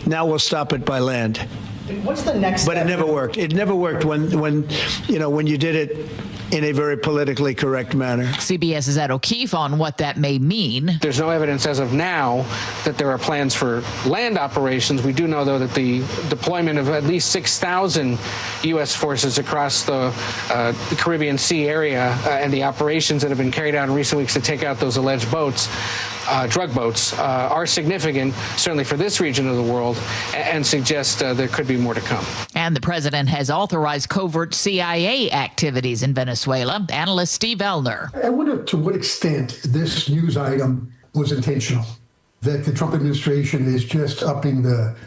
Now we'll stop it by land. What's the next step? But it never worked. It never worked when you did it in a very politically correct manner. CBS's Ed O'Keefe on what that may mean. There's no evidence as of now that there are plans for land operations. We do know, though, that the deployment of at least 6,000 U.S. forces across the Caribbean Sea area and the operations that have been carried out in recent weeks to take out those alleged boats, drug boats, are significant, certainly for this region of the world, and suggest there could be more to come. And the president has authorized covert CIA activities in Venezuela. Analyst Steve Elner. I wonder to what extent this news item was intentional, that the Trump administration is just upping the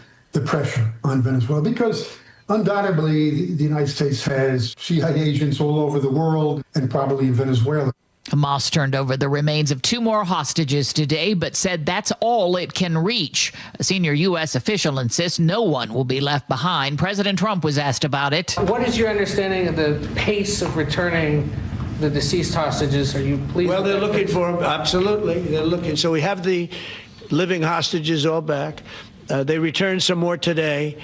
pressure on Venezuela, because undoubtedly the United States has CIA agents all over the world and probably in Venezuela. Hamas turned over the remains of 2 more hostages today, but said that's all it can reach. A senior U.S. official insists no one will be left behind. President Trump was asked about it. What is your understanding of the pace of returning the deceased hostages? Are you pleased? Well, they're looking for them. Absolutely. They're looking. So we have the living hostages all back. They returned some more today.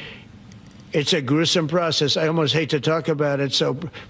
It's a gruesome process. I almost hate to talk about it.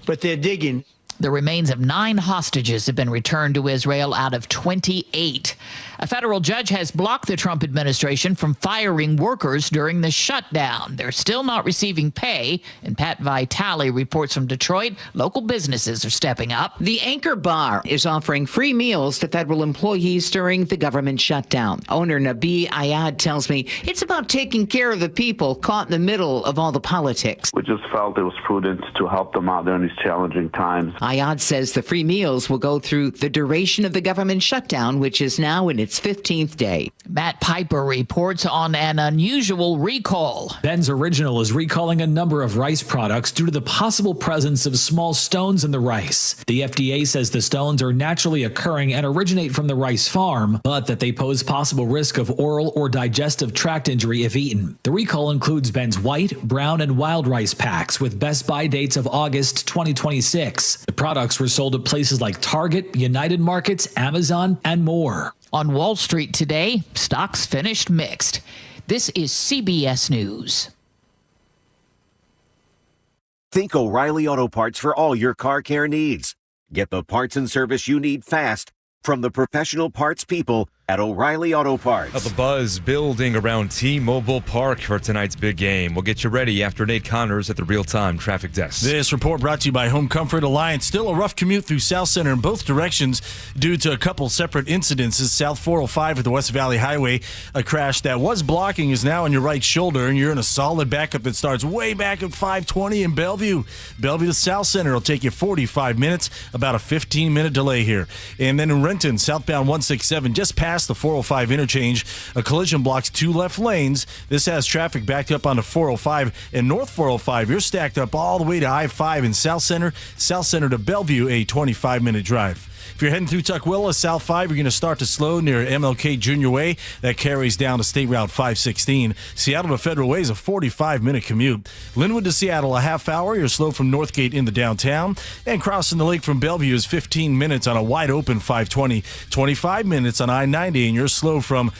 But they're digging. The remains of 9 hostages have been returned to Israel out of 28. A federal judge has blocked the Trump administration from firing workers during the shutdown. They're still not receiving pay, and Pat Vitale reports from Detroit. Local businesses are stepping up. The Anchor Bar is offering free meals to federal employees during the government shutdown. Owner Nabi Ayad tells me it's about taking care of the people caught in the middle of all the politics. We just felt it was prudent to help them out during these challenging times. Ayad says the free meals will go through the duration of the government shutdown, which is now in its 15th day. Matt Piper reports on an unusual recall. Ben's Original is recalling a number of rice products due to the possible presence of small stones in the rice. The FDA says the stones are naturally occurring and originate from the rice farm, but that they pose possible risk of oral or digestive tract injury if eaten. The recall includes Ben's white, brown, and wild rice packs with best buy dates of August 2026. The products were sold at places like Target, United Markets, Amazon, and more. On Wall Street today, stocks finished mixed. This is CBS News. Think O'Reilly Auto Parts for all your car care needs. Get the parts and service you need fast from the professional parts people at O'Reilly Auto Parts. The buzz building around T-Mobile Park for tonight's big game. We'll get you ready after Nate Connors at the real-time traffic desk. This report brought to you by Home Comfort Alliance. Still a rough commute through South Center in both directions due to a couple separate incidences. South 405 at the West Valley Highway, a crash that was blocking is now on your right shoulder, and you're in a solid backup that starts way back at 520 in Bellevue. Bellevue to South Center will take you 45 minutes, about a 15-minute delay here. And then in Renton, southbound 167, just past the 405 interchange, a collision blocks 2 left lanes. This has traffic backed up onto 405 and North 405. You're stacked up all the way to I-5 in South Center to Bellevue, a 25-minute drive. If you're heading through Tukwila, South 5, you're going to start to slow near MLK Junior Way. That carries down to State Route 516. Seattle to Federal Way is a 45-minute commute. Linwood to Seattle, a half hour. You're slow from Northgate into downtown. And crossing the lake from Bellevue is 15 minutes on a wide-open 520. 25 minutes on I-90, and you're slow from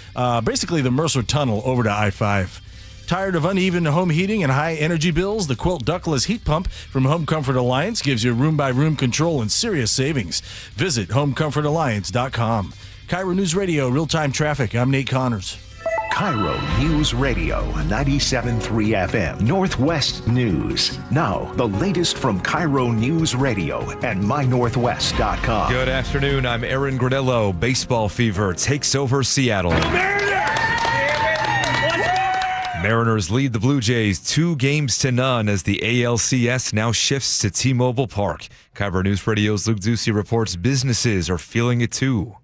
basically the Mercer Tunnel over to I-5. Tired of uneven home heating and high energy bills? The Quilt ductless heat pump from Home Comfort Alliance gives you room-by-room control and serious savings. Visit homecomfortalliance.com. KIRO Newsradio, real-time traffic. I'm Nate Connors. KIRO News Radio, 97.3 FM, Northwest News. Now, the latest from KIRO News Radio and mynorthwest.com. Good afternoon. I'm Aaron Granello. Baseball fever takes over Seattle. Mariners lead the Blue Jays 2-0 as the ALCS now shifts to T-Mobile Park. KIRO News Radio's Luke Ducey reports businesses are feeling it too.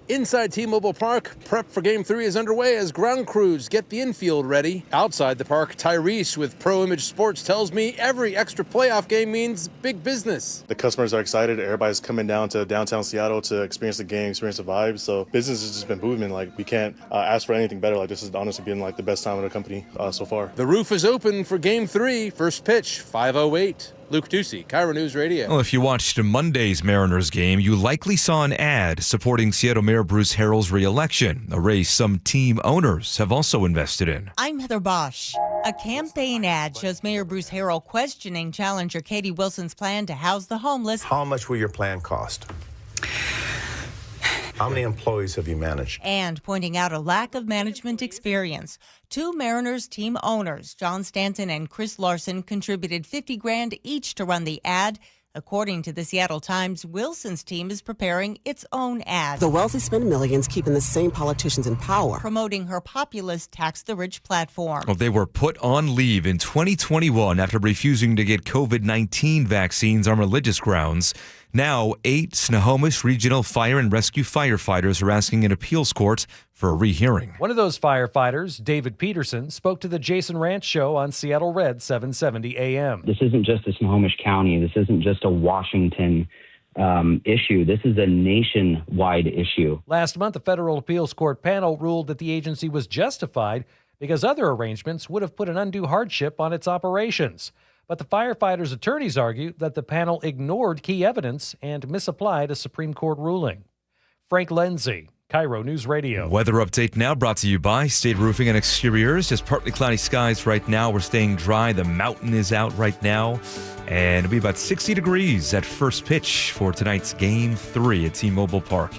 Inside T-Mobile Park, prep for Game 3 is underway as ground crews get the infield ready. Outside the park, Tyrese with Pro Image Sports tells me every extra playoff game means big business. The customers are excited. Everybody's coming down to downtown Seattle to experience the game, experience the vibe. So business has just been booming. Like, we can't ask for anything better. Like, this has honestly been like the best time in the company so far. The roof is open for Game 3. First pitch, 5:08. Luke Ducey, KIRO News Radio. Well, if you watched Monday's Mariners game, you likely saw an ad supporting Seattle Mayor Bruce Harrell's re-election, a race some team owners have also invested in. I'm Heather Bosch. A campaign ad shows Mayor Bruce Harrell questioning challenger Katie Wilson's plan to house the homeless. How much will your plan cost? How many employees have you managed? And pointing out a lack of management experience. Two Mariners team owners, John Stanton and Chris Larson, contributed $50,000 each to run the ad. According to the Seattle Times, Wilson's team is preparing its own ad. The wealthy spend millions, keeping the same politicians in power. Promoting her populist Tax the Rich platform. Well, they were put on leave in 2021 after refusing to get COVID-19 vaccines on religious grounds. Now, 8 Snohomish Regional Fire and Rescue firefighters are asking an appeals court for a rehearing. One of those firefighters, David Peterson, spoke to the Jason Ranch Show on Seattle Red 770 AM. This isn't just a Snohomish County. This isn't just a Washington issue. This is a nationwide issue. Last month, a federal appeals court panel ruled that the agency was justified because other arrangements would have put an undue hardship on its operations. But the firefighters' attorneys argue that the panel ignored key evidence and misapplied a Supreme Court ruling. Frank Lindsay, KIRO News Radio. Weather update now brought to you by State Roofing and Exteriors. Just partly cloudy skies right now. We're staying dry. The mountain is out right now. And it'll be about 60 degrees at first pitch for tonight's Game 3 at T-Mobile Park.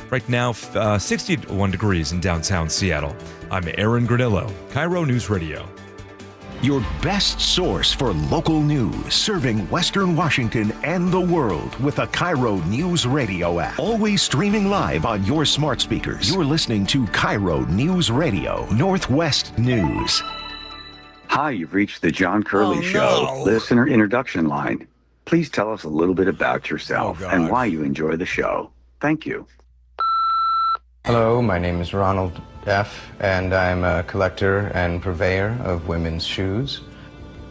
Right now, 61 degrees in downtown Seattle. I'm Aaron Granillo, KIRO News Radio. Your best source for local news, serving Western Washington and the world with a KIRO News Radio app. Always streaming live on your smart speakers. You're listening to KIRO News Radio, Northwest News. Hi, you've reached the John Curley Show listener introduction line. Please tell us a little bit about yourself and why you enjoy the show. Thank you. Hello, my name is Ronald F., and I'm a collector and purveyor of women's shoes.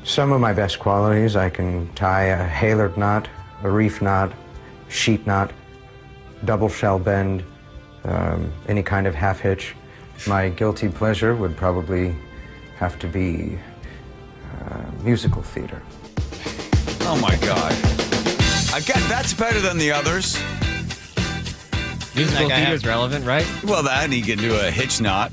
Some of my best qualities: I can tie a halyard knot, a reef knot, sheet knot, double shell bend, any kind of half hitch. My guilty pleasure would probably have to be musical theater. Oh my God. That's better than the others. Musical theater is relevant, right? Well, that, and he can do a hitch knot.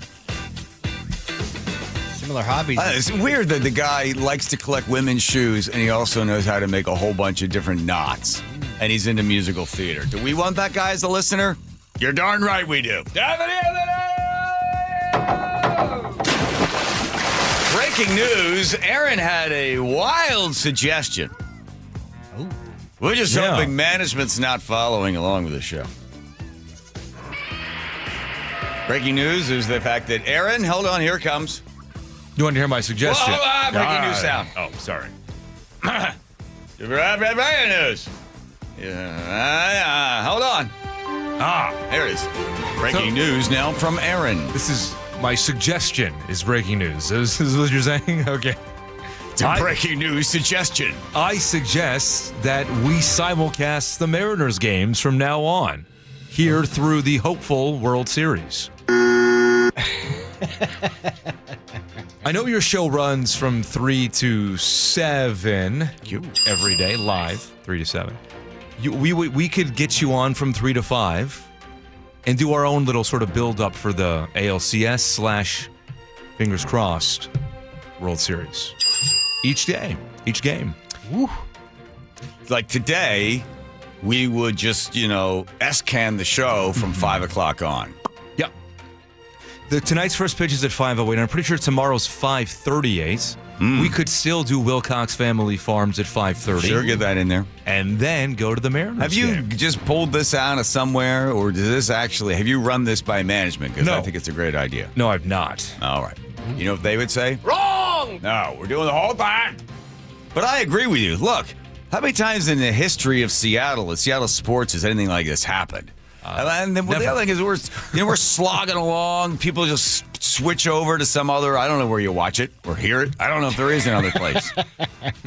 Similar hobbies. It's weird that the guy likes to collect women's shoes, and he also knows how to make a whole bunch of different knots. And he's into musical theater. Do we want that guy as a listener? You're darn right we do. Breaking news, Aaron had a wild suggestion. We're just hoping management's not following along with the show. Breaking news is the fact that Aaron, hold on, here it comes. You want to hear my suggestion? Breaking news sound. Oh, sorry. Breaking news. Hold on. There it is. Breaking news now from Aaron. This is my suggestion is breaking news. Is what you're saying? Okay. It's a breaking news suggestion. I suggest that we simulcast the Mariners games from now on, here through the hopeful World Series. I know your show runs from 3 to 7 every day, live, 3 to 7. We could get you on from 3 to 5 and do our own little sort of build-up for the ALCS / fingers crossed World Series. Each game. Woo. Like today, we would just, S-can the show from 5 o'clock on. Yep. Tonight's first pitch is at 5:08, and I'm pretty sure tomorrow's 5:38. We could still do Wilcox Family Farms at 5:30. Sure, get that in there. And then go to the Mariners Have you game. just pulled this out of somewhere, or does this actually, have you run this by management? Because I think it's a great idea. No, I've not. All right. You know what they would say? Wrong! No, we're doing the whole thing. But I agree with you. Look, how many times in the history of Seattle sports, has anything like this happened? And then the other thing is we're slogging along. People just switch over to some other, I don't know where you watch it or hear it. I don't know if there is another place.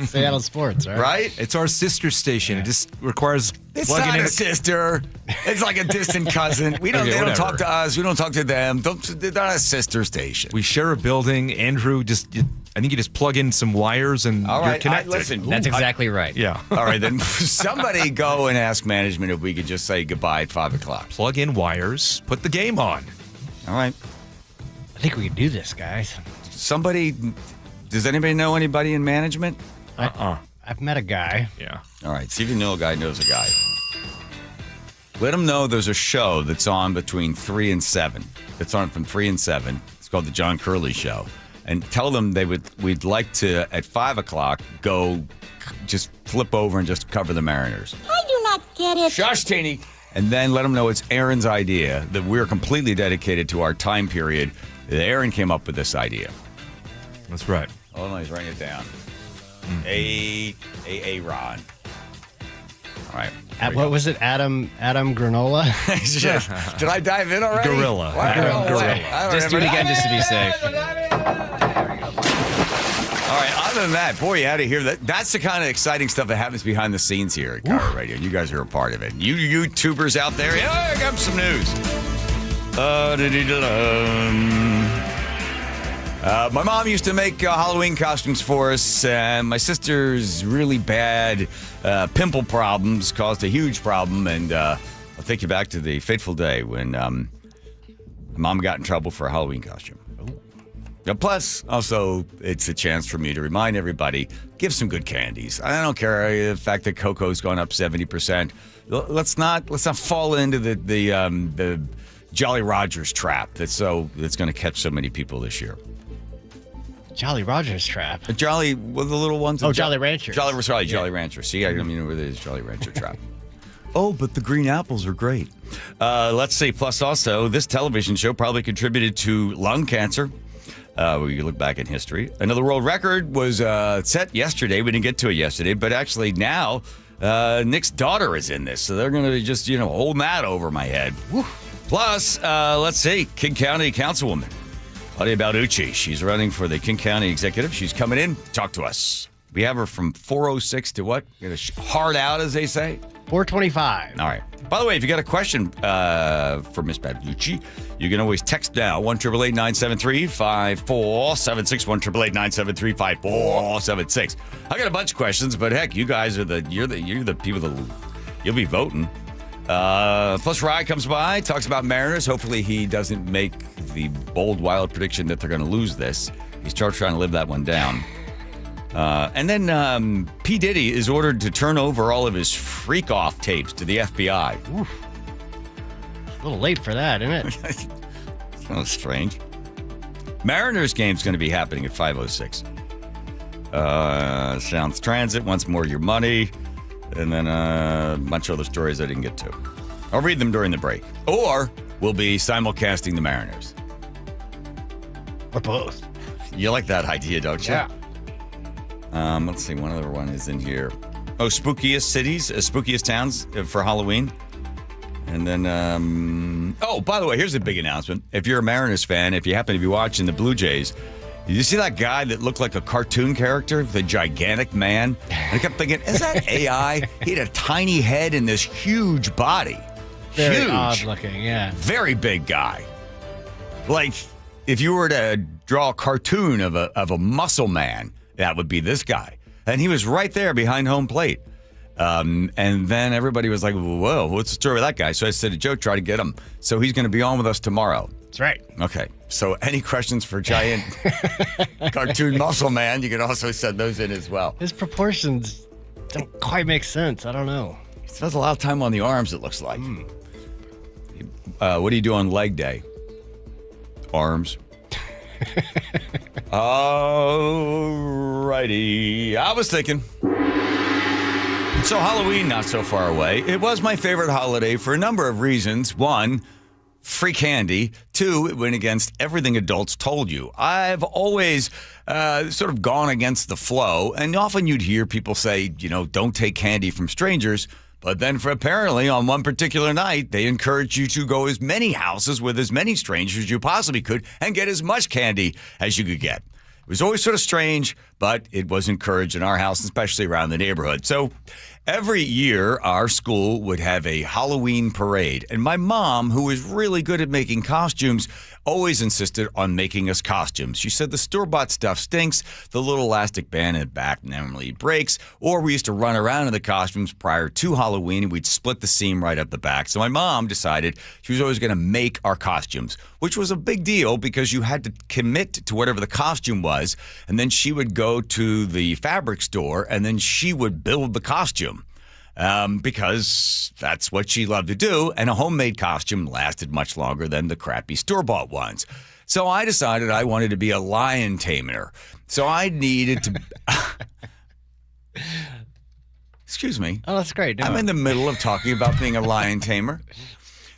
Seattle Sports, right? Right? It's our sister station. It just requires It's plugging not in a sister. It's like a distant cousin. We don't. Okay, they don't whatever. talk to us. We don't talk to them. They're not a sister station. We share a building. Andrew, I think you just plug in some wires and All you're right, connected. listen. That's exactly right. Yeah. All right, then somebody go and ask management if we could just say goodbye at 5 o'clock. Plug in wires. Put the game on. All right. I think we can do this, guys. Somebody. Does anybody know anybody in management? I've met a guy. Yeah. All right. See if you know a guy knows a guy. Let them know there's a show that's on between 3 and 7. It's on from 3 and 7. It's called the John Curley Show. And tell them we'd like to, at 5 o'clock, go just flip over and just cover the Mariners. I do not get it. Shush, Teeny. And then let them know it's Aaron's idea, that we're completely dedicated to our time period. Aaron came up with this idea. That's right. Hold on, he's writing it down. Ron. All right. What was it? Adam Granola? Did I dive in already? Gorilla. Just do it again just to be safe. All right, other than that, boy, you had to hear that. That's the kind of exciting stuff that happens behind the scenes here at KIRO Radio. You guys are a part of it. You YouTubers out there, I got some news. My mom used to make Halloween costumes for us, and my sister's really bad pimple problems caused a huge problem, and I'll take you back to the fateful day when Mom got in trouble for a Halloween costume. Plus, also, it's a chance for me to remind everybody, give some good candies. I don't care the fact that cocoa's gone up 70%. Let's not fall into the Jolly Rogers trap that's going to catch so many people this year. Jolly Rogers trap. The little ones. Oh, Jolly Ranchers. Jolly Rancher. See, I don't know where it is, Jolly Rancher trap. Oh, but the green apples are great. Let's see. Plus, also, this television show probably contributed to lung cancer. We look back in history. Another world record was set yesterday. We didn't get to it yesterday, but actually now Nick's daughter is in this, so they're going to be just holding that over my head. Woo. Plus, let's see, King County Councilwoman Claudia Balducci. She's running for the King County Executive. She's coming in. Talk to us. We have her from 4:06 to what? Hard out, as they say. 4:25. All right. By the way, if you got a question for Miss Balducci, you can always text now 1-888-973-5476. 1-888-973-5476. I got a bunch of questions, but heck, you guys are you're the people that you'll be voting. Plus, Rye comes by, talks about Mariners. Hopefully, he doesn't make the bold, wild prediction that they're going to lose this. He's trying to live that one down. And then P. Diddy is ordered to turn over all of his freak-off tapes to the FBI. Oof. A little late for that, isn't it? Sounds strange. Mariners game's going to be happening at 5:06. Sounds Transit wants more of your money. And then a bunch of other stories I didn't get to. I'll read them during the break. Or we'll be simulcasting the Mariners. Or both. You like that idea, don't you? Yeah. Let's see, one other one is in here. Oh, spookiest cities, spookiest towns for Halloween. And then, by the way, here's a big announcement. If you're a Mariners fan, if you happen to be watching the Blue Jays, did you see that guy that looked like a cartoon character, the gigantic man? And I kept thinking, is that AI? He had a tiny head and this huge body. Very huge. odd looking, yeah. Very big guy. Like, if you were to draw a cartoon of a muscle man, that would be this guy. And he was right there behind home plate. And then everybody was like, whoa, what's the story with that guy? So I said to Joe, try to get him. So he's going to be on with us tomorrow. That's right. Okay. So any questions for giant cartoon muscle man, you can also send those in as well. His proportions don't quite make sense. I don't know. He spends a lot of time on the arms, it looks like. What do you do on leg day? Arms. Alrighty. I was thinking. So Halloween, not so far away. It was my favorite holiday for a number of reasons. One, free candy. Two, it went against everything adults told you. I've always sort of gone against the flow. And often you'd hear people say, don't take candy from strangers. But then apparently on one particular night, they encouraged you to go as many houses with as many strangers as you possibly could and get as much candy as you could get. It was always sort of strange, but it was encouraged in our house, especially around the neighborhood. So every year, our school would have a Halloween parade. And my mom, who was really good at making costumes, always insisted on making us costumes. She said the store-bought stuff stinks, the little elastic band in the back normally breaks, or we used to run around in the costumes prior to Halloween and we'd split the seam right up the back. So my mom decided she was always going to make our costumes, which was a big deal because you had to commit to whatever the costume was, and then she would go to the fabric store and then she would build the costume. Because that's what she loved to do, and a homemade costume lasted much longer than the crappy store-bought ones. So I decided I wanted to be a lion tamer. So I needed to... Excuse me. Oh, that's great. I'm in the middle of talking about being a lion tamer.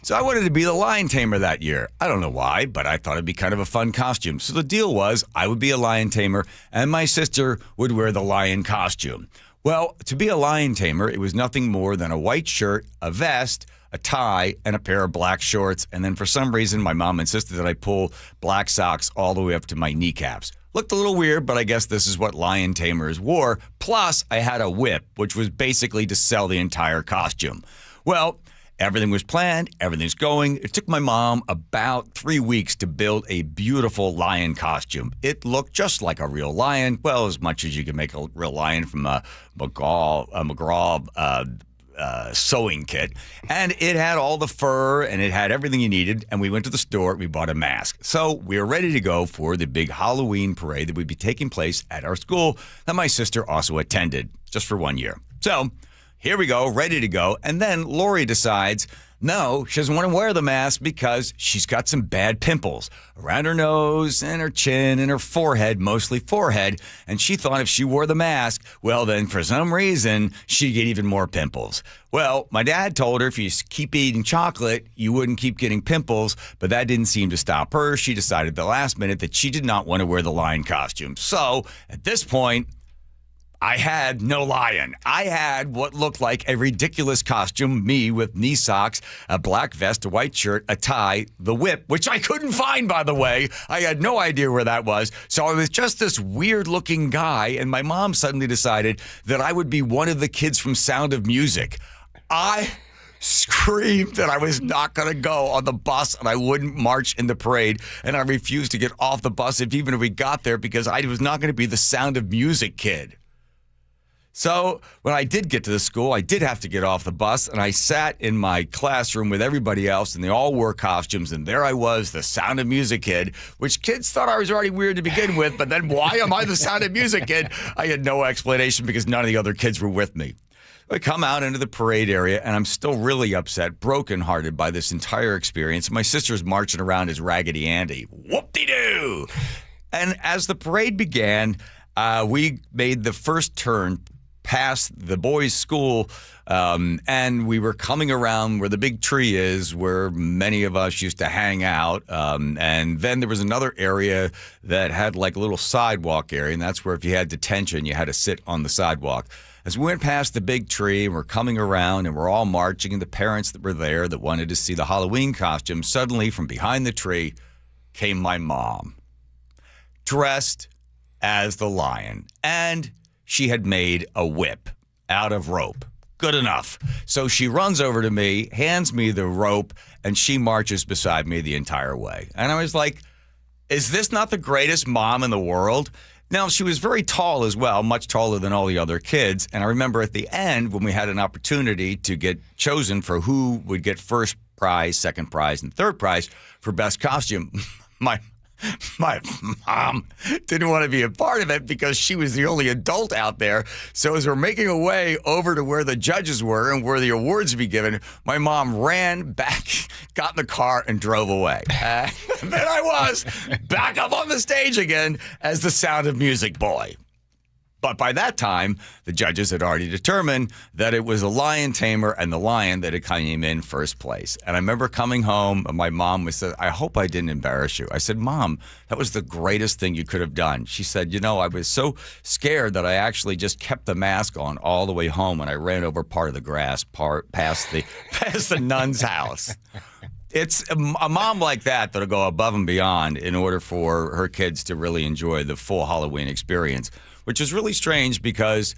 So I wanted to be the lion tamer that year. I don't know why, but I thought it'd be kind of a fun costume. So the deal was I would be a lion tamer, and my sister would wear the lion costume. Well, to be a lion tamer, it was nothing more than a white shirt, a vest, a tie, and a pair of black shorts. And then for some reason, my mom insisted that I pull black socks all the way up to my kneecaps. Looked a little weird, but I guess this is what lion tamers wore. Plus, I had a whip, which was basically to sell the entire costume. Well, everything was planned. Everything's going. It took my mom about 3 weeks to build a beautiful lion costume. It looked just like a real lion. Well, as much as you can make a real lion from a McGraw sewing kit. And it had all the fur and it had everything you needed. And we went to the store. We bought a mask. So we were ready to go for the big Halloween parade that would be taking place at our school that my sister also attended just for 1 year. So here we go, ready to go. And then Lori decides, no, she doesn't want to wear the mask because she's got some bad pimples around her nose and her chin and her forehead, mostly forehead. And she thought if she wore the mask, well, then for some reason, she'd get even more pimples. Well, my dad told her if you keep eating chocolate, you wouldn't keep getting pimples, but that didn't seem to stop her. She decided at the last minute that she did not want to wear the lion costume. So at this point, I had no lion. I had what looked like a ridiculous costume, me with knee socks, a black vest, a white shirt, a tie, the whip, which I couldn't find, by the way. I had no idea where that was. So I was just this weird-looking guy, and my mom suddenly decided that I would be one of the kids from Sound of Music. I screamed that I was not going to go on the bus and I wouldn't march in the parade, and I refused to get off the bus even if we got there because I was not going to be the Sound of Music kid. So when I did get to the school, I did have to get off the bus, and I sat in my classroom with everybody else, and they all wore costumes, and there I was, the Sound of Music kid, which kids thought I was already weird to begin with, but then why am I the Sound of Music kid? I had no explanation because none of the other kids were with me. I come out into the parade area, and I'm still really upset, brokenhearted by this entire experience. My sister's marching around as Raggedy Andy. Whoop-de-doo! And as the parade began, we made the first turn past the boys' school, and we were coming around where the big tree is, where many of us used to hang out. And then there was another area that had like a little sidewalk area, and that's where if you had detention, you had to sit on the sidewalk. As we went past the big tree, and we're coming around, and we're all marching, and the parents that were there that wanted to see the Halloween costume, suddenly from behind the tree came my mom, dressed as the lion, and she had made a whip out of rope. Good enough. So she runs over to me, hands me the rope, and she marches beside me the entire way. And I was like, is this not the greatest mom in the world? Now, she was very tall as well, much taller than all the other kids. And I remember at the end, when we had an opportunity to get chosen for who would get first prize, second prize, and third prize for best costume, my mom didn't want to be a part of it because she was the only adult out there. So as we're making our way over to where the judges were and where the awards would be given, my mom ran back, got in the car, and drove away. Then I was back up on the stage again as the Sound of Music boy. But by that time, the judges had already determined that it was a lion tamer and the lion that had came in first place. And I remember coming home, and my mom said, I hope I didn't embarrass you. I said, Mom, that was the greatest thing you could have done. She said, I was so scared that I actually just kept the mask on all the way home, and I ran over part of the grass past the nun's house. It's a mom like that that'll go above and beyond in order for her kids to really enjoy the full Halloween experience, which is really strange because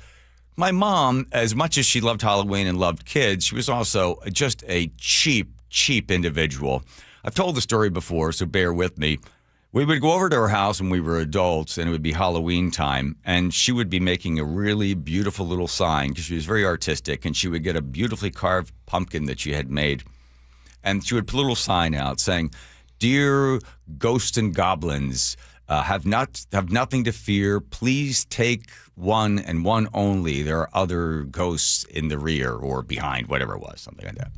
my mom, as much as she loved Halloween and loved kids, she was also just a cheap individual. I've told the story before, so bear with me. We would go over to her house when we were adults, and it would be Halloween time, and she would be making a really beautiful little sign because she was very artistic, and she would get a beautifully carved pumpkin that she had made. And she would put a little sign out saying, "Dear ghosts and goblins, have nothing to fear. Please take one and one only. There are other ghosts in the rear or behind," whatever it was, something like that.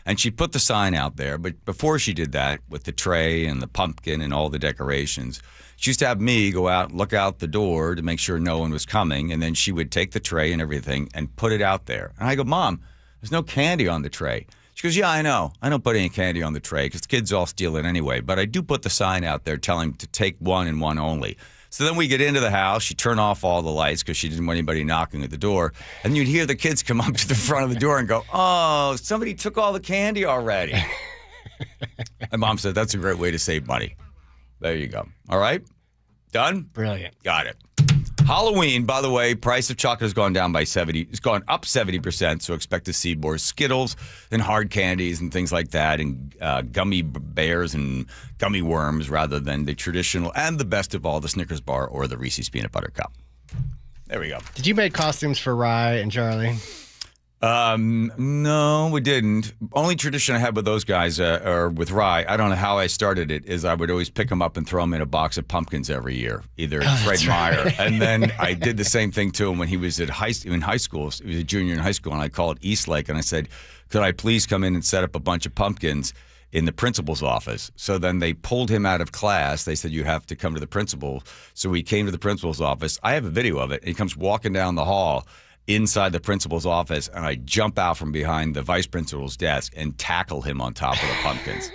And she put the sign out there. But before she did that, with the tray and the pumpkin and all the decorations, she used to have me go out and look out the door to make sure no one was coming. And then she would take the tray and everything and put it out there. And I go, "Mom, there's no candy on the tray." She goes, "Yeah, I know. I don't put any candy on the tray because the kids all steal it anyway. But I do put the sign out there telling them to take one and one only." So then we get into the house. She turned off all the lights because she didn't want anybody knocking at the door. And you'd hear the kids come up to the front of the door and go, "Oh, somebody took all the candy already." My mom said, "That's a great way to save money." There you go. All right? Done? Brilliant. Got it. Halloween, by the way, price of chocolate has gone down by 70. It's gone up 70%, so expect to see more Skittles and hard candies and things like that, and gummy bears and gummy worms rather than the traditional and the best of all, the Snickers bar or the Reese's Peanut Butter Cup. There we go. Did you make costumes for Rye and Charlie? No, we didn't. Only tradition I had with those guys, or with Rye, I don't know how I started it, is I would always pick them up and throw them in a box of pumpkins every year, either at Fred Meyer. Right. And then I did the same thing to him when he was in high school. He was a junior in high school, and I called Eastlake, and I said, "Could I please come in and set up a bunch of pumpkins in the principal's office?" So then they pulled him out of class. They said, "You have to come to the principal." So he came to the principal's office. I have a video of it. He comes walking down the hall inside the principal's office, and I jump out from behind the vice principal's desk and tackle him on top of the pumpkins.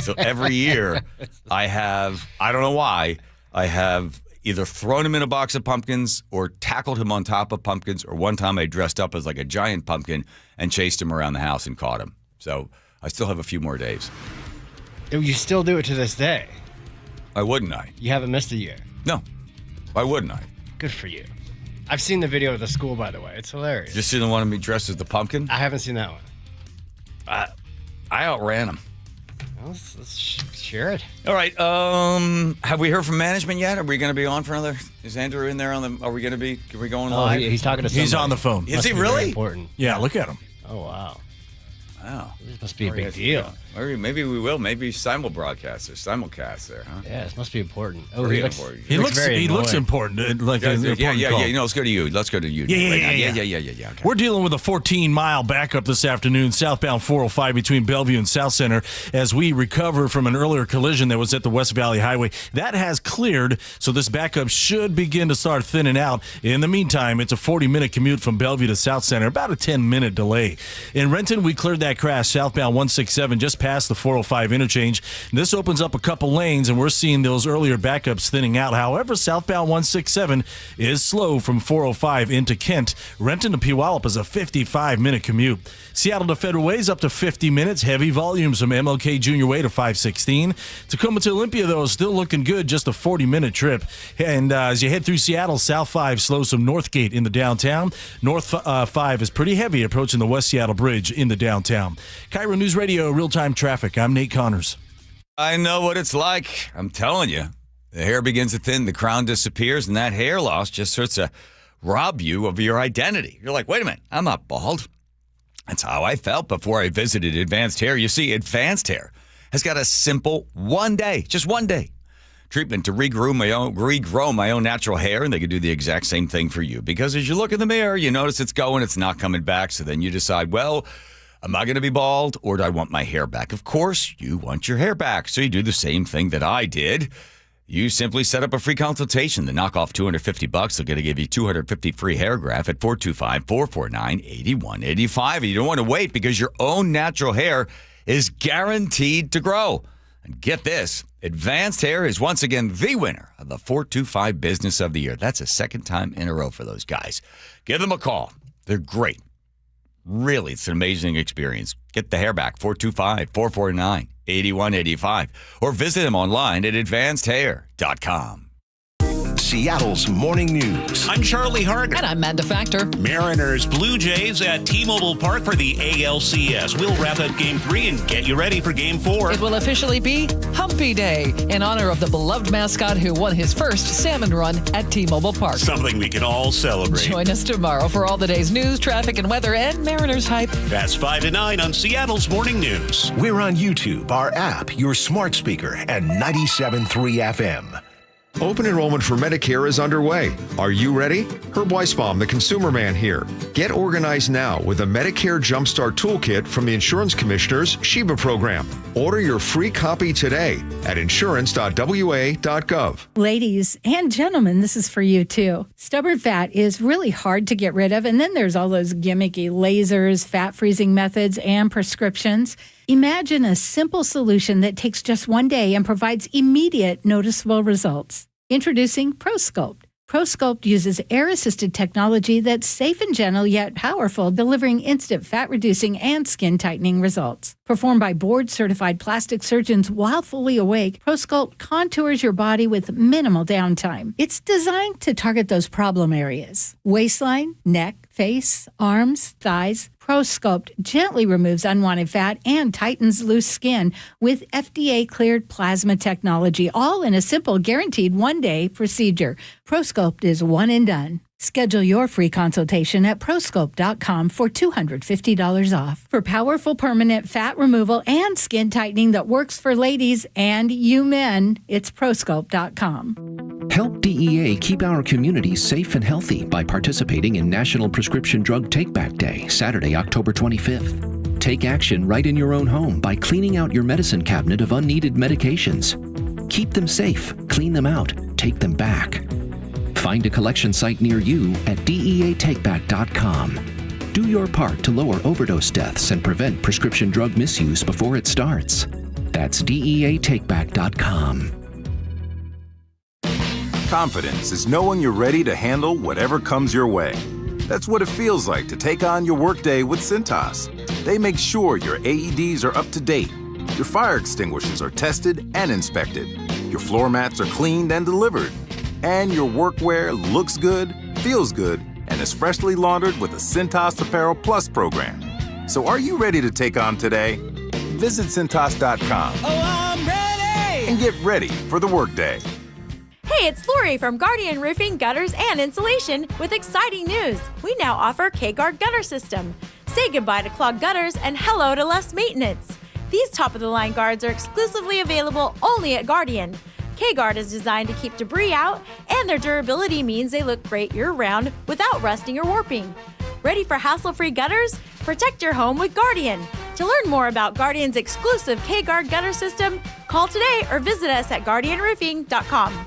So every year I don't know why, I have either thrown him in a box of pumpkins or tackled him on top of pumpkins, or one time I dressed up as like a giant pumpkin and chased him around the house and caught him. So I still have a few more days. You still do it to this day? Why wouldn't I? You haven't missed a year? No. Why wouldn't I? Good for you. I've seen the video of the school, by the way. It's hilarious. You seen the one of me dressed as the pumpkin? I haven't seen that one. I outran him. Let's share it. All right. Have we heard from management yet? Are we going to be on for another? Is Andrew in there on the? Are we going to be? Are we going live? He's talking to somebody. He's on the phone. Is he really? Important. Yeah, look at him. Oh wow. Wow. This must be a big deal. Maybe we will. Maybe simulcast there, huh? Yeah, this must be important. Oh, he looks important. Like yeah. Let's go to you. Yeah. Okay. We're dealing with a 14-mile backup this afternoon, southbound 405 between Bellevue and South Center, as we recover from an earlier collision that was at the West Valley Highway. That has cleared, so this backup should begin to start thinning out. In the meantime, it's a 40-minute commute from Bellevue to South Center, about a 10-minute delay. In Renton, we cleared that crash southbound 167 just past the 405 interchange. This opens up a couple lanes, and we're seeing those earlier backups thinning out. However, southbound 167 is slow from 405 into Kent. Renton to Puyallup is a 55-minute commute. Seattle to Federal Way is up to 50 minutes. Heavy volumes from MLK Junior Way to 516. Tacoma to Olympia, though, is still looking good, just a 40-minute trip. And as you head through Seattle, South 5 slows from Northgate in the downtown. North 5 is pretty heavy approaching the West Seattle Bridge in the downtown. KIRO News Radio, real-time traffic. I'm Nate Connors. I know what it's like. I'm telling you. The hair begins to thin, the crown disappears, and that hair loss just starts to rob you of your identity. You're like, wait a minute, I'm not bald. That's how I felt before I visited Advanced Hair. You see, Advanced Hair has got a simple just one day treatment to regrow my own natural hair, and they can do the exact same thing for you. Because as you look in the mirror, you notice it's not coming back. So then you decide, well, am I going to be bald, or do I want my hair back? Of course, you want your hair back. So you do the same thing that I did. You simply set up a free consultation. They knock off $250. They're going to give you 250 free hair graft at 425-449-8185. You don't want to wait because your own natural hair is guaranteed to grow. And get this, Advanced Hair is once again the winner of the 425 Business of the Year. That's a second time in a row for those guys. Give them a call. They're great. Really, it's an amazing experience. Get the hair back, 425-449-8185. Or visit them online at advancedhair.com. Seattle's morning news. I'm Charlie Hargan. And I'm Amanda Factor. Mariners Blue Jays at T-Mobile Park for the ALCS. We'll wrap up Game 3 and get you ready for Game 4. It will officially be Humpy Day in honor of the beloved mascot who won his first salmon run at T-Mobile Park. Something we can all celebrate. Join us tomorrow for all the day's news, traffic, and weather, and Mariners hype. That's 5 to 9 on Seattle's Morning News. We're on YouTube, our app, your smart speaker, and 97.3 FM. Open enrollment for Medicare is underway. Are you ready? Herb Weisbaum, the consumer man here. Get organized now with a Medicare Jumpstart Toolkit from the Insurance Commissioner's SHIBA program. Order your free copy today at insurance.wa.gov. Ladies and gentlemen, this is for you too. Stubborn fat is really hard to get rid of, and then there's all those gimmicky lasers, fat freezing methods, and prescriptions. Imagine a simple solution that takes just one day and provides immediate noticeable results. Introducing ProSculpt. ProSculpt uses air-assisted technology that's safe and gentle yet powerful, delivering instant fat-reducing and skin-tightening results. Performed by board-certified plastic surgeons while fully awake, ProSculpt contours your body with minimal downtime. It's designed to target those problem areas: waistline, neck, face, arms, thighs. ProSculpt gently removes unwanted fat and tightens loose skin with FDA-cleared plasma technology, all in a simple, guaranteed one-day procedure. ProSculpt is one and done. Schedule your free consultation at prosculpt.com for $250 off. For powerful permanent fat removal and skin tightening that works for ladies and you men, it's prosculpt.com. Help DEA keep our communities safe and healthy by participating in National Prescription Drug Take-Back Day, Saturday, October 25th. Take action right in your own home by cleaning out your medicine cabinet of unneeded medications. Keep them safe, clean them out, take them back. Find a collection site near you at DEATakeback.com. Do your part to lower overdose deaths and prevent prescription drug misuse before it starts. That's DEATakeback.com. Confidence is knowing you're ready to handle whatever comes your way. That's what it feels like to take on your workday with Cintas. They make sure your AEDs are up to date, your fire extinguishers are tested and inspected, your floor mats are cleaned and delivered, and your workwear looks good, feels good, and is freshly laundered with the Cintas Apparel Plus program. So are you ready to take on today? Visit Cintas.com. Oh, I'm ready! And get ready for the workday. Hey, it's Lori from Guardian Roofing, Gutters, and Insulation with exciting news. We now offer K-Guard Gutter System. Say goodbye to clogged gutters and hello to less maintenance. These top-of-the-line guards are exclusively available only at Guardian. K-Guard is designed to keep debris out, and their durability means they look great year-round without rusting or warping. Ready for hassle-free gutters? Protect your home with Guardian. To learn more about Guardian's exclusive K-Guard Gutter System, call today or visit us at guardianroofing.com.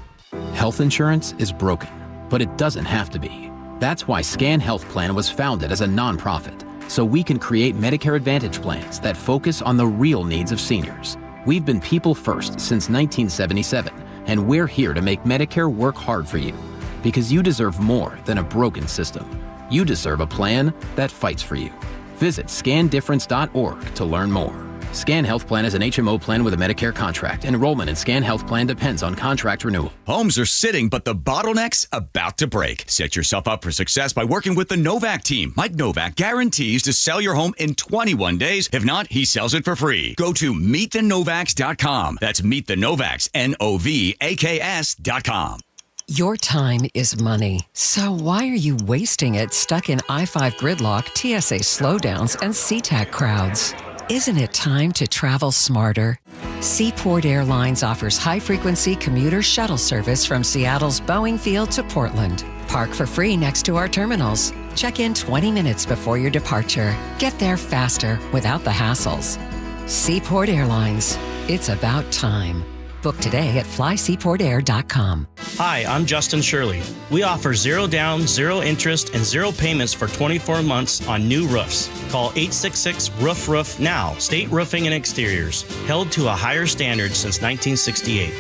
Health insurance is broken, but it doesn't have to be. That's why Scan Health Plan was founded as a nonprofit, so we can create Medicare Advantage plans that focus on the real needs of seniors. We've been people first since 1977, and we're here to make Medicare work hard for you, because you deserve more than a broken system. You deserve a plan that fights for you. Visit scandifference.org to learn more. Scan Health Plan is an HMO plan with a Medicare contract. Enrollment in Scan Health Plan depends on contract renewal. Homes are sitting, but the bottleneck's about to break. Set yourself up for success by working with the Novak team. Mike Novak guarantees to sell your home in 21 days. If not, he sells it for free. Go to meetthenovaks.com. That's meetthenovaks, NOVAKS.com. Your time is money. So why are you wasting it stuck in I-5 gridlock, TSA slowdowns, and SeaTac crowds? Isn't it time to travel smarter? Seaport Airlines offers high-frequency commuter shuttle service from Seattle's Boeing Field to Portland. Park for free next to our terminals. Check in 20 minutes before your departure. Get there faster without the hassles. Seaport Airlines. It's about time. Book today at flyseaportair.com. Hi, I'm Justin Shirley. We offer 0 down, 0 interest, and 0 payments for 24 months on new roofs. Call 866-ROOF-ROOF now. State Roofing and Exteriors, held to a higher standard since 1968.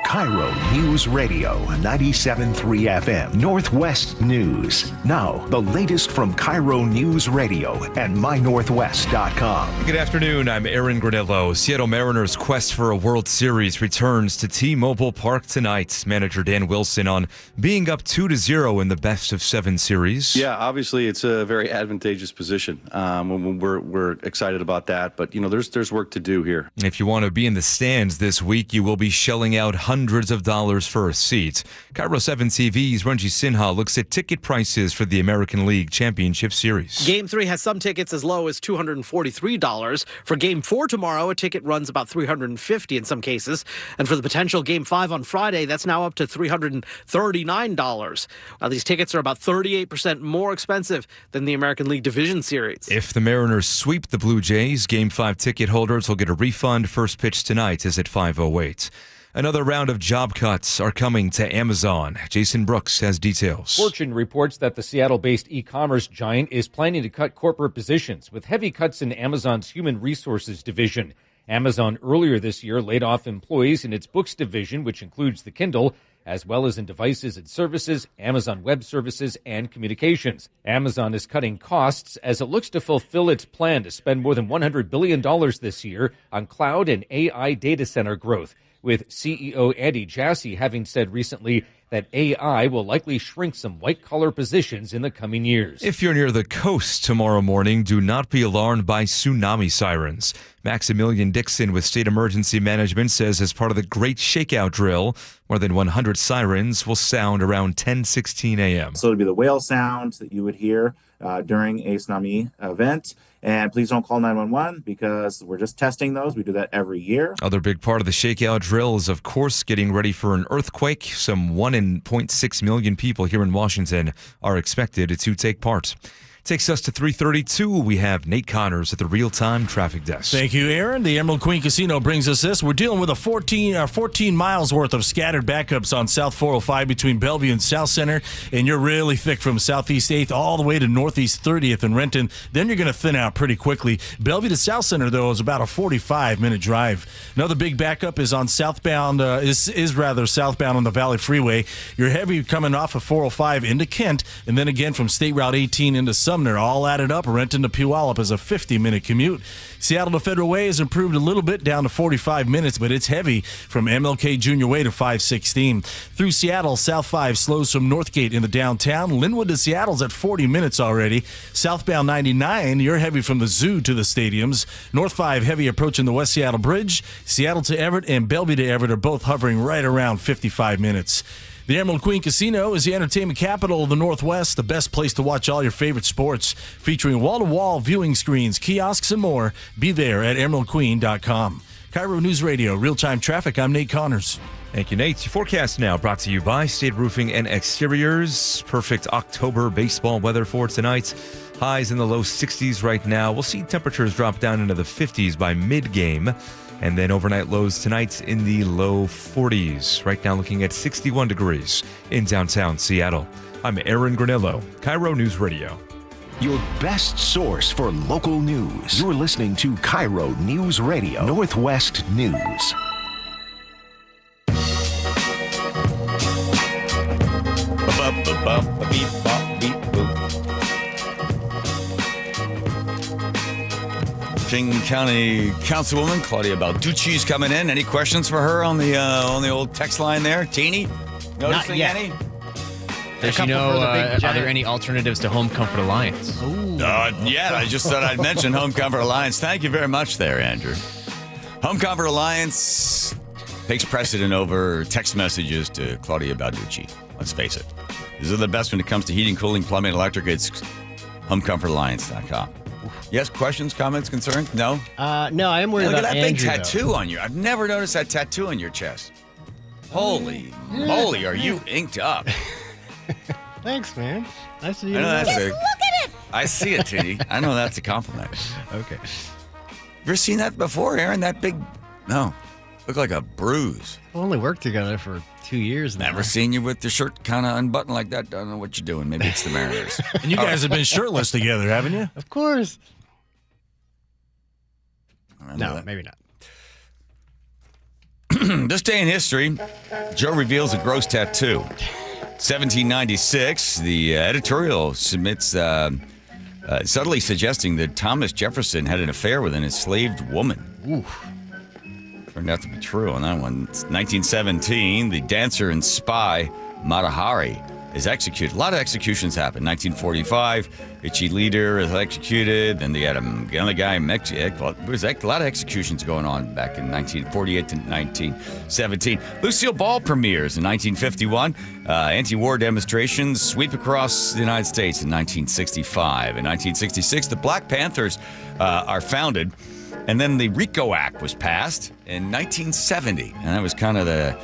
KIRO News Radio 97.3 FM Northwest News. Now, the latest from KIRO News Radio and mynorthwest.com. Good afternoon. I'm Aaron Granillo. Seattle Mariners' quest for a World Series returns to T-Mobile Park tonight. Manager Dan Wilson on being up 2-0 in the best-of-7 series. Yeah, obviously it's a very advantageous position. We're excited about that, but there's work to do here. If you want to be in the stands this week, you will be shelling out hundreds of dollars for a seat. KIRO 7 TV's Ranji Sinha looks at ticket prices for the American League Championship Series. Game 3 has some tickets as low as $243. For Game 4 tomorrow, a ticket runs about $350 in some cases. And for the potential Game 5 on Friday, that's now up to $339. These tickets are about 38% more expensive than the American League Division Series. If the Mariners sweep the Blue Jays, Game 5 ticket holders will get a refund. First pitch tonight is at 5:08. Another round of job cuts are coming to Amazon. Jason Brooks has details. Fortune reports that the Seattle-based e-commerce giant is planning to cut corporate positions with heavy cuts in Amazon's human resources division. Amazon earlier this year laid off employees in its books division, which includes the Kindle, as well as in devices and services, Amazon Web Services, and communications. Amazon is cutting costs as it looks to fulfill its plan to spend more than $100 billion this year on cloud and AI data center growth, with CEO Andy Jassy having said recently that AI will likely shrink some white-collar positions in the coming years. If you're near the coast tomorrow morning, do not be alarmed by tsunami sirens. Maximilian Dixon with State Emergency Management says as part of the Great Shakeout Drill, more than 100 sirens will sound around 10:16 a.m. So it would be the whale sound that you would hear during a tsunami event. And please don't call 911 because we're just testing those. We do that every year. Other big part of the shakeout drill is, of course, getting ready for an earthquake. Some 1.6 million people here in Washington are expected to take part. Takes us to 3:32. We have Nate Connors at the real-time traffic desk. Thank you, Aaron. The Emerald Queen Casino brings us this. We're dealing with a 14 miles worth of scattered backups on South 405 between Bellevue and South Center, and you're really thick from Southeast 8th all the way to Northeast 30th and Renton. Then you're going to thin out pretty quickly. Bellevue to South Center, though, is about a 45-minute drive. Another big backup is on southbound, southbound on the Valley Freeway. You're heavy coming off of 405 into Kent, and then again from State Route 18 into Sumner. All added up, Renton to Puyallup is a 50-minute commute. Seattle to Federal Way has improved a little bit down to 45 minutes, but it's heavy from MLK Junior Way to 516. Through Seattle, South 5 slows from Northgate in the downtown. Linwood to Seattle's at 40 minutes already. Southbound 99, you're heavy from the zoo to the stadiums. North 5 heavy approaching the West Seattle Bridge. Seattle to Everett and Bellevue to Everett are both hovering right around 55 minutes. The Emerald Queen Casino is the entertainment capital of the Northwest, the best place to watch all your favorite sports, featuring wall-to-wall viewing screens, kiosks, and more. Be there at emeraldqueen.com. KIRO News Radio, real-time traffic. I'm Nate Connors. Thank you, Nate. Your forecast now brought to you by State Roofing and Exteriors. Perfect October baseball weather for tonight. Highs in the low 60s right now. We'll see temperatures drop down into the 50s by mid-game. And then overnight lows tonight in the low 40s. Right now looking at 61 degrees in downtown Seattle. I'm Aaron Granillo, KIRO News Radio. Your best source for local news. You're listening to KIRO News Radio, Northwest News. King County Councilwoman Claudia Balducci's coming in. Any questions for her on the old text line there? Teeny? Noticing yet. any? Does she know, are there any alternatives to Home Comfort Alliance? Yeah, I just thought I'd mention Home Comfort Alliance. Thank you very much there, Andrew. Home Comfort Alliance takes precedent over text messages to Claudia Balducci. Let's face it. These are the best when it comes to heating, cooling, plumbing, electric. It's homecomfortalliance.com. Yes, questions, comments, concerns? No? No, I am worried about Look at that Andrew, big tattoo on you. I've never noticed that tattoo on your chest. Holy moly, are you inked up? Thanks, man. Nice to I know that's Look at it! I see it, Titty. I know that's a compliment. Okay. You ever seen that before, Aaron? That big... No. Look like a bruise. We only worked together for 2 years now. Never seen you with the shirt kind of unbuttoned like that. Don't know what you're doing. Maybe it's the Mariners. And you guys have been shirtless together, haven't you? Of course. No, that. Maybe not. This day in history, Joe reveals a gross tattoo. 1796, the editorial submits subtly suggesting that Thomas Jefferson had an affair with an enslaved woman. Oof. Turned out to be true on that one. It's 1917, the dancer and spy Mata Hari is executed. A lot of executions happened. 1945, Itchy Leader is executed. Then they had another guy in Mexico. There was a lot of executions going on back in 1948 to 1917. Lucille Ball premieres in 1951. Anti-war demonstrations sweep across the United States in 1965. In 1966, the Black Panthers are founded. And then the RICO Act was passed in 1970. And that was kind of the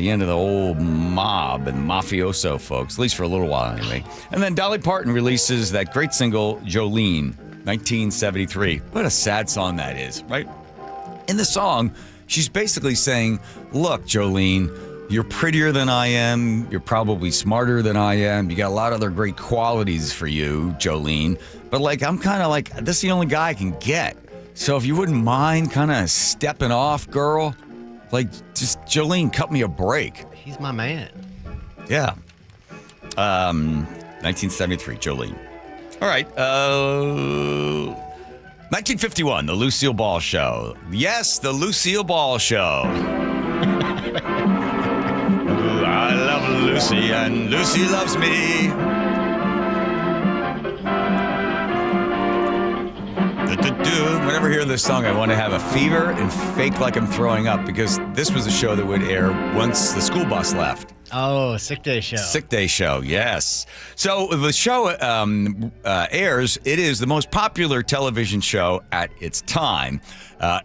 end of the old mob and mafioso folks, at least for a little while anyway. And then Dolly Parton releases that great single, Jolene, 1973. What a sad song that is, right? In the song, she's basically saying, look, Jolene, you're prettier than I am. You're probably smarter than I am. You got a lot of other great qualities for you, Jolene. But I'm kind of like, this is the only guy I can get. So if you wouldn't mind kind of stepping off, girl, just Jolene, cut me a break. He's my man. Yeah. 1973, Jolene. All right. 1951, The Lucille Ball Show. Yes, The Lucille Ball Show. I love Lucy and Lucy loves me. Whenever I hear this song, I want to have a fever and fake like I'm throwing up because this was a show that would air once the school bus left. Oh, Sick Day Show. Sick Day Show, yes. So the show airs. It is the most popular television show at its time.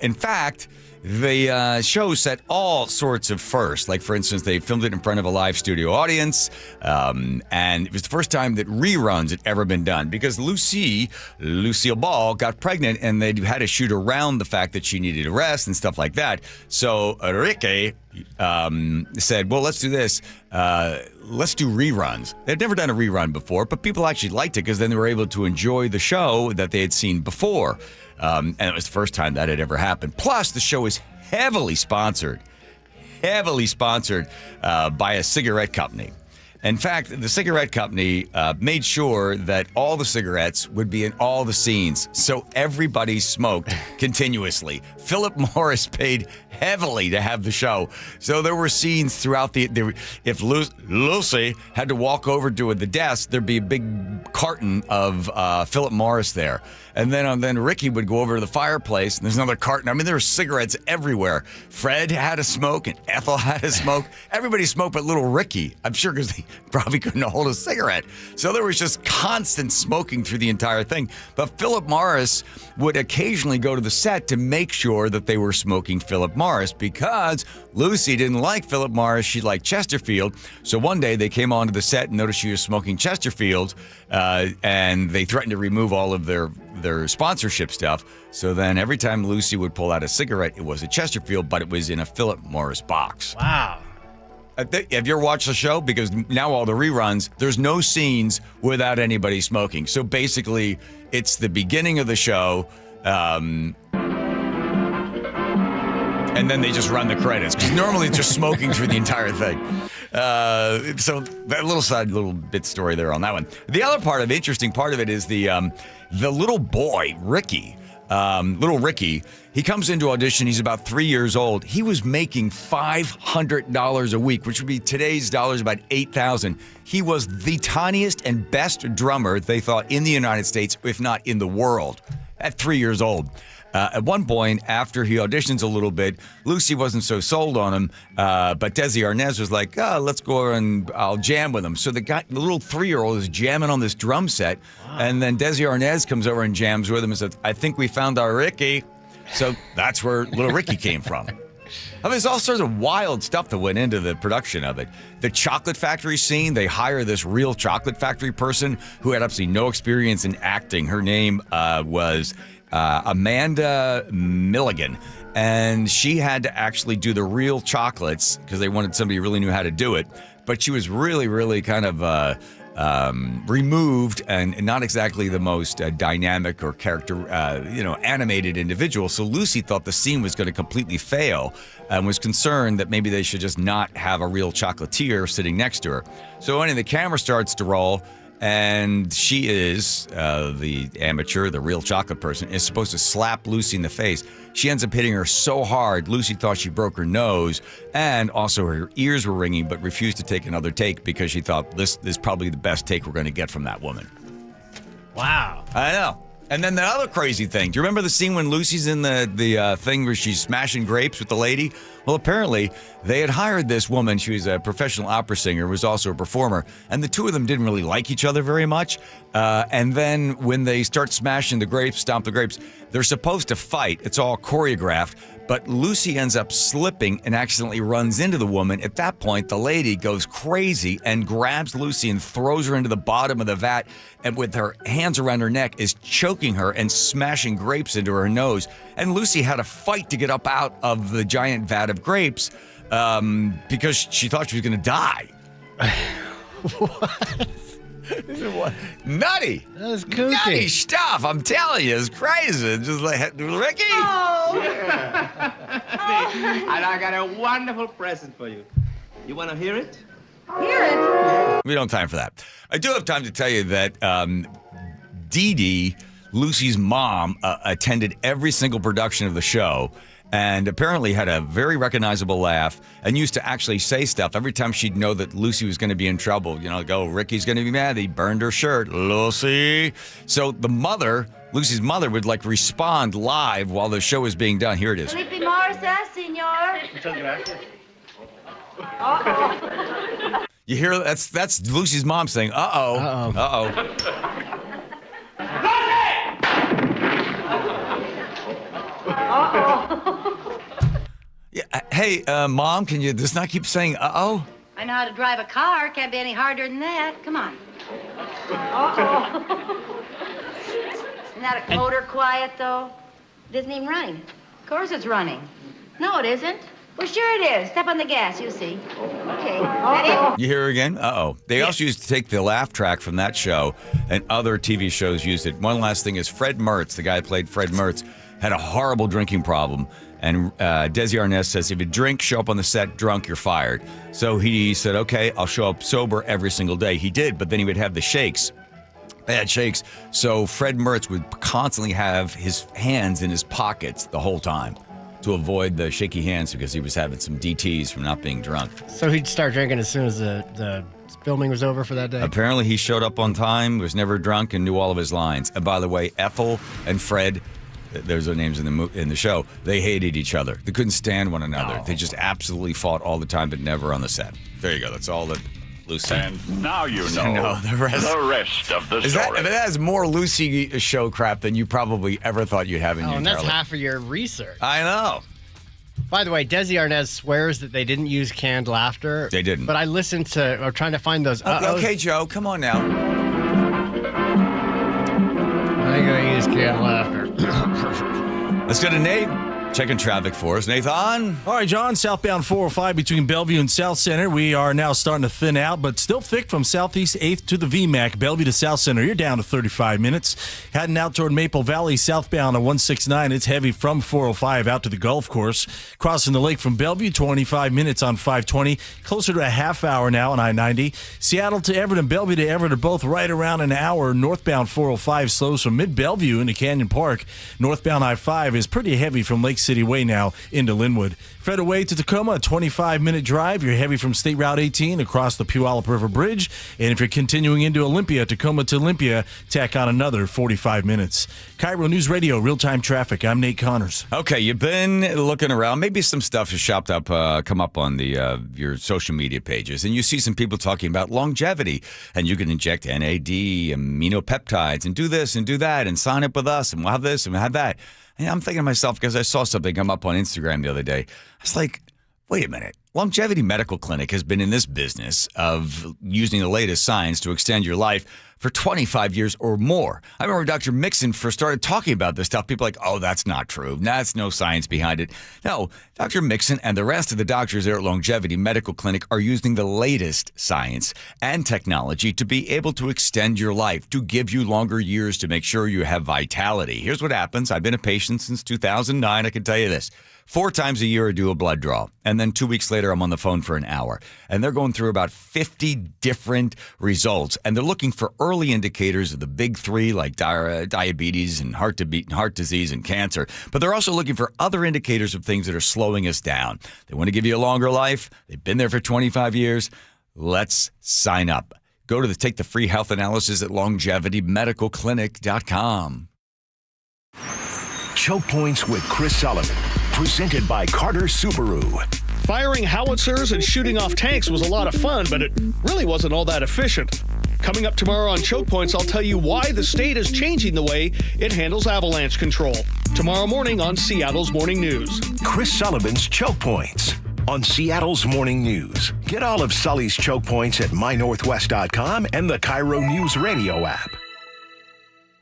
In fact, the show set all sorts of firsts. Like, for instance, they filmed it in front of a live studio audience. And it was the first time that reruns had ever been done because Lucille Ball, got pregnant and they had to shoot around the fact that she needed a rest and stuff like that. So Ricky said, well, let's do this. Let's do reruns. They'd never done a rerun before, but people actually liked it because then they were able to enjoy the show that they had seen before. And it was the first time that had ever happened. Plus, the show is heavily sponsored by a cigarette company. In fact, the cigarette company made sure that all the cigarettes would be in all the scenes, so everybody smoked continuously. Philip Morris paid heavily to have the show. So there were scenes throughout if Lucy had to walk over to the desk, there'd be a big carton of Philip Morris there. And then Ricky would go over to the fireplace, and there's another carton. I mean, there were cigarettes everywhere. Fred had a smoke, and Ethel had a smoke. Everybody smoked but little Ricky, I'm sure, because he probably couldn't hold a cigarette. So there was just constant smoking through the entire thing. But Philip Morris would occasionally go to the set to make sure that they were smoking Philip Morris because Lucy didn't like Philip Morris. She liked Chesterfield. So one day they came onto the set and noticed she was smoking Chesterfield, and they threatened to remove all of their sponsorship stuff. So then every time Lucy would pull out a cigarette, it was a Chesterfield, but it was in a Philip Morris box. Wow. Have you ever watched the show? Because now all the reruns, there's no scenes without anybody smoking. So basically, it's the beginning of the show, and then they just run the credits. Because normally it's just smoking through the entire thing. So that little bit story there on that one. The other interesting part of it is the little boy, Ricky. Little Ricky, he comes into audition. He's about 3 years old. He was making $500 a week, which would be today's dollars about $8,000. He was the tiniest and best drummer, they thought, in the United States, if not in the world, at 3 years old. At one point, after he auditions a little bit, Lucy wasn't so sold on him, but Desi Arnaz was like, let's go and I'll jam with him. So the little 3-year-old is jamming on this drum set, and then Desi Arnaz comes over and jams with him and says, I think we found our Ricky. So that's where little Ricky came from. I mean, there's all sorts of wild stuff that went into the production of it. The chocolate factory scene, they hire this real chocolate factory person who had absolutely no experience in acting. Her name was Amanda Milligan. And she had to actually do the real chocolates because they wanted somebody who really knew how to do it. But she was really, really kind of removed and not exactly the most dynamic or animated individual. So Lucy thought the scene was going to completely fail and was concerned that maybe they should just not have a real chocolatier sitting next to her. So anyway, the camera starts to roll. And she is, the amateur, the real chocolate person, is supposed to slap Lucy in the face. She ends up hitting her so hard, Lucy thought she broke her nose, and also her ears were ringing, but refused to take another take because she thought this is probably the best take we're going to get from that woman. Wow. I know. And then the other crazy thing, do you remember the scene when Lucy's in the thing where she's smashing grapes with the lady? Well, apparently they had hired this woman. She was a professional opera singer, was also a performer, and the two of them didn't really like each other very much. And then when they start smashing the grapes, stomp the grapes, they're supposed to fight. It's all choreographed. But Lucy ends up slipping and accidentally runs into the woman. At that point, the lady goes crazy and grabs Lucy and throws her into the bottom of the vat, and with her hands around her neck is choking her and smashing grapes into her nose. And Lucy had to fight to get up out of the giant vat of grapes because she thought she was going to die. What? Nutty. That was kooky. Nutty stuff. I'm telling you, it's crazy. It's just like, Ricky. Oh. And I got a wonderful present for you. You want to hear it? Hear it? We don't have time for that. I do have time to tell you that Dee Dee, Lucy's mom, attended every single production of the show. And apparently had a very recognizable laugh and used to actually say stuff every time she'd know that Lucy was going to be in trouble. You know, go, Ricky's going to be mad. He burned her shirt. Lucy. So the mother, Lucy's mother, would like respond live while the show was being done. Here it is. Felipe Morsa, senor. Muchas gracias. Uh-oh. You hear that's Lucy's mom saying, uh-oh. Uh-oh. Uh-oh. Yeah, hey, Mom, can you just not keep saying uh-oh? I know how to drive a car. Can't be any harder than that. Come on. Uh-oh. Isn't that a motor quiet, though? It isn't even running. Of course it's running. No, it isn't. Well, sure it is. Step on the gas, you see. Okay. Ready? You hear her again? Uh-oh. They also used to take the laugh track from that show, and other TV shows used it. One last thing is Fred Mertz, the guy who played Fred Mertz, had a horrible drinking problem. And Desi Arnaz says, if you drink, show up on the set drunk, you're fired. So he said, okay, I'll show up sober every single day. He did, but then he would have the shakes. Bad shakes. So Fred Mertz would constantly have his hands in his pockets the whole time to avoid the shaky hands because he was having some DTs from not being drunk. So he'd start drinking as soon as the filming was over for that day? Apparently he showed up on time, was never drunk, and knew all of his lines. And by the way, Ethel and Fred, there's their names in the show, they hated each other. They couldn't stand one another. They just absolutely fought all the time, but never on the set. There you go. That's all that Lucy. And now you know the rest of the story. That is more Lucy show crap than you probably ever thought you'd have in your and entire that's life. half of your research. I know. By the way, Desi Arnaz swears that they didn't use canned laughter. They didn't. But I listened to, or trying to find those. Okay, Joe, come on now. I ain't gonna use canned laughter. Let's go to Nate. Checking traffic for us. Nathan? All right, John, southbound 405 between Bellevue and South Center. We are now starting to thin out, but still thick from Southeast 8th to the VMAC. Bellevue to South Center, you're down to 35 minutes. Heading out toward Maple Valley, southbound on 169. It's heavy from 405 out to the golf course. Crossing the lake from Bellevue, 25 minutes on 520. Closer to a half hour now on I-90. Seattle to Everett and Bellevue to Everett are both right around an hour. Northbound 405 slows from mid-Bellevue into Canyon Park. Northbound I-5 is pretty heavy from Lake City Way now into Linwood. Fred away to Tacoma, a 25-minute drive. You're heavy from State Route 18 across the Puyallup River Bridge. And if you're continuing into Olympia, Tacoma to Olympia, tack on another 45 minutes. KIRO News Radio, real-time traffic. I'm Nate Connors. Okay, you've been looking around. Maybe some stuff has shopped up, come up on the your social media pages, and you see some people talking about longevity, and you can inject NAD, aminopeptides, and do this and do that, and sign up with us, and we'll have this and we'll have that. And I'm thinking to myself, because I saw something come up on Instagram the other day, I was like, wait a minute. Longevity Medical Clinic has been in this business of using the latest science to extend your life for 25 years or more. I remember Dr. Mixon first started talking about this stuff. People are like, oh, that's not true. That's no science behind it. No, Dr. Mixon and the rest of the doctors there at Longevity Medical Clinic are using the latest science and technology to be able to extend your life, to give you longer years, to make sure you have vitality. Here's what happens. I've been a patient since 2009. I can tell you this. 4 times a year I do a blood draw. And then 2 weeks later, I'm on the phone for an hour. And they're going through about 50 different results. And they're looking for early indicators of the big 3, like diabetes and heart disease and cancer. But they're also looking for other indicators of things that are slowing us down. They want to give you a longer life. They've been there for 25 years. Let's sign up. Take the free health analysis at longevitymedicalclinic.com. Choke Points with Chris Sullivan, presented by Carter Subaru. Firing howitzers and shooting off tanks was a lot of fun, but it really wasn't all that efficient. Coming up tomorrow on Choke Points, I'll tell you why the state is changing the way it handles avalanche control. Tomorrow morning on Seattle's Morning News. Chris Sullivan's Choke Points on Seattle's Morning News. Get all of Sully's Choke Points at mynorthwest.com and the KIRO Newsradio app.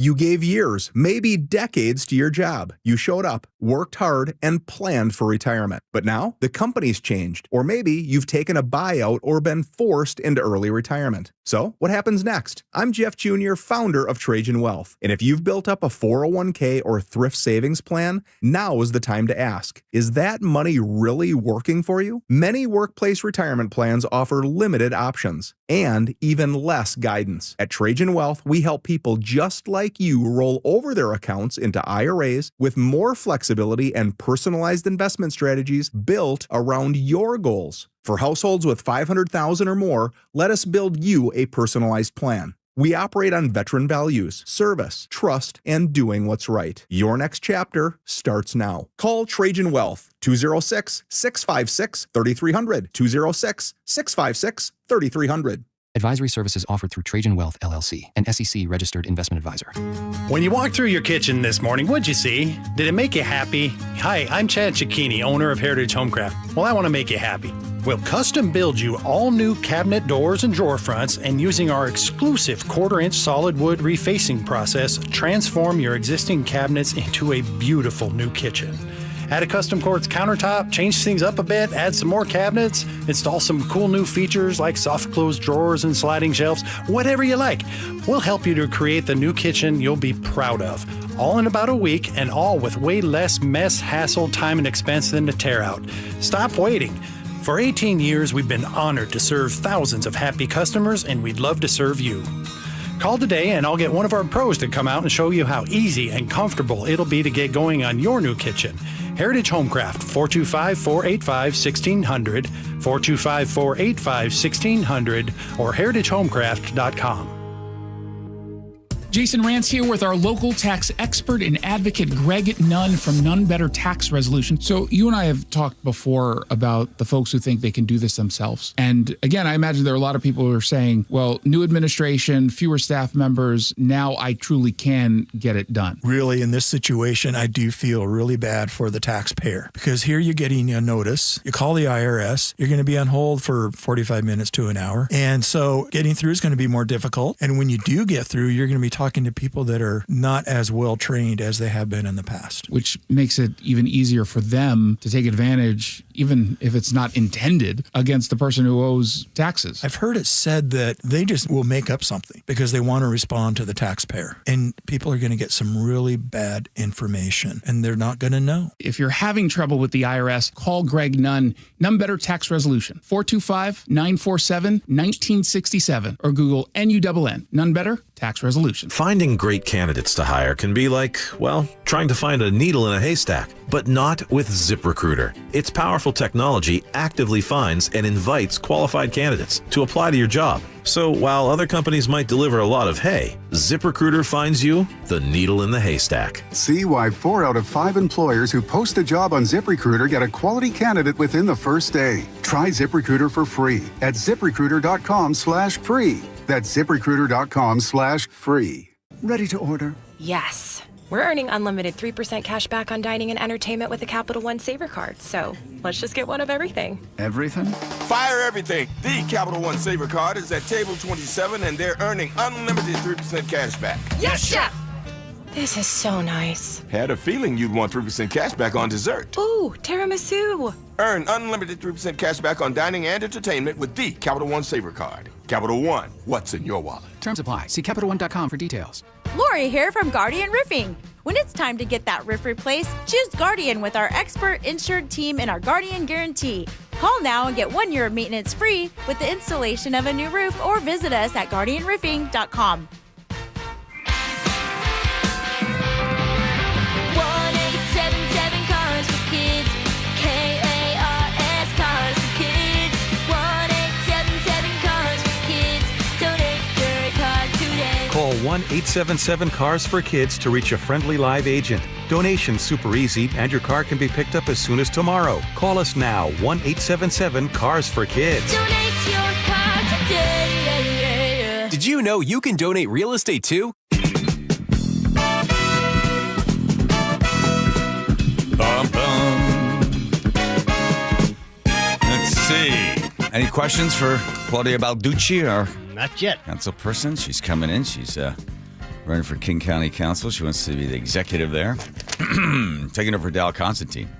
You gave years, maybe decades to your job. You showed up, worked hard, and planned for retirement. But now the company's changed, or maybe you've taken a buyout or been forced into early retirement. So what happens next? I'm Jeff Jr., founder of Trajan Wealth. And if you've built up a 401k or thrift savings plan, now is the time to ask, is that money really working for you? Many workplace retirement plans offer limited options and even less guidance. At Trajan Wealth, we help people just like you roll over their accounts into IRAs with more flexibility and personalized investment strategies built around your goals. For households with $500,000 or more, let us build you a personalized plan. We operate on veteran values, service, trust, and doing what's right. Your next chapter starts now. Call Trajan Wealth, 206-656-3300, 206-656-3300. Advisory services offered through Trajan Wealth, LLC, an SEC-registered investment advisor. When you walked through your kitchen this morning, what'd you see? Did it make you happy? Hi, I'm Chad Cicchini, owner of Heritage Homecraft. Well, I want to make you happy. We'll custom build you all new cabinet doors and drawer fronts, and using our exclusive 1/4-inch solid wood refacing process, transform your existing cabinets into a beautiful new kitchen. Add a custom quartz countertop, change things up a bit, add some more cabinets, install some cool new features like soft close drawers and sliding shelves, whatever you like. We'll help you to create the new kitchen you'll be proud of. All in about a week, and all with way less mess, hassle, time, and expense than to tear out. Stop waiting. For 18 years, we've been honored to serve thousands of happy customers, and we'd love to serve you. Call today and I'll get one of our pros to come out and show you how easy and comfortable it'll be to get going on your new kitchen. Heritage Homecraft, 425-485-1600, 425-485-1600, or heritagehomecraft.com. Jason Rance here with our local tax expert and advocate, Greg Nunn from None Better Tax Resolution. So you and I have talked before about the folks who think they can do this themselves. And again, I imagine there are a lot of people who are saying, well, new administration, fewer staff members, now I truly can get it done. Really, in this situation, I do feel really bad for the taxpayer, because here you're getting a notice. You call the IRS, you're going to be on hold for 45 minutes to an hour. And so getting through is going to be more difficult. And when you do get through, you're going to be talking to people that are not as well trained as they have been in the past. Which makes it even easier for them to take advantage, even if it's not intended, against the person who owes taxes. I've heard it said that they just will make up something because they want to respond to the taxpayer. And people are going to get some really bad information and they're not going to know. If you're having trouble with the IRS, call Greg Nunn, None Better Tax Resolution, 425-947-1967, or Google NUNN, None Better Tax Resolution. Finding great candidates to hire can be like, well, trying to find a needle in a haystack, but not with ZipRecruiter. Its powerful technology actively finds and invites qualified candidates to apply to your job. So while other companies might deliver a lot of hay, ZipRecruiter finds you the needle in the haystack. See why 4 out of 5 employers who post a job on ZipRecruiter get a quality candidate within the first day. Try ZipRecruiter for free at ZipRecruiter.com/free. That's ZipRecruiter.com/free. Ready to order? Yes. We're earning unlimited 3% cash back on dining and entertainment with a Capital One Saver card. So let's just get one of everything. Everything? Fire everything. The Capital One Saver card is at table 27, and they're earning unlimited 3% cash back. Yes, Chef! This is so nice. Had a feeling you'd want 3% cash back on dessert. Ooh, tiramisu. Earn unlimited 3% cash back on dining and entertainment with the Capital One Saver card. Capital One, what's in your wallet? Terms apply. See CapitalOne.com for details. Lori here from Guardian Roofing. When it's time to get that roof replaced, choose Guardian with our expert insured team and our Guardian Guarantee. Call now and get 1 year of maintenance free with the installation of a new roof, or visit us at guardianroofing.com. 1-877 Cars for Kids. KARS Cars for Kids. 1-877 Cars for Kids. Donate your car today. Call 1-877-CARS for Kids to reach a friendly live agent. Donation's super easy, and your car can be picked up as soon as tomorrow. Call us now, 1-877-CARS for Kids. Donate your car today. Did you know you can donate real estate too? Bum, bum. Let's see. Any questions for Claudia Balducci, our Not yet. council person? She's coming in. She's running for King County Council. She wants to be the executive there. Taking over Dal Constantine.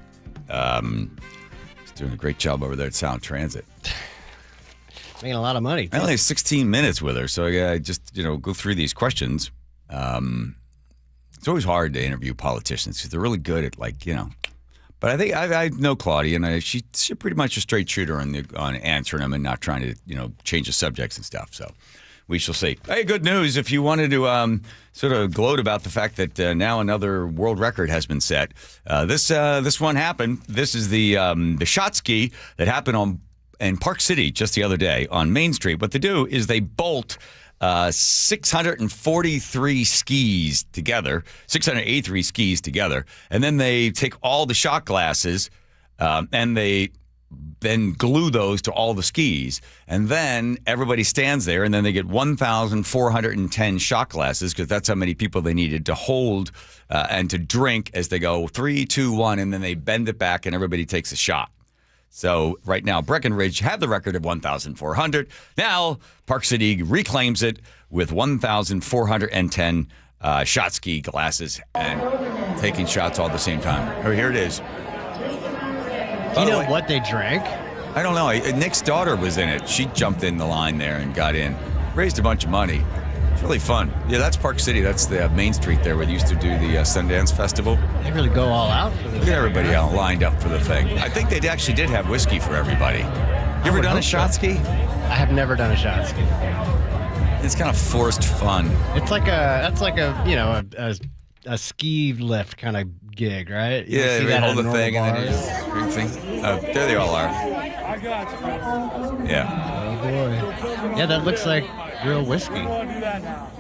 She's doing a great job over there at Sound Transit. Making a lot of money. I only have 16 minutes with her, so I just go through these questions. It's always hard to interview politicians because they're really good at But I think I know Claudia, and she's pretty much a straight shooter on answering them and not trying to change the subjects and stuff. So we shall see. Hey, good news! If you wanted to sort of gloat about the fact that now another world record has been set, this one happened. This is the shot ski that happened in Park City just the other day on Main Street. What they do is they bolt 643 skis together, 683 skis together, and then they take all the shot glasses and they then glue those to all the skis, and then everybody stands there, and then they get 1,410 shot glasses because that's how many people they needed to hold and to drink as they go 3, 2, 1, and then they bend it back and everybody takes a shot. So right now, Breckenridge had the record of 1,400. Now, Park City reclaims it with 1,410 shot ski glasses and taking shots all at the same time. Oh, here it is. Do you know what they drank? I don't know. Nick's daughter was in it. She jumped in the line there and got in. Raised a bunch of money. It's really fun. Yeah, that's Park City. That's the Main Street there where they used to do the Sundance Festival. They really go all out for this. Look at everybody out lined up for the thing. I think they actually did have whiskey for everybody. You ever done a shot ski? I have never done a shot ski. It's kind of forced fun. It's like a ski lift kind of gig, right? You Yeah, see they that hold at the thing and then you bars. just bring the thing. There they all are. Yeah. Oh boy. Yeah, that looks like real whiskey.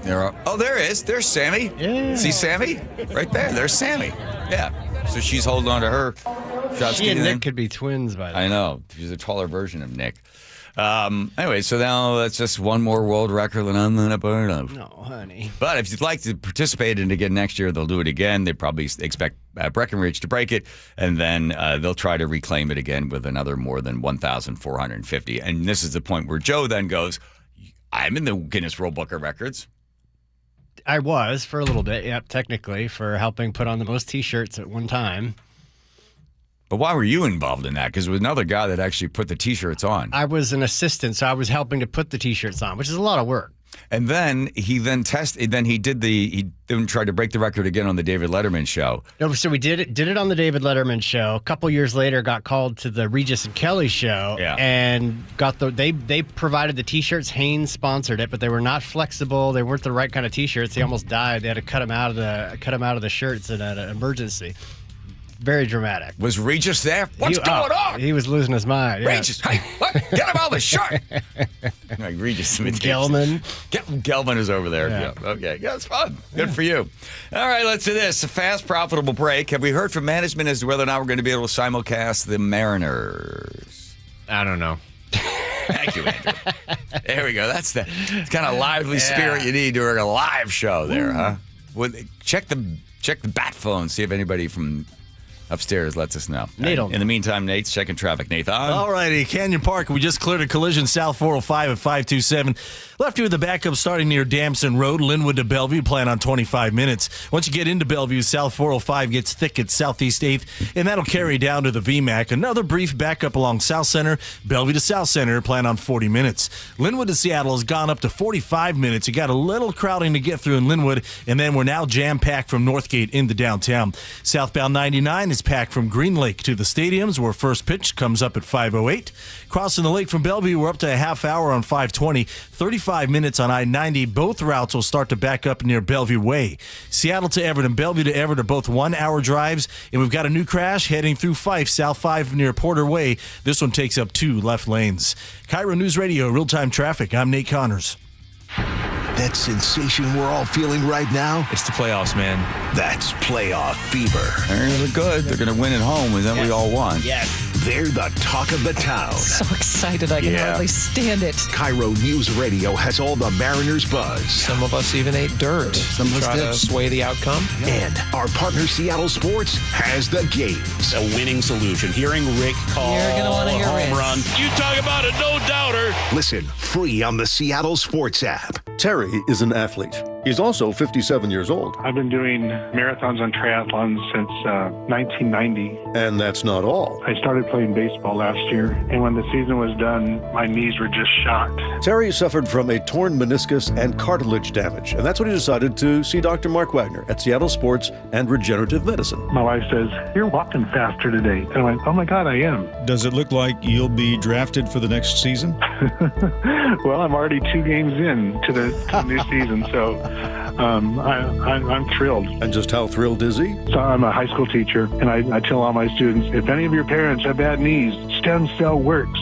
There is. There's Sammy. Yeah. See Sammy? Right there. There's Sammy. Yeah. So she's holding on to her shot ski. She and Nick could be twins by the way. I know. She's a taller version of Nick. Anyway, so now that's just one more world record that I'm not a part of. No, honey. But if you'd like to participate in it again next year, they'll do it again. They probably expect Breckenridge to break it, and then they'll try to reclaim it again with another more than 1,450. And this is the point where Joe then goes, I'm in the Guinness World Book of Records. I was for a little bit, yep, technically, for helping put on the most T-shirts at one time. But why were you involved in that? Because there was another guy that actually put the T-shirts on. I was an assistant, so I was helping to put the T-shirts on, which is a lot of work. And then he then tried to break the record again on the David Letterman show. No, so we did it on the David Letterman show. A couple years later, got called to the Regis and Kelly show, and got they provided the T-shirts. Hanes sponsored it, but they were not flexible. They weren't the right kind of T-shirts. They almost died. They had to cut them out of the shirts in an emergency. Very dramatic. Was Regis there? What's going on? He was losing his mind. Yeah. Regis, hey, what? Get him out of the shirt. Like Regis. Gelman. Gelman is over there. Yeah. Okay. Yeah, it's fun. Good for you. All right, let's do this. A fast, profitable break. Have we heard from management as to whether or not we're going to be able to simulcast the Mariners? I don't know. Thank you, Andrew. There we go. That's the kind of lively spirit you need during a live show there, huh? Well, check the Check the bat phone, see if anybody from upstairs lets us know. Nate, in the meantime, Nate's checking traffic. Nathan. All righty, Canyon Park. We just cleared a collision south 405 at 527. Left you with the backup starting near Damson Road, Linwood to Bellevue. Plan on 25 minutes. Once you get into Bellevue, south 405 gets thick at Southeast 8th, and that'll carry down to the VMAC. Another brief backup along South Center, Bellevue to South Center. Plan on 40 minutes. Linwood to Seattle has gone up to 45 minutes. You got a little crowding to get through in Linwood, and then we're now jam-packed from Northgate into downtown. Southbound 99 is packed from Green Lake to the stadiums, where first pitch comes up at 5:08. Crossing the lake from Bellevue, we're up to a half hour on 520. 35 minutes on I-90. Both routes will start to back up near Bellevue Way. Seattle to Everett and Bellevue to Everett are both 1 hour drives. And we've got a new crash heading through Fife, South 5 near Porter Way. This one takes up 2 left lanes. KIRO News Radio, real-time traffic. I'm Nate Connors. That sensation we're all feeling right now? It's the playoffs, man. That's playoff fever. They're good. They're going to win at home, and then we all won. Yes. They're the talk of the town. So excited I can hardly stand it. KIRO News Radio has all the Mariners buzz. Some of us even ate dirt. Some of us try to sway the outcome. And our partner Seattle Sports has the games. A winning solution. Hearing Rick call You're gonna want to hear home Rick. run. You talk about a no-doubter. Listen free on the Seattle Sports app. Terry is an athlete. He's also 57 years old. I've been doing marathons and triathlons since 1990. And that's not all. I started playing baseball last year, and when the season was done, my knees were just shot. Terry suffered from a torn meniscus and cartilage damage, and that's when he decided to see Dr. Mark Wagner at Seattle Sports and Regenerative Medicine. My wife says, "You're walking faster today." And I went, "Oh my God, I am." Does it look like you'll be drafted for the next season? Well, I'm already 2 games in to the new season, so I'm thrilled. And just how thrilled is he? So I'm a high school teacher, and I tell all my students, if any of your parents have bad knees, stem cell works.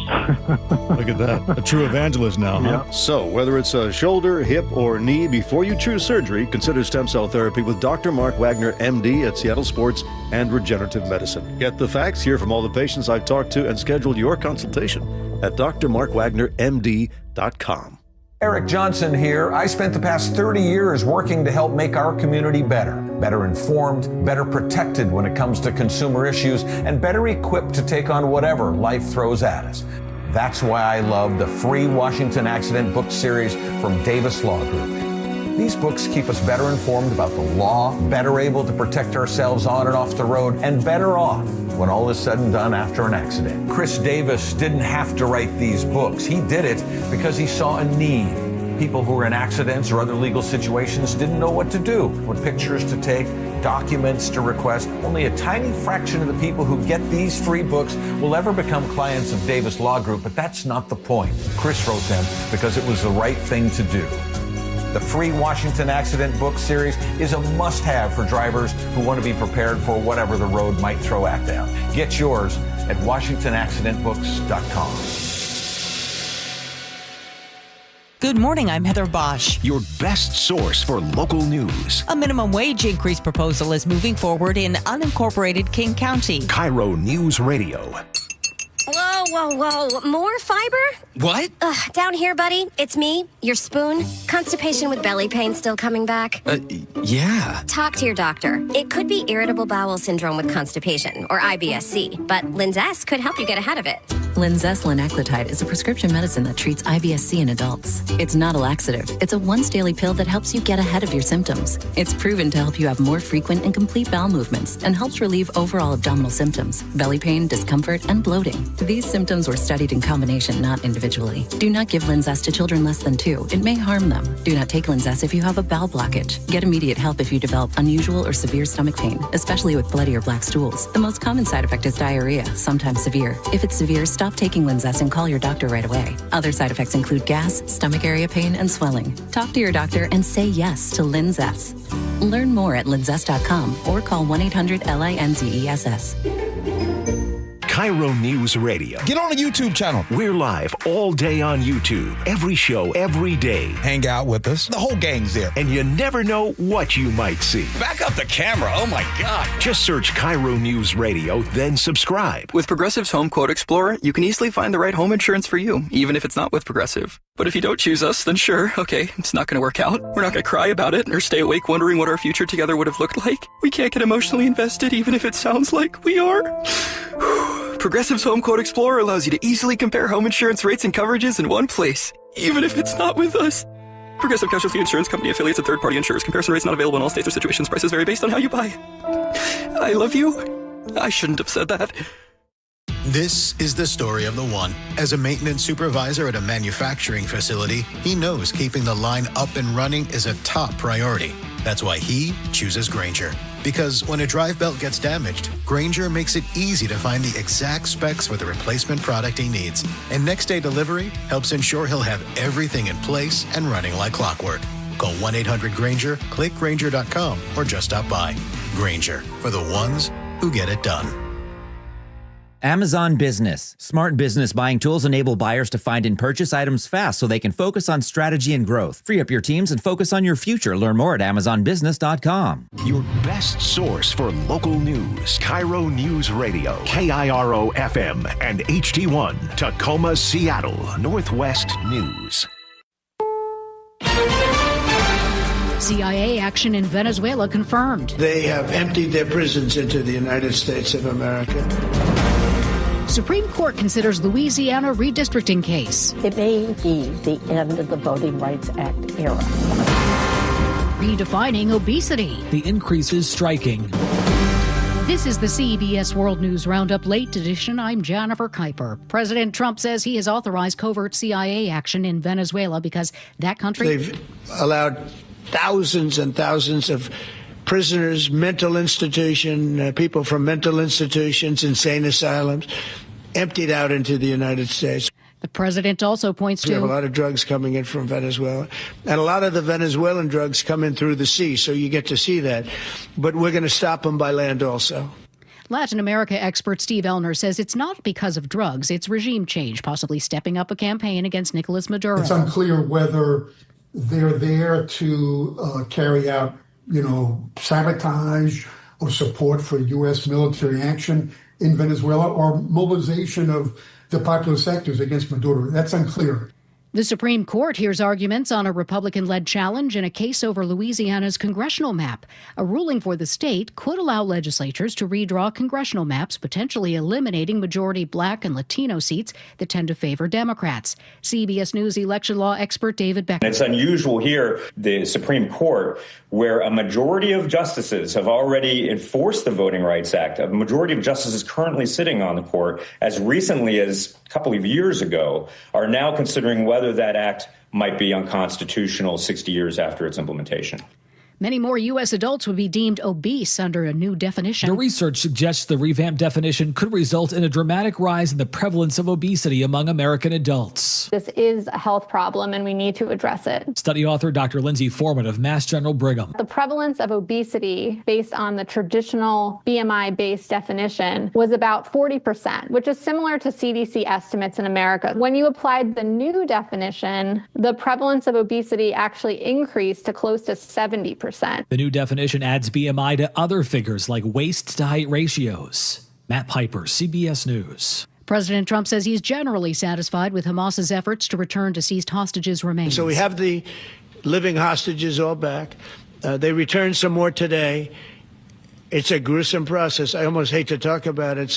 Look at that. A true evangelist now, huh? Yeah. So, whether it's a shoulder, hip, or knee, before you choose surgery, consider stem cell therapy with Dr. Mark Wagner, MD, at Seattle Sports and Regenerative Medicine. Get the facts, hear from all the patients I've talked to, and schedule your consultation at drmarkwagnermd.com. Eric Johnson here. I spent the past 30 years working to help make our community better informed, better protected when it comes to consumer issues, and better equipped to take on whatever life throws at us. That's why I love the free Washington Accident book series from Davis Law Group. These books keep us better informed about the law, better able to protect ourselves on and off the road, and better off when all is said and done after an accident. Chris Davis didn't have to write these books. He did it because he saw a need. People who were in accidents or other legal situations didn't know what to do, what pictures to take, documents to request. Only a tiny fraction of the people who get these free books will ever become clients of Davis Law Group, but that's not the point. Chris wrote them because it was the right thing to do. The free Washington Accident book series is a must-have for drivers who want to be prepared for whatever the road might throw at them. Get yours at WashingtonAccidentBooks.com. Good morning, I'm Heather Bosch. Your best source for local news. A minimum wage increase proposal is moving forward in unincorporated King County. KIRO News Radio. Whoa. More fiber? What? Down here, buddy. It's me, your spoon. Constipation with belly pain still coming back. Yeah. Talk to your doctor. It could be irritable bowel syndrome with constipation, or IBS-C, but Linzess could help you get ahead of it. Linzess linaclotide is a prescription medicine that treats IBS-C in adults. It's not a laxative. It's a once-daily pill that helps you get ahead of your symptoms. It's proven to help you have more frequent and complete bowel movements and helps relieve overall abdominal symptoms, belly pain, discomfort, and bloating. These symptoms were studied in combination, not individually. Do not give Linzess to children less than 2. It may harm them. Do not take Linzess if you have a bowel blockage. Get immediate help if you develop unusual or severe stomach pain, especially with bloody or black stools. The most common side effect is diarrhea, sometimes severe. If it's severe, stop taking Linzess and call your doctor right away. Other side effects include gas, stomach area pain, and swelling. Talk to your doctor and say yes to Linzess. Learn more at linzess.com or call 1-800-LINZESS. KIRO News Radio. Get on the YouTube channel. We're live all day on YouTube. Every show, every day. Hang out with us. The whole gang's there. And you never know what you might see. Back up the camera. Oh, my God. Just search KIRO News Radio, then subscribe. With Progressive's Home Quote Explorer, you can easily find the right home insurance for you, even if it's not with Progressive. But if you don't choose us, then sure, okay, it's not going to work out. We're not going to cry about it or stay awake wondering what our future together would have looked like. We can't get emotionally invested even if it sounds like we are. Progressive's Home Quote Explorer allows you to easily compare home insurance rates and coverages in one place, even if it's not with us. Progressive Casualty Insurance Company affiliates and third-party insurers. Comparison rates not available in all states or situations. Prices vary based on how you buy. I love you. I shouldn't have said that. This is the story of the one. As a maintenance supervisor at a manufacturing facility, he knows keeping the line up and running is a top priority. That's why he chooses Grainger. Because when a drive belt gets damaged, Grainger makes it easy to find the exact specs for the replacement product he needs. And next-day delivery helps ensure he'll have everything in place and running like clockwork. Call 1-800-GRAINGER, click Grainger.com, or just stop by. Grainger, for the ones who get it done. Amazon Business. Smart business buying tools enable buyers to find and purchase items fast so they can focus on strategy and growth. Free up your teams and focus on your future. Learn more at AmazonBusiness.com. Your best source for local news. KIRO News Radio. KIRO FM and HD1. Tacoma, Seattle. Northwest News. CIA action in Venezuela confirmed. They have emptied their prisons into the United States of America. Supreme Court considers Louisiana redistricting case. It may be the end of the Voting Rights Act era. Redefining obesity. The increase is striking. This is the CBS World News Roundup Late Edition. I'm Jennifer Kuiper. President Trump says he has authorized covert CIA action in Venezuela because that country... They've allowed thousands and thousands of prisoners, mental institution, people from mental institutions, insane asylums, emptied out into the United States. The president also points to... We have a lot of drugs coming in from Venezuela, and a lot of the Venezuelan drugs come in through the sea, so you get to see that. But we're going to stop them by land also. Latin America expert Steve Elner says it's not because of drugs, it's regime change, possibly stepping up a campaign against Nicolas Maduro. It's unclear whether they're there to carry out sabotage or support for U.S. military action in Venezuela or mobilization of the popular sectors against Maduro. That's unclear. The Supreme Court hears arguments on a Republican-led challenge in a case over Louisiana's congressional map. A ruling for the state could allow legislatures to redraw congressional maps, potentially eliminating majority Black and Latino seats that tend to favor Democrats. CBS News election law expert David Becker. It's unusual here, the Supreme Court, where a majority of justices have already enforced the Voting Rights Act. A majority of justices currently sitting on the court, as recently as a couple of years ago, are now considering whether that act might be unconstitutional 60 years after its implementation. Many more U.S. adults would be deemed obese under a new definition. The research suggests the revamped definition could result in a dramatic rise in the prevalence of obesity among American adults. This is a health problem, and we need to address it. Study author Dr. Lindsay Foreman of Mass General Brigham. The prevalence of obesity based on the traditional BMI-based definition was about 40%, which is similar to CDC estimates in America. When you applied the new definition, the prevalence of obesity actually increased to close to 70%. The new definition adds BMI to other figures like waist to height ratios. Matt Piper, CBS News. President Trump says he's generally satisfied with Hamas's efforts to return to seized hostages' remains. So we have the living hostages all back. They returned some more today. It's a gruesome process. I almost hate to talk about it.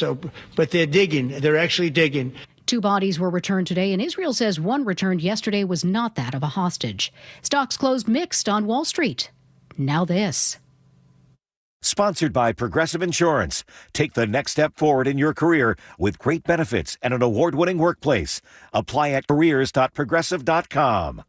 But they're digging. They're actually digging. 2 bodies were returned today, and Israel says one returned yesterday was not that of a hostage. Stocks closed mixed on Wall Street. Now this. Sponsored by Progressive Insurance. Take the next step forward in your career with great benefits and an award-winning workplace. Apply at careers.progressive.com.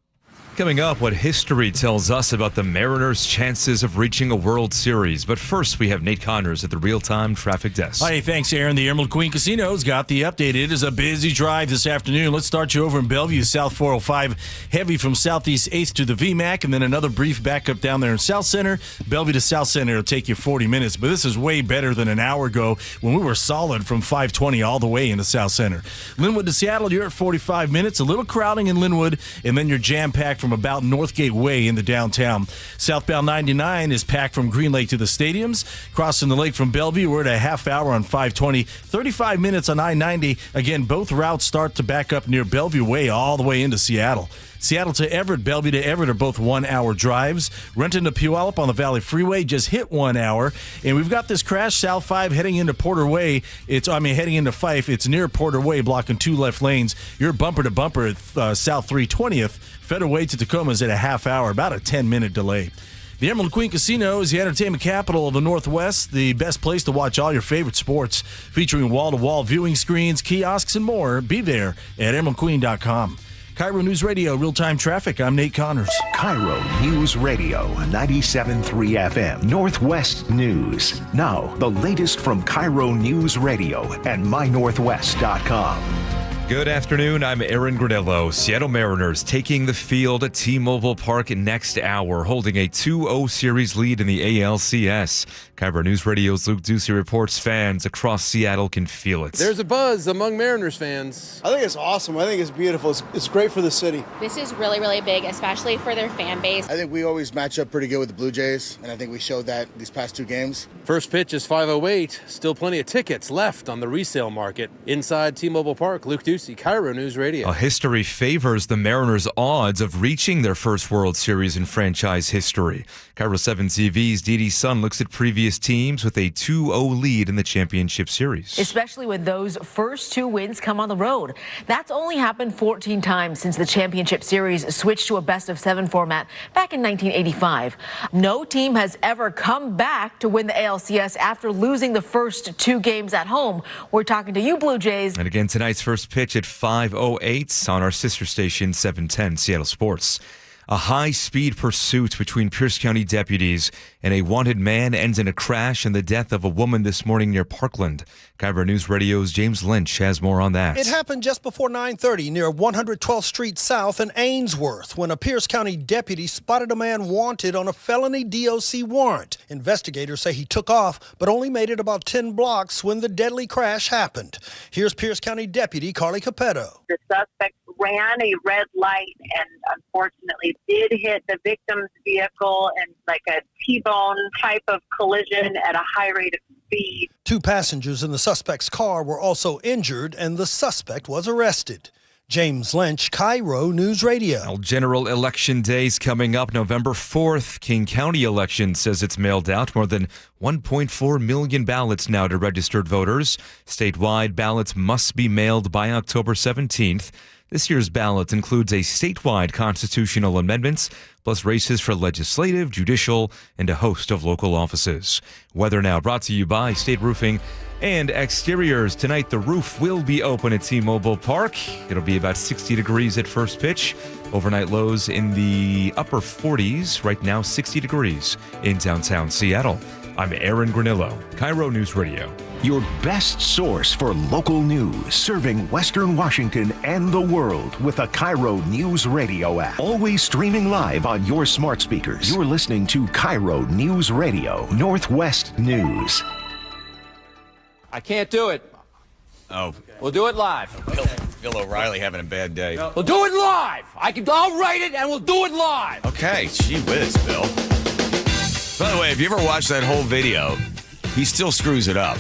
Coming up, what history tells us about the Mariners' chances of reaching a World Series. But first, we have Nate Connors at the Real-Time Traffic Desk. Hi, thanks, Aaron. The Emerald Queen Casino's got the update. It is a busy drive this afternoon. Let's start you over in Bellevue, South 405. Heavy from Southeast 8th to the VMAC, and then another brief backup down there in South Center. Bellevue to South Center will take you 40 minutes, but this is way better than an hour ago when we were solid from 520 all the way into South Center. Linwood to Seattle, you're at 45 minutes. A little crowding in Linwood, and then you're jam-packed from about Northgate Way into downtown. Southbound 99 is packed from Green Lake to the stadiums. Crossing the lake from Bellevue, we're at a half hour on 520. 35 minutes on I-90. Again, both routes start to back up near Bellevue Way all the way into Seattle. Seattle to Everett, Bellevue to Everett are both 1 hour drives. Renton to Puyallup on the Valley Freeway just hit 1 hour. And we've got this crash South 5 heading into Porter Way. Heading into Fife. It's near Porter Way, blocking 2 left lanes. You're bumper to bumper at South 320th. Federal Way to Tacoma is at a half hour, about a 10-minute delay. The Emerald Queen Casino is the entertainment capital of the Northwest, the best place to watch all your favorite sports, featuring wall-to-wall viewing screens, kiosks, and more. Be there at emeraldqueen.com. KIRO News Radio, real-time traffic. I'm Nate Connors. KIRO News Radio, 97.3 FM, Northwest News. Now, the latest from KIRO News Radio and mynorthwest.com. Good afternoon. I'm Aaron Granillo. Seattle Mariners taking the field at T-Mobile Park next hour, holding a 2-0 series lead in the ALCS. KIRO News Radio's Luke Ducey reports fans across Seattle can feel it. There's a buzz among Mariners fans. I think it's awesome. I think it's beautiful. It's great for the city. This is really, really big, especially for their fan base. I think we always match up pretty good with the Blue Jays, and I think we showed that these past 2 games. First pitch is 5:08. Still plenty of tickets left on the resale market. Inside T-Mobile Park, Luke Ducey, KIRO News Radio. History favors the Mariners' odds of reaching their first World Series in franchise history. KIRO 7 TV's Dee Sun looks at previous teams with a 2-0 lead in the championship series. Especially when those first 2 wins come on the road. That's only happened 14 times since the championship series switched to a best-of-7 format back in 1985. No team has ever come back to win the ALCS after losing the first 2 games at home. We're talking to you, Blue Jays. And again, tonight's first pitch at 5:08 on our sister station 710 Seattle Sports. A high-speed pursuit between Pierce County deputies and a wanted man ends in a crash and the death of a woman this morning near Parkland. KIRO News Radio's James Lynch has more on that. It happened just before 9:30 near 112th Street South in Ainsworth when a Pierce County deputy spotted a man wanted on a felony DOC warrant. Investigators say he took off but only made it about 10 blocks when the deadly crash happened. Here's Pierce County Deputy Carly Capetto. The suspect ran a red light and unfortunately did hit the victim's vehicle in like a T-bone type of collision at a high rate of speed. 2 passengers in the suspect's car were also injured and the suspect was arrested. James Lynch, KIRO News Radio. General election days coming up November 4th. King County election says it's mailed out more than 1.4 million ballots now to registered voters. Statewide ballots must be mailed by October 17th. This year's ballot includes a statewide constitutional amendments, plus races for legislative, judicial, and a host of local offices. Weather now brought to you by State Roofing and Exteriors. Tonight, the roof will be open at T-Mobile Park. It'll be about 60 degrees at first pitch. Overnight lows in the upper 40s. Right now, 60 degrees in downtown Seattle. I'm Aaron Granillo, KIRO News Radio. Your best source for local news, serving Western Washington and the world with a KIRO News Radio app. Always streaming live on your smart speakers. You're listening to KIRO News Radio, Northwest News. I can't do it. Oh. We'll do it live. Bill O'Reilly having a bad day. We'll do it live. I'll write it and we'll do it live. Okay, gee whiz, Bill. By the way, if you ever watched that whole video, he still screws it up,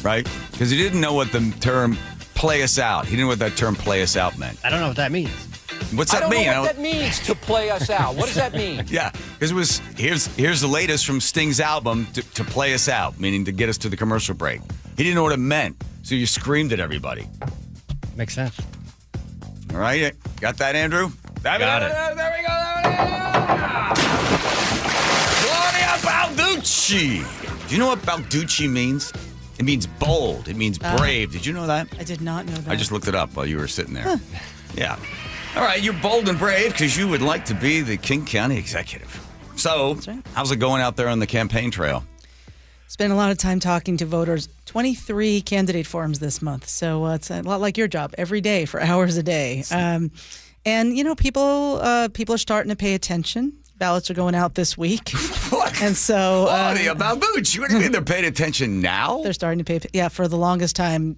right? Because he didn't know what the term play us out. He didn't know what that term play us out meant. I don't know what that means. What's that mean? I don't know what that means, to play us out. What does that mean? Yeah, because it was, here's the latest from Sting's album, to play us out, meaning to get us to the commercial break. He didn't know what it meant, so you screamed at everybody. Makes sense. All right, got that, Andrew? Got it. There we go. Claudia Balducci. Do you know what Balducci means? It means bold. It means brave. Did you know that? I did not know that. I just looked it up while you were sitting there. Huh. Yeah. All right, you're bold and brave because you would like to be the King County executive. So, how's it going out there on the campaign trail? Spent a lot of time talking to voters. 23 candidate forums this month, so it's a lot like your job, every day for hours a day. And you know, people are starting to pay attention. Ballots are going out this week. What? And so... about boots. What do you mean they're paying attention now? They're starting to pay... Yeah, for the longest time,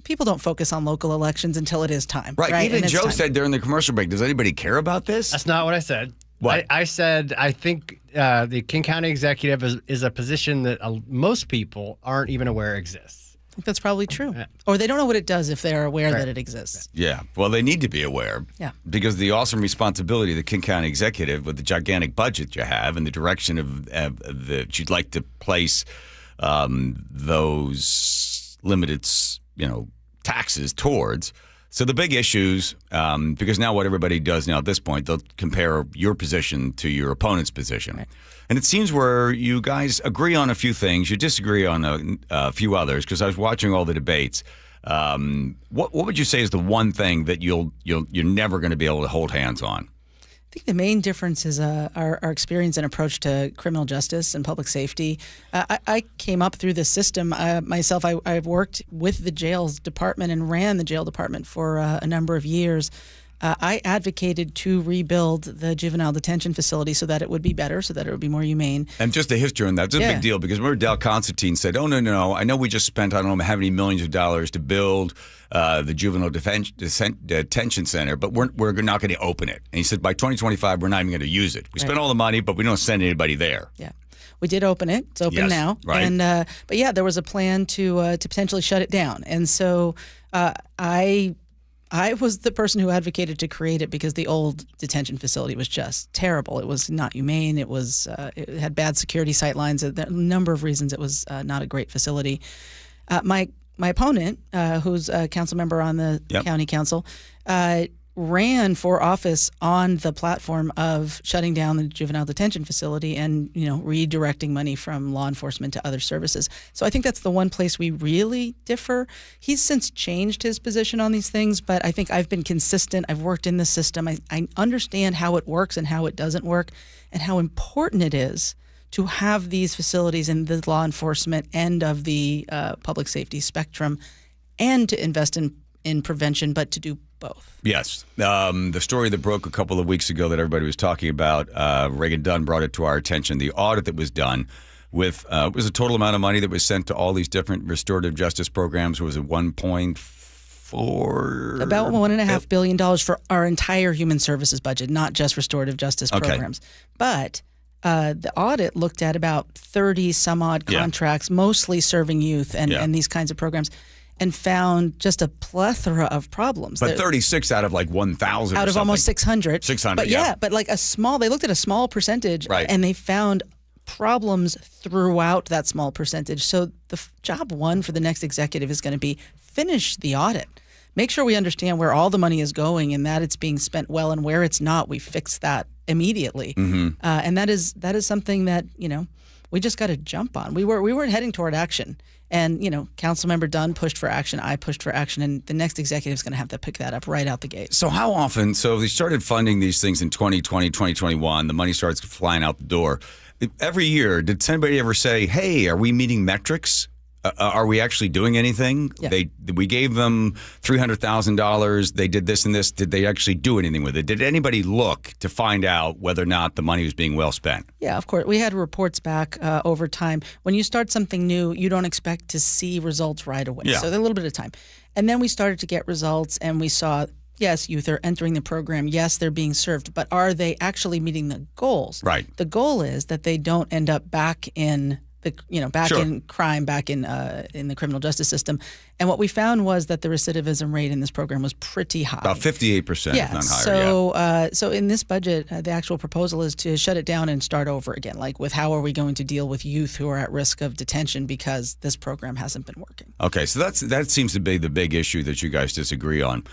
people don't focus on local elections until it is time. Right. Even Joe said during the commercial break, does anybody care about this? That's not what I said. What? I said I think the King County executive is a position that most people aren't even aware exists. I think that's probably true. Yeah. Or they don't know what it does if they're aware that it exists. Yeah. Well, they need to be aware. Yeah. Because the awesome responsibility of the King County executive with the gigantic budget you have and the direction of that you'd like to place those limited, taxes towards. So the big issues, because now what everybody does now at this point, they'll compare your position to your opponent's position. Right. And it seems where you guys agree on a few things, you disagree on a few others, because I was watching all the debates. What would you say is the one thing that you're never going to be able to hold hands on? I think the main difference is our experience and approach to criminal justice and public safety. I came up through this system myself. I've worked with the jails department and ran the jail department for a number of years. I advocated to rebuild the juvenile detention facility so that it would be better, so that it would be more humane. And just the history on that, it's a big deal because remember Dal Constantine said, oh, no, I know we just spent, I don't know how many millions of dollars to build the juvenile detention center, but we're not going to open it. And he said, by 2025, we're not even going to use it. We spent all the money, but we don't send anybody there. Yeah. We did open it. It's open now. Right. And but yeah, there was a plan to potentially shut it down. And so I was the person who advocated to create it because the old detention facility was just terrible. It was not humane. It was it had bad security sight lines. A number of reasons it was not a great facility. My opponent, who's a council member on the county council, ran for office on the platform of shutting down the juvenile detention facility and, redirecting money from law enforcement to other services. So I think that's the one place we really differ. He's since changed his position on these things, but I think I've been consistent. I've worked in the system. I understand how it works and how it doesn't work and how important it is to have these facilities in the law enforcement end of the public safety spectrum and to invest in prevention, but to do both. Yes. The story that broke a couple of weeks ago that everybody was talking about, Reagan Dunn brought it to our attention. The audit that was done with was a total amount of money that was sent to all these different restorative justice programs. Was it 1.4? About $1.5 billion for our entire human services budget, not just restorative justice programs. But the audit looked at about 30 some odd contracts, mostly serving youth and these kinds of programs, and found just a plethora of problems. But 36 out of like 1,000 out of almost 600. 600, but but like they looked at a small percentage, and they found problems throughout that small percentage. So the job one for the next executive is going to be finish the audit. Make sure we understand where all the money is going and that it's being spent well, and where it's not, we fix that immediately. Mm-hmm. And that is something that, we just got to jump on. We weren't heading toward action. And, Councilmember Dunn pushed for action. I pushed for action. And the next executive is going to have to pick that up right out the gate. So how often? So they started funding these things in 2020, 2021. The money starts flying out the door. Every year, did somebody ever say, hey, are we meeting metrics? Are we actually doing anything? Yeah. We gave them $300,000. They did this and this. Did they actually do anything with it? Did anybody look to find out whether or not the money was being well spent? Yeah, of course. We had reports back over time. When you start something new, you don't expect to see results right away. Yeah. So there's a little bit of time. And then we started to get results, and we saw, yes, youth are entering the program. Yes, they're being served. But are they actually meeting the goals? Right. The goal is that they don't end up back in in crime, back in the criminal justice system. And what we found was that the recidivism rate in this program was pretty high. About 58%, if not higher. So in this budget, the actual proposal is to shut it down and start over again, like with how are we going to deal with youth who are at risk of detention because this program hasn't been working. Okay, so that seems to be the big issue that you guys disagree on.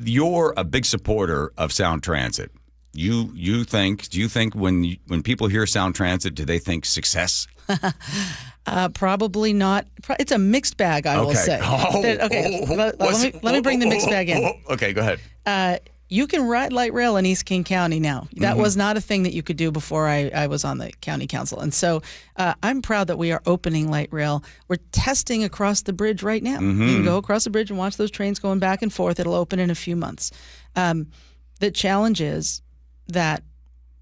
You're a big supporter of Sound Transit. Do you think when people hear Sound Transit, do they think success? Probably not. It's a mixed bag, I will say. Let me bring the mixed bag in. Okay, go ahead. You can ride light rail in East King County now. That was not a thing that you could do before I was on the county council. And so I'm proud that we are opening light rail. We're testing across the bridge right now. You can go across the bridge and watch those trains going back and forth. It'll open in a few months. The challenge is that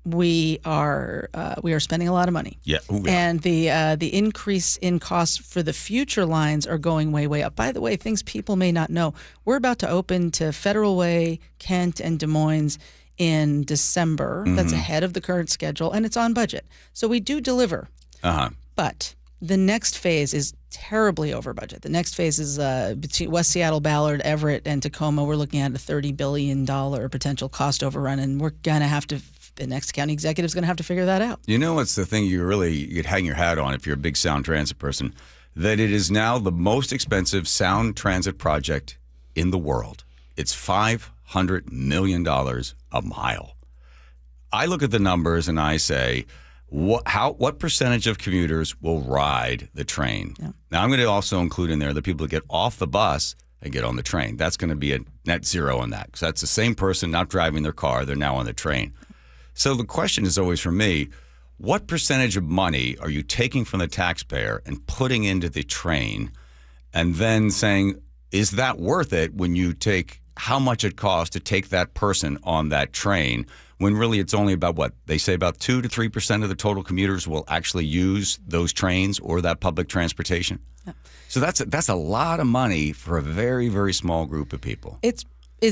we are spending a lot of money. Yeah. Ooh, yeah. And the increase in costs for the future lines are going way up. By the way, things people may not know, we're about to open to Federal Way, Kent, and Des Moines in December. That's ahead of the current schedule, and it's on budget. So we do deliver. But the next phase is terribly over budget. The next phase is between West Seattle, Ballard, Everett, and Tacoma. We're looking at a $30 billion potential cost overrun, and we're going to have to the next county executive is going to have to figure that out. You know, it's the thing you'd hang your hat on if you're a big sound transit person, that it is now the most expensive sound transit project in the world. It's $500 million a mile. I look at the numbers and I say, what percentage of commuters will ride the train? Yeah. Now, I'm going to also include in there the people that get off the bus and get on the train. That's going to be a net zero on that, because that's the same person not driving their car. They're now on the train. So the question is always for me, what percentage of money are you taking from the taxpayer and putting into the train, and then saying, is that worth it when you take how much it costs to take that person on that train, when really it's only about what they say about 2 to 3% of the total commuters will actually use those trains or that public transportation. Yeah. So that's a lot of money for a very, very small group of people.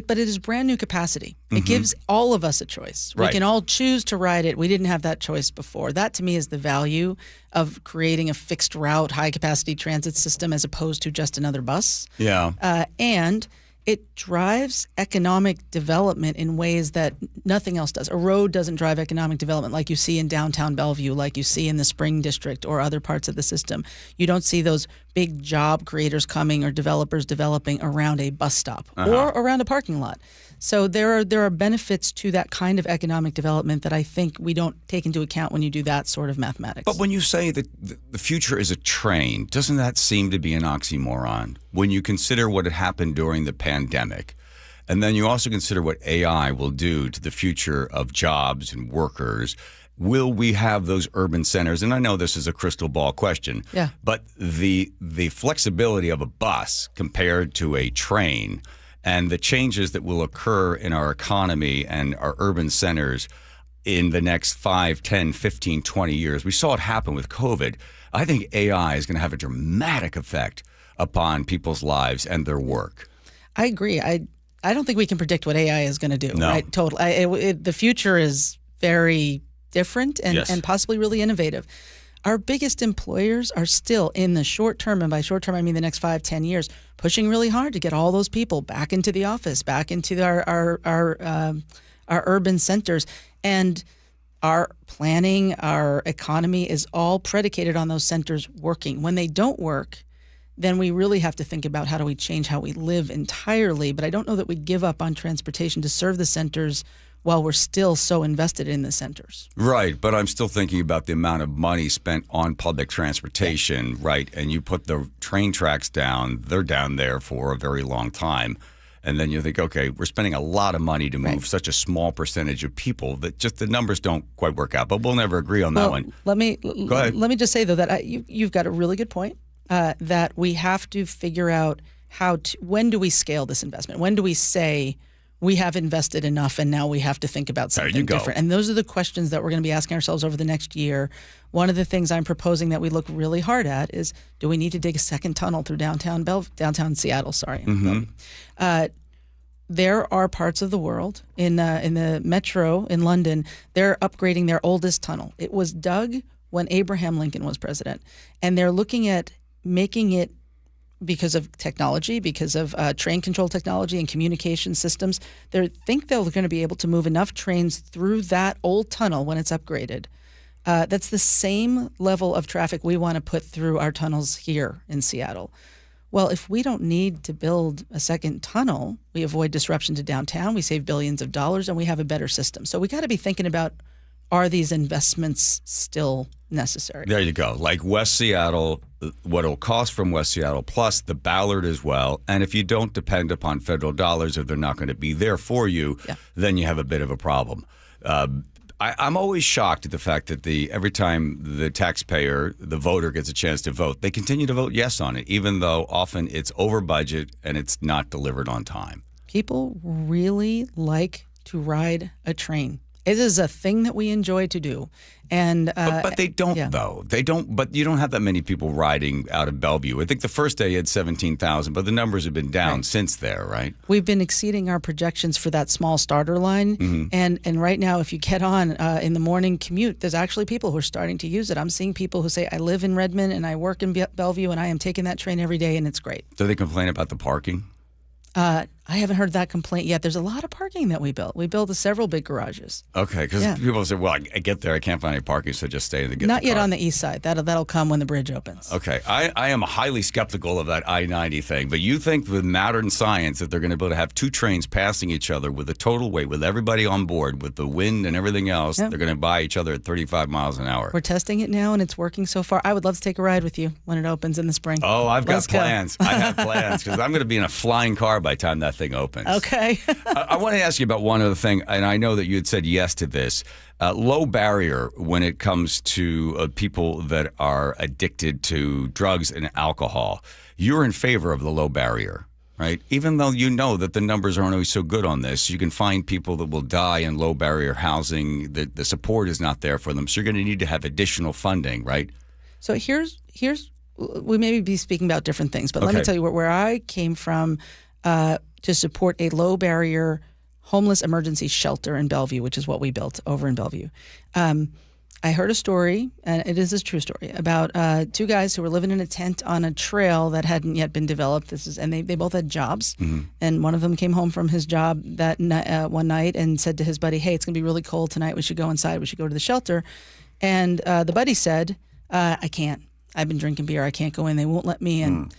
But it is brand new capacity. It gives all of us a choice. We can all choose to ride it. We didn't have that choice before. That, to me, is the value of creating a fixed route, high-capacity transit system as opposed to just another bus. Yeah. And it drives economic development in ways that nothing else does. A road doesn't drive economic development like you see in downtown Bellevue, like you see in the Spring District or other parts of the system. You don't see those big job creators coming or developers developing around a bus stop or around a parking lot. So there are benefits to that kind of economic development that I think we don't take into account when you do that sort of mathematics. But when you say that the future is a train, doesn't that seem to be an oxymoron? When you consider what had happened during the pandemic, and then you also consider what AI will do to the future of jobs and workers, will we have those urban centers? And I know this is a crystal ball question, but the flexibility of a bus compared to a train and the changes that will occur in our economy and our urban centers in the next 5, 10, 15, 20 years. We saw it happen with COVID. I think AI is going to have a dramatic effect upon people's lives and their work. I agree. I don't think we can predict what AI is going to do. No. Right? Totally. The future is very different and possibly really innovative. Our biggest employers are still in the short term, and by short term I mean the next 5, 10 years, pushing really hard to get all those people back into the office, back into our urban centers. And our planning, our economy is all predicated on those centers working. When they don't work, then we really have to think about how do we change how we live entirely. But I don't know that we give up on transportation to serve the centers while we're still so invested in the centers. Right, but I'm still thinking about the amount of money spent on public transportation, right? And you put the train tracks down, they're down there for a very long time. And then you think, okay, we're spending a lot of money to move such a small percentage of people that just the numbers don't quite work out. But we'll never agree on that one. Go ahead. Let me just say, though, that you've got a really good point, that we have to figure out when do we scale this investment? When do we say we have invested enough and now we have to think about something different? And those are the questions that we're going to be asking ourselves over the next year. One of the things I'm proposing that we look really hard at is, do we need to dig a second tunnel through downtown Seattle? There are parts of the world in the metro in London, they're upgrading their oldest tunnel. It was dug when Abraham Lincoln was president, and they're looking at making it, because of technology, because of train control technology and communication systems, they think they're going to be able to move enough trains through that old tunnel when it's upgraded. That's the same level of traffic we want to put through our tunnels here in Seattle. Well, if we don't need to build a second tunnel, we avoid disruption to downtown, we save billions of dollars, and we have a better system. So we got to be thinking about are these investments still necessary? There you go. Like West Seattle, what it'll cost from West Seattle, plus the Ballard as well. And if you don't depend upon federal dollars, if they're not going to be there for you, then you have a bit of a problem. I'm always shocked at the fact that every time the taxpayer, the voter, gets a chance to vote, they continue to vote yes on it, even though often it's over budget and it's not delivered on time. People really like to ride a train. It is a thing that we enjoy to do. And but they don't, though. They don't. But you don't have that many people riding out of Bellevue. I think the first day you had 17,000, but the numbers have been down since there, right? We've been exceeding our projections for that small starter line. And right now, if you get on in the morning commute, there's actually people who are starting to use it. I'm seeing people who say, I live in Redmond and I work in Bellevue and I am taking that train every day and it's great. Do they complain about the parking? I haven't heard that complaint yet. There's a lot of parking that we built. We built several big garages. Okay, because people say, well, I get there, I can't find any parking, so just stay in the get Not the yet car. on the east side. That'll come when the bridge opens. Okay, I am highly skeptical of that I-90 thing, but you think with modern science that they're going to be able to have two trains passing each other with a total weight, with everybody on board, with the wind and everything else, they're going to buy each other at 35 miles an hour. We're testing it now, and it's working so far. I would love to take a ride with you when it opens in the spring. Oh, I've Let's got plans. I have plans, because I'm going to be in a flying car by the time that thing opens. Okay. I want to ask you about one other thing, and I know that you had said yes to this. Low barrier when it comes to people that are addicted to drugs and alcohol. You're in favor of the low barrier, right? Even though you know that the numbers aren't always so good on this, you can find people that will die in low barrier housing. The support is not there for them, so you're going to need to have additional funding, right? So here's we may be speaking about different things, but let me tell you where I came from. To support a low-barrier homeless emergency shelter in Bellevue, which is what we built over in Bellevue. I heard a story, and it is a true story, about two guys who were living in a tent on a trail that hadn't yet been developed. And they both had jobs, and one of them came home from his job that one night and said to his buddy, hey, it's going to be really cold tonight. We should go inside. We should go to the shelter. And the buddy said, I can't. I've been drinking beer. I can't go in. They won't let me in.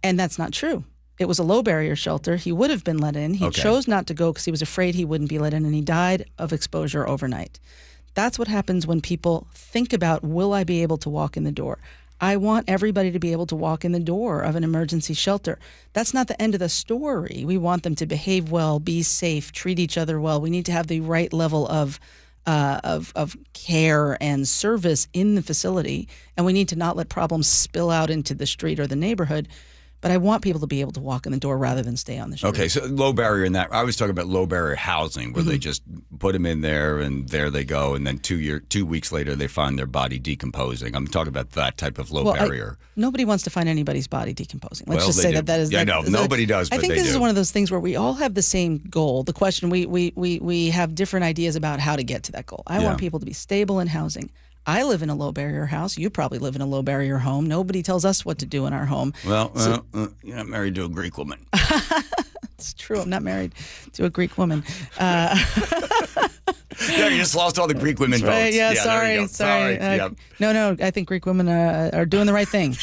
And that's not true. It was a low-barrier shelter. He would have been let in. He chose not to go because he was afraid he wouldn't be let in, and he died of exposure overnight. That's what happens when people think about, will I be able to walk in the door? I want everybody to be able to walk in the door of an emergency shelter. That's not the end of the story. We want them to behave well, be safe, treat each other well. We need to have the right level of care and service in the facility, and we need to not let problems spill out into the street or the neighborhood. But I want people to be able to walk in the door rather than stay on the street. Okay, so low barrier in that. I was talking about low barrier housing, where they just put them in there and there they go, and then 2 weeks later they find their body decomposing. I'm talking about that type of low barrier. Nobody wants to find anybody's body decomposing. Let's just say that is. Yeah, no, nobody does. But I think this is one of those things where we all have the same goal. The question we have different ideas about how to get to that goal. I want people to be stable in housing. I live in a low-barrier house. You probably live in a low-barrier home. Nobody tells us what to do in our home. Well, you're not married to a Greek woman. It's true. I'm not married to a Greek woman. Yeah, you just lost all the Greek women votes. Right, yeah, sorry. No, I think Greek women are doing the right thing.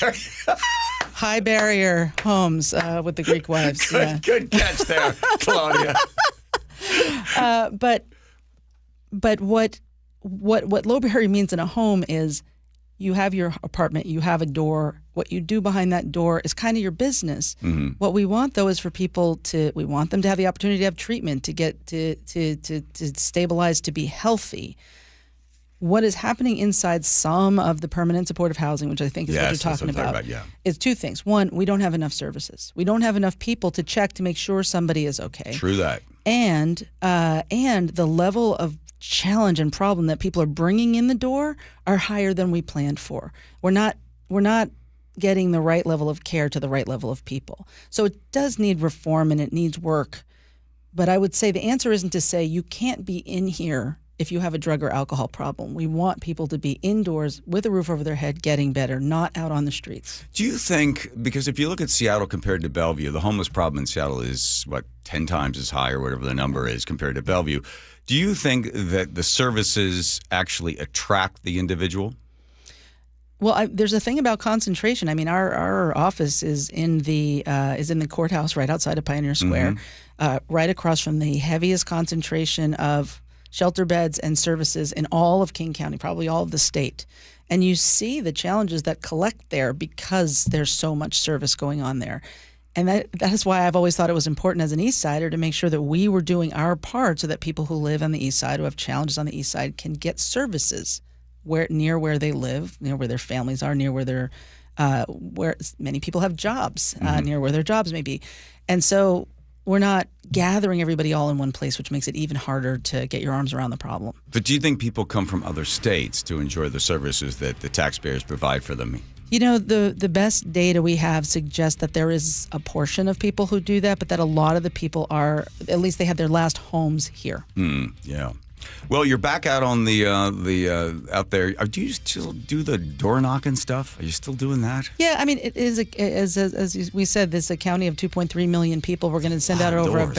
High-barrier homes with the Greek wives. Good catch there, Claudia. But what low barrier means in a home is you have your apartment, you have a door. What you do behind that door is kind of your business. What we want, though, is for people we want them to have the opportunity to have treatment, to get to stabilize, to be healthy. What is happening inside some of the permanent supportive housing, which I think is what you're talking about, is two things. One, we don't have enough services. We don't have enough people to check to make sure somebody is okay. True that. And the level of challenge and problem that people are bringing in the door are higher than we planned for. We're not getting the right level of care to the right level of people. So it does need reform and it needs work. But I would say the answer isn't to say you can't be in here if you have a drug or alcohol problem. We want people to be indoors with a roof over their head getting better, not out on the streets. Do you think, because if you look at Seattle compared to Bellevue, the homeless problem in Seattle is, 10 times as high or whatever the number is compared to Bellevue. Do you think that the services actually attract the individual? Well, there's a thing about concentration. I mean, our office is in the courthouse right outside of Pioneer Square, right across from the heaviest concentration of shelter beds and services in all of King County, probably all of the state. And you see the challenges that collect there because there's so much service going on there. And that is why I've always thought it was important as an East Sider to make sure that we were doing our part so that people who live on the East Side, who have challenges on the East Side, can get services near where they live, near where their families are, near where where many people have jobs, near where their jobs may be. And so we're not gathering everybody all in one place, which makes it even harder to get your arms around the problem. But do you think people come from other states to enjoy the services that the taxpayers provide for them? You know, the best data we have suggests that there is a portion of people who do that, but that a lot of the people are, at least they have their last homes here. Yeah. Well, you're back out on the out there. Do you still do the door knocking stuff? Are you still doing that? Yeah, I mean, it is as we said, this is a county of 2.3 million people. We're going to send out over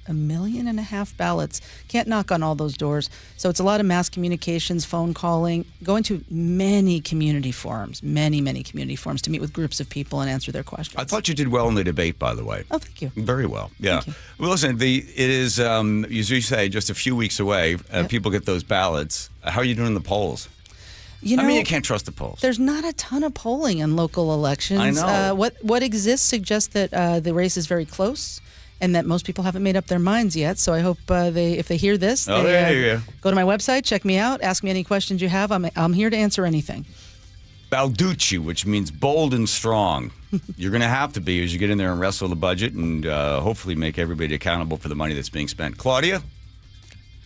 a million and a half ballots. Can't knock on all those doors. So it's a lot of mass communications, phone calling, going to many community forums to meet with groups of people and answer their questions. I thought you did well in the debate, by the way. Oh, thank you. Very well. Yeah. Well, listen, it is, as you say, just a few weeks away. People get those ballots. How are you doing in the polls? You know, I mean, you can't trust the polls. There's not a ton of polling in local elections. I know. What exists suggests that the race is very close and that most people haven't made up their minds yet. So I hope if they hear this, there you go to my website, check me out, ask me any questions you have. I'm here to answer anything. Balducci, which means bold and strong. You're going to have to be as you get in there and wrestle the budget and hopefully make everybody accountable for the money that's being spent. Claudia,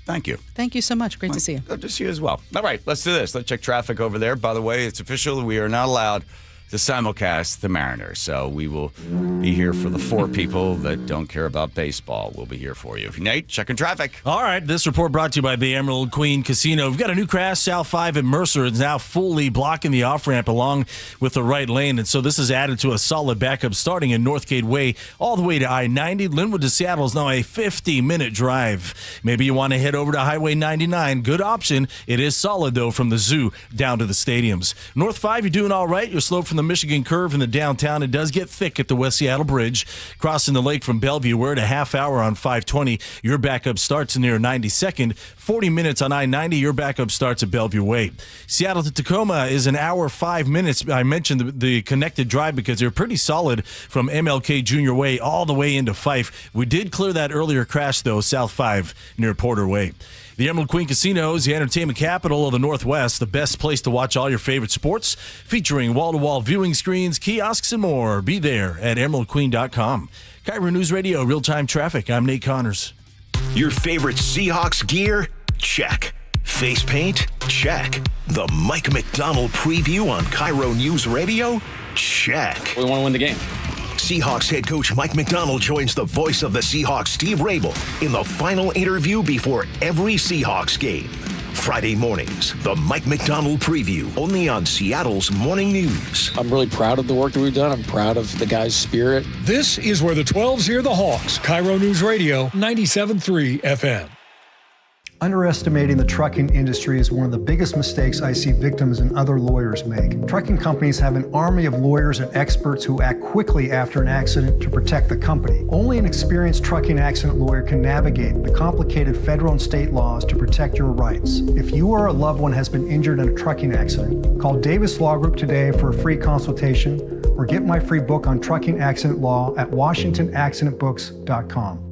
thank you. Thank you so much. Great to see you. Good to see you as well. All right, let's do this. Let's check traffic over there. By the way, it's official. We are not allowed to simulcast the Mariners. So we will be here for the 4 people that don't care about baseball. We'll be here for you. Nate, checking traffic. All right, this report brought to you by the Emerald Queen Casino. We've got a new crash, South 5 at Mercer. It's now fully blocking the off-ramp along with the right lane. And so this is added to a solid backup starting in Northgate Way all the way to I-90. Linwood to Seattle is now a 50-minute drive. Maybe you want to head over to Highway 99. Good option. It is solid, though, from the zoo down to the stadiums. North 5, you're doing all right. You're slow from the Michigan curve in the downtown. It does get thick at the West Seattle Bridge. Crossing the lake from Bellevue, we're at a half hour on 520. Your backup starts near 92nd. 40 minutes on I-90. Your backup starts at Bellevue Way. Seattle to Tacoma is an hour, 5 minutes. I mentioned the connected drive because they're pretty solid from MLK Junior Way all the way into Fife. We did clear that earlier crash, though, South 5 near Porter Way. The Emerald Queen Casino is the entertainment capital of the Northwest, the best place to watch all your favorite sports, featuring wall-to-wall viewing screens, kiosks, and more. Be there at emeraldqueen.com. KIRO Newsradio, real-time traffic. I'm Nate Connors. Your favorite Seahawks gear? Check. Face paint? Check. The Mike McDonald preview on KIRO Newsradio? Check. We want to win the game. Seahawks head coach Mike McDonald joins the voice of the Seahawks, Steve Rabel, in the final interview before every Seahawks game. Friday mornings, the Mike McDonald preview, only on Seattle's Morning News. I'm really proud of the work that we've done. I'm proud of the guys' spirit. This is where the 12s hear the Hawks. KIRO News Radio, 97.3 FM. Underestimating the trucking industry is one of the biggest mistakes I see victims and other lawyers make. Trucking companies have an army of lawyers and experts who act quickly after an accident to protect the company. Only an experienced trucking accident lawyer can navigate the complicated federal and state laws to protect your rights. If you or a loved one has been injured in a trucking accident, call Davis Law Group today for a free consultation or get my free book on trucking accident law at WashingtonAccidentBooks.com.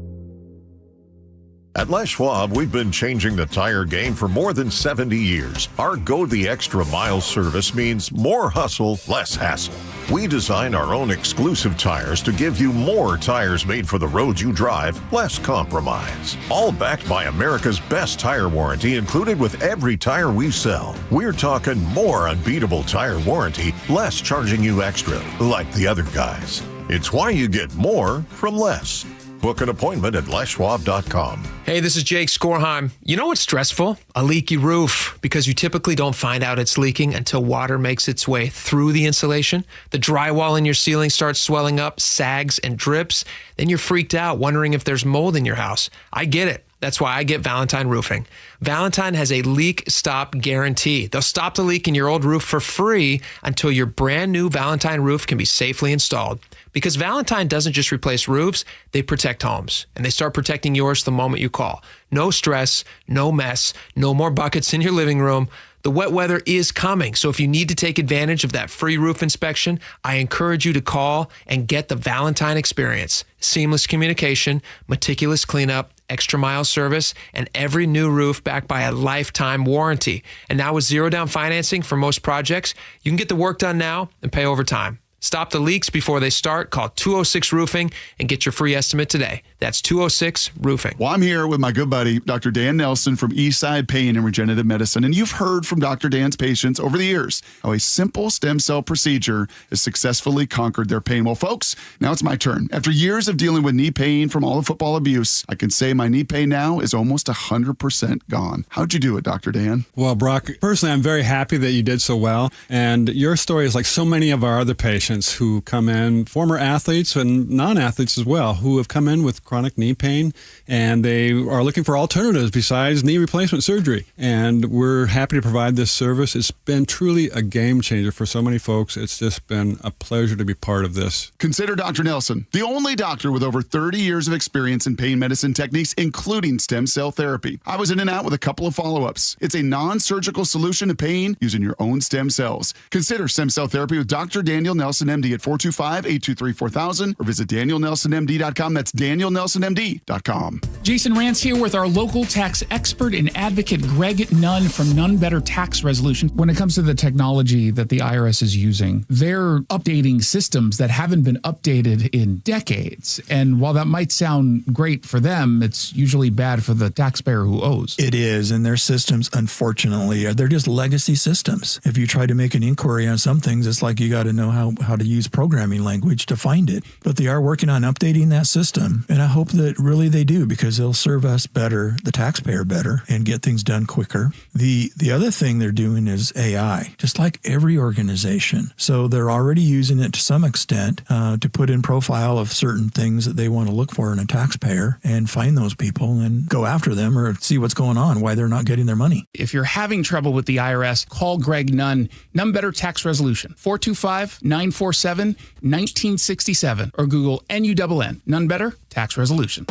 At Les Schwab, we've been changing the tire game for more than 70 years. Our Go the Extra Mile service means more hustle, less hassle. We design our own exclusive tires to give you more tires made for the road you drive, less compromise. All backed by America's best tire warranty included with every tire we sell. We're talking more unbeatable tire warranty, less charging you extra, like the other guys. It's why you get more from less. Book an appointment at leschwab.com. Hey, this is Jake Skorheim. You know what's stressful? A leaky roof, because you typically don't find out it's leaking until water makes its way through the insulation. The drywall in your ceiling starts swelling up, sags, and drips. Then you're freaked out, wondering if there's mold in your house. I get it. That's why I get Valentine Roofing. Valentine has a leak stop guarantee. They'll stop the leak in your old roof for free until your brand new Valentine roof can be safely installed. Because Valentine doesn't just replace roofs, they protect homes. And they start protecting yours the moment you call. No stress, no mess, no more buckets in your living room. The wet weather is coming, so if you need to take advantage of that free roof inspection, I encourage you to call and get the Valentine experience. Seamless communication, meticulous cleanup, extra mile service, and every new roof backed by a lifetime warranty. And now with zero down financing for most projects, you can get the work done now and pay over time. Stop the leaks before they start. Call 206 Roofing and get your free estimate today. That's 206 Roofing. Well, I'm here with my good buddy, Dr. Dan Nelson from Eastside Pain and Regenerative Medicine. And you've heard from Dr. Dan's patients over the years how a simple stem cell procedure has successfully conquered their pain. Well, folks, now it's my turn. After years of dealing with knee pain from all the football abuse, I can say my knee pain now is almost 100% gone. How'd you do it, Dr. Dan? Well, Brock, personally, I'm very happy that you did so well. And your story is like so many of our other patients who come in, former athletes and non-athletes as well, who have come in with chronic knee pain, and they are looking for alternatives besides knee replacement surgery. And we're happy to provide this service. It's been truly a game changer for so many folks. It's just been a pleasure to be part of this. Consider Dr. Nelson, the only doctor with over 30 years of experience in pain medicine techniques, including stem cell therapy. I was in and out with a couple of follow-ups. It's a non-surgical solution to pain using your own stem cells. Consider stem cell therapy with Dr. Daniel Nelson, MD at 425-823-4000 or visit danielnelsonmd.com. That's danielnelsonmd.com. Jason Rance here with our local tax expert and advocate Greg Nunn from Nunn Better Tax Resolution. When it comes to the technology that the IRS is using, they're updating systems that haven't been updated in decades. And while that might sound great for them, it's usually bad for the taxpayer who owes. It is, and their systems, unfortunately, they're just legacy systems. If you try to make an inquiry on some things, it's like you got to know how to use programming language to find it. But they are working on updating that system, and I hope that really they do, because it'll serve us better, the taxpayer better, and get things done quicker. The other thing they're doing is AI, just like every organization. So they're already using it to some extent to put in profile of certain things that they want to look for in a taxpayer and find those people and go after them or see what's going on, why they're not getting their money. If you're having trouble with the IRS, call Greg Nunn, Nunn Better Tax Resolution, 425-947-1967, or Google NUNN, Nunn Better Tax Resolution.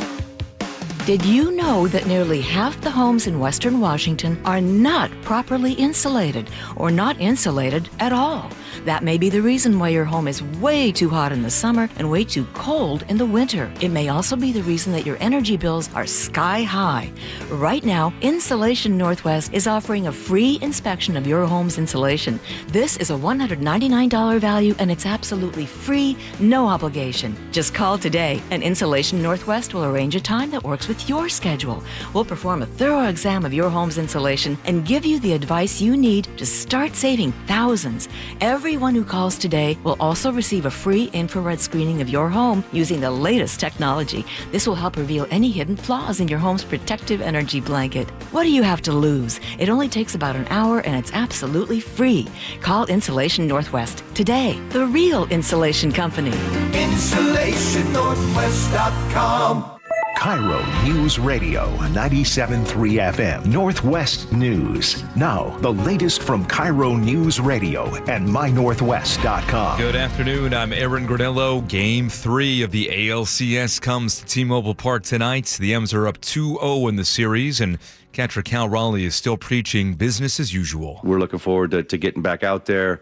Did you know that nearly half the homes in Western Washington are not properly insulated or not insulated at all? That may be the reason why your home is way too hot in the summer and way too cold in the winter. It may also be the reason that your energy bills are sky high. Right now, Insulation Northwest is offering a free inspection of your home's insulation. This is a $199 value, and it's absolutely free, no obligation. Just call today, and Insulation Northwest will arrange a time that works with your schedule. We'll perform a thorough exam of your home's insulation and give you the advice you need to start saving thousands. Everyone who calls today will also receive a free infrared screening of your home using the latest technology. This will help reveal any hidden flaws in your home's protective energy blanket. What do you have to lose? It only takes about an hour, and it's absolutely free. Call Insulation Northwest today, the real insulation company. InsulationNorthwest.com. KIRO News Radio 97.3 FM, Northwest News. Now, the latest from KIRO News Radio and mynorthwest.com. Good afternoon. I'm Aaron Granello. Game 3 of the ALCS comes to T-Mobile Park tonight. The M's are up 2-0 in the series, and catcher Cal Raleigh is still preaching business as usual. We're looking forward to getting back out there,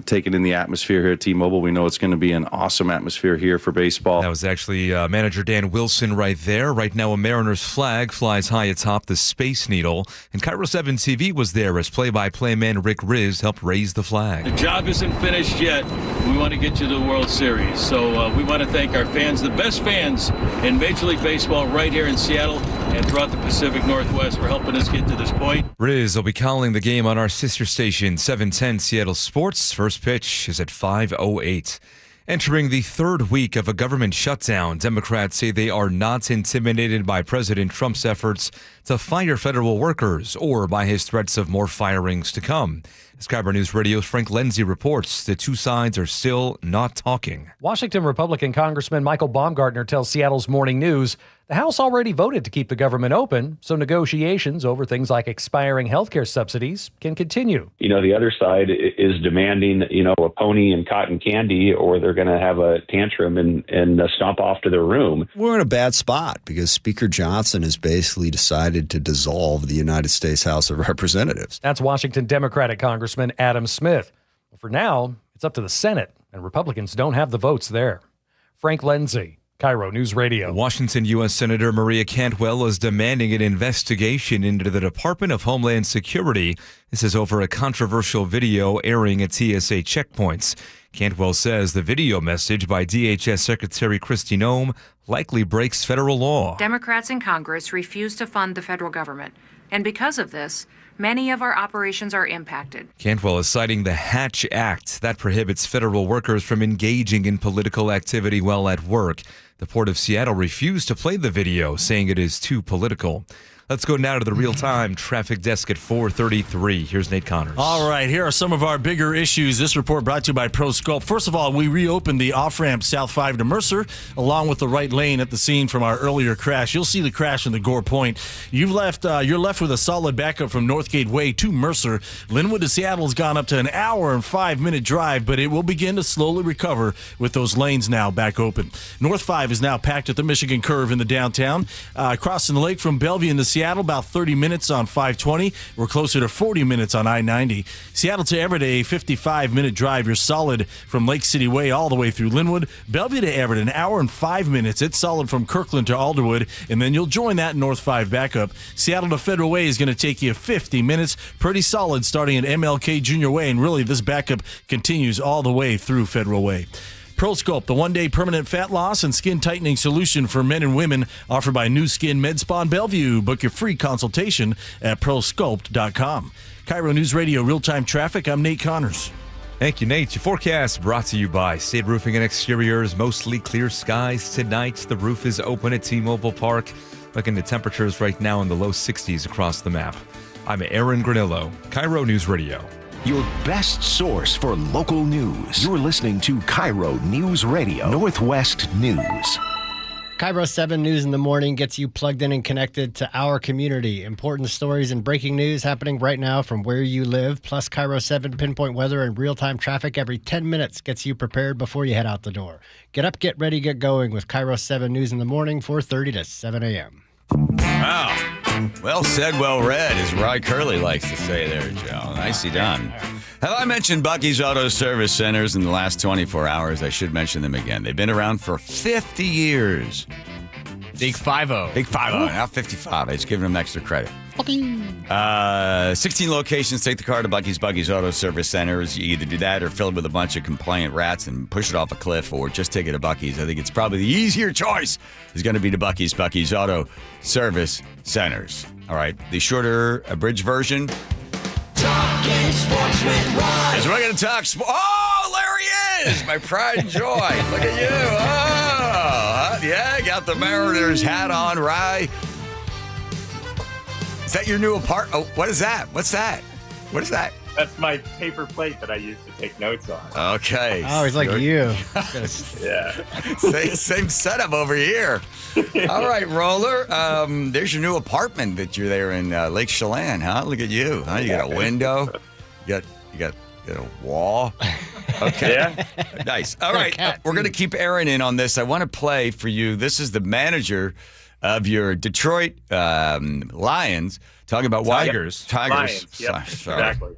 taking in the atmosphere here at T-Mobile. We know it's going to be an awesome atmosphere here for baseball. That was actually manager Dan Wilson right there. Right now, a Mariners flag flies high atop the Space Needle, and KIRO 7 TV was there as play-by-play man Rick Riz helped raise the flag. The job isn't finished yet. We want to get you to the World Series. So we want to thank our fans, the best fans in Major League Baseball right here in Seattle and throughout the Pacific Northwest for helping us get to this point. Riz will be calling the game on our sister station, 710 Seattle Sports. First pitch is at 5:08. Entering the third week of a government shutdown, Democrats say they are not intimidated by President Trump's efforts to fire federal workers or by his threats of more firings to come. As KIRO News Radio's Frank Lenzi reports, the two sides are still not talking. Washington Republican Congressman Michael Baumgartner tells Seattle's Morning News The House already voted to keep the government open, so negotiations over things like expiring healthcare subsidies can continue. The other side is demanding, a pony and cotton candy, or they're going to have a tantrum and stomp off to their room. We're in a bad spot because Speaker Johnson has basically decided to dissolve the United States House of Representatives. That's Washington Democratic Congressman Adam Smith. For now, it's up to the Senate, and Republicans don't have the votes there. Frank Lindsay, KIRO News Radio. Washington U.S. Senator Maria Cantwell is demanding an investigation into the Department of Homeland Security. This is over a controversial video airing at TSA checkpoints. Cantwell says the video message by DHS Secretary Kristi Noem likely breaks federal law. Democrats in Congress refuse to fund the federal government, and because of this, many of our operations are impacted. Cantwell is citing the Hatch Act that prohibits federal workers from engaging in political activity while at work. The Port of Seattle refused to play the video, saying it is too political. Let's go now to the real-time traffic desk at 4:33. Here's Nate Connors. All right, here are some of our bigger issues. This report brought to you by ProSculpt. First of all, we reopened the off-ramp South 5 to Mercer, along with the right lane at the scene from our earlier crash. You'll see the crash in the Gore Point. You're left with a solid backup from Northgate Way to Mercer. Linwood to Seattle has gone up to an hour and 5-minute drive, but it will begin to slowly recover with those lanes now back open. North 5 is now packed at the Michigan Curve in the downtown. Crossing the lake from Bellevue into Seattle, about 30 minutes on 520. We're closer to 40 minutes on I-90. Seattle to Everett, a 55-minute drive. You're solid from Lake City Way all the way through Linwood. Bellevue to Everett, an hour and 5 minutes. It's solid from Kirkland to Alderwood, and then you'll join that North 5 backup. Seattle to Federal Way is going to take you 50 minutes. Pretty solid starting at MLK Junior Way, and really this backup continues all the way through Federal Way. ProSculpt, the one-day permanent fat loss and skin tightening solution for men and women, offered by New Skin Med Spa in Bellevue. Book your free consultation at prosculpt.com. KIRO News Radio real-time traffic. I'm Nate Connors. Thank you, Nate. Your forecast brought to you by State Roofing and Exteriors. Mostly clear skies tonight. The roof is open at T-Mobile Park. Looking at temperatures right now in the low 60s across the map. I'm Aaron Granillo, KIRO News Radio. Your best source for local news. You're listening to KIRO News Radio, Northwest News. KIRO 7 News in the Morning gets you plugged in and connected to our community. Important stories and breaking news happening right now from where you live. Plus, KIRO 7 pinpoint weather and real-time traffic every 10 minutes gets you prepared before you head out the door. Get up, get ready, get going with KIRO 7 News in the Morning, 4:30 to 7 a.m. Wow. Well said, well read, as John Curley likes to say there, Joe. Nicely done. Have I mentioned Bucky's Auto Service Centers in the last 24 hours? I should mention them again. They've been around for 50 years. Big 5-0. Big 5-0, now 55. I just giving them extra credit. 16 locations. Take the car to Bucky's Auto Service Centers. You either do that or fill it with a bunch of compliant rats and push it off a cliff, or just take it to Bucky's. I think it's probably the easier choice is going to be to Bucky's Auto Service Centers. All right, the shorter abridged version. Talking sports with Ron. Is we're going to talk sports. Oh, there he is, my pride and joy. Look at you. Oh, yeah, got the Mariners hat on, Rye. Is that your new apartment? Oh, what is that? What's that? What is that? That's my paper plate that I use to take notes on. Okay. Oh, he's like you. Yeah. Same setup over here. All right, Roller. There's your new apartment that you're there in Lake Chelan, huh? Look at you. Huh? You got a window. You got a wall. Okay. Yeah. Nice. All right. We're going to keep Aaron in on this. I want to play for you. This is the manager of your Detroit Lions talking about why Tigers. Tigers. Yep, Sorry. exactly.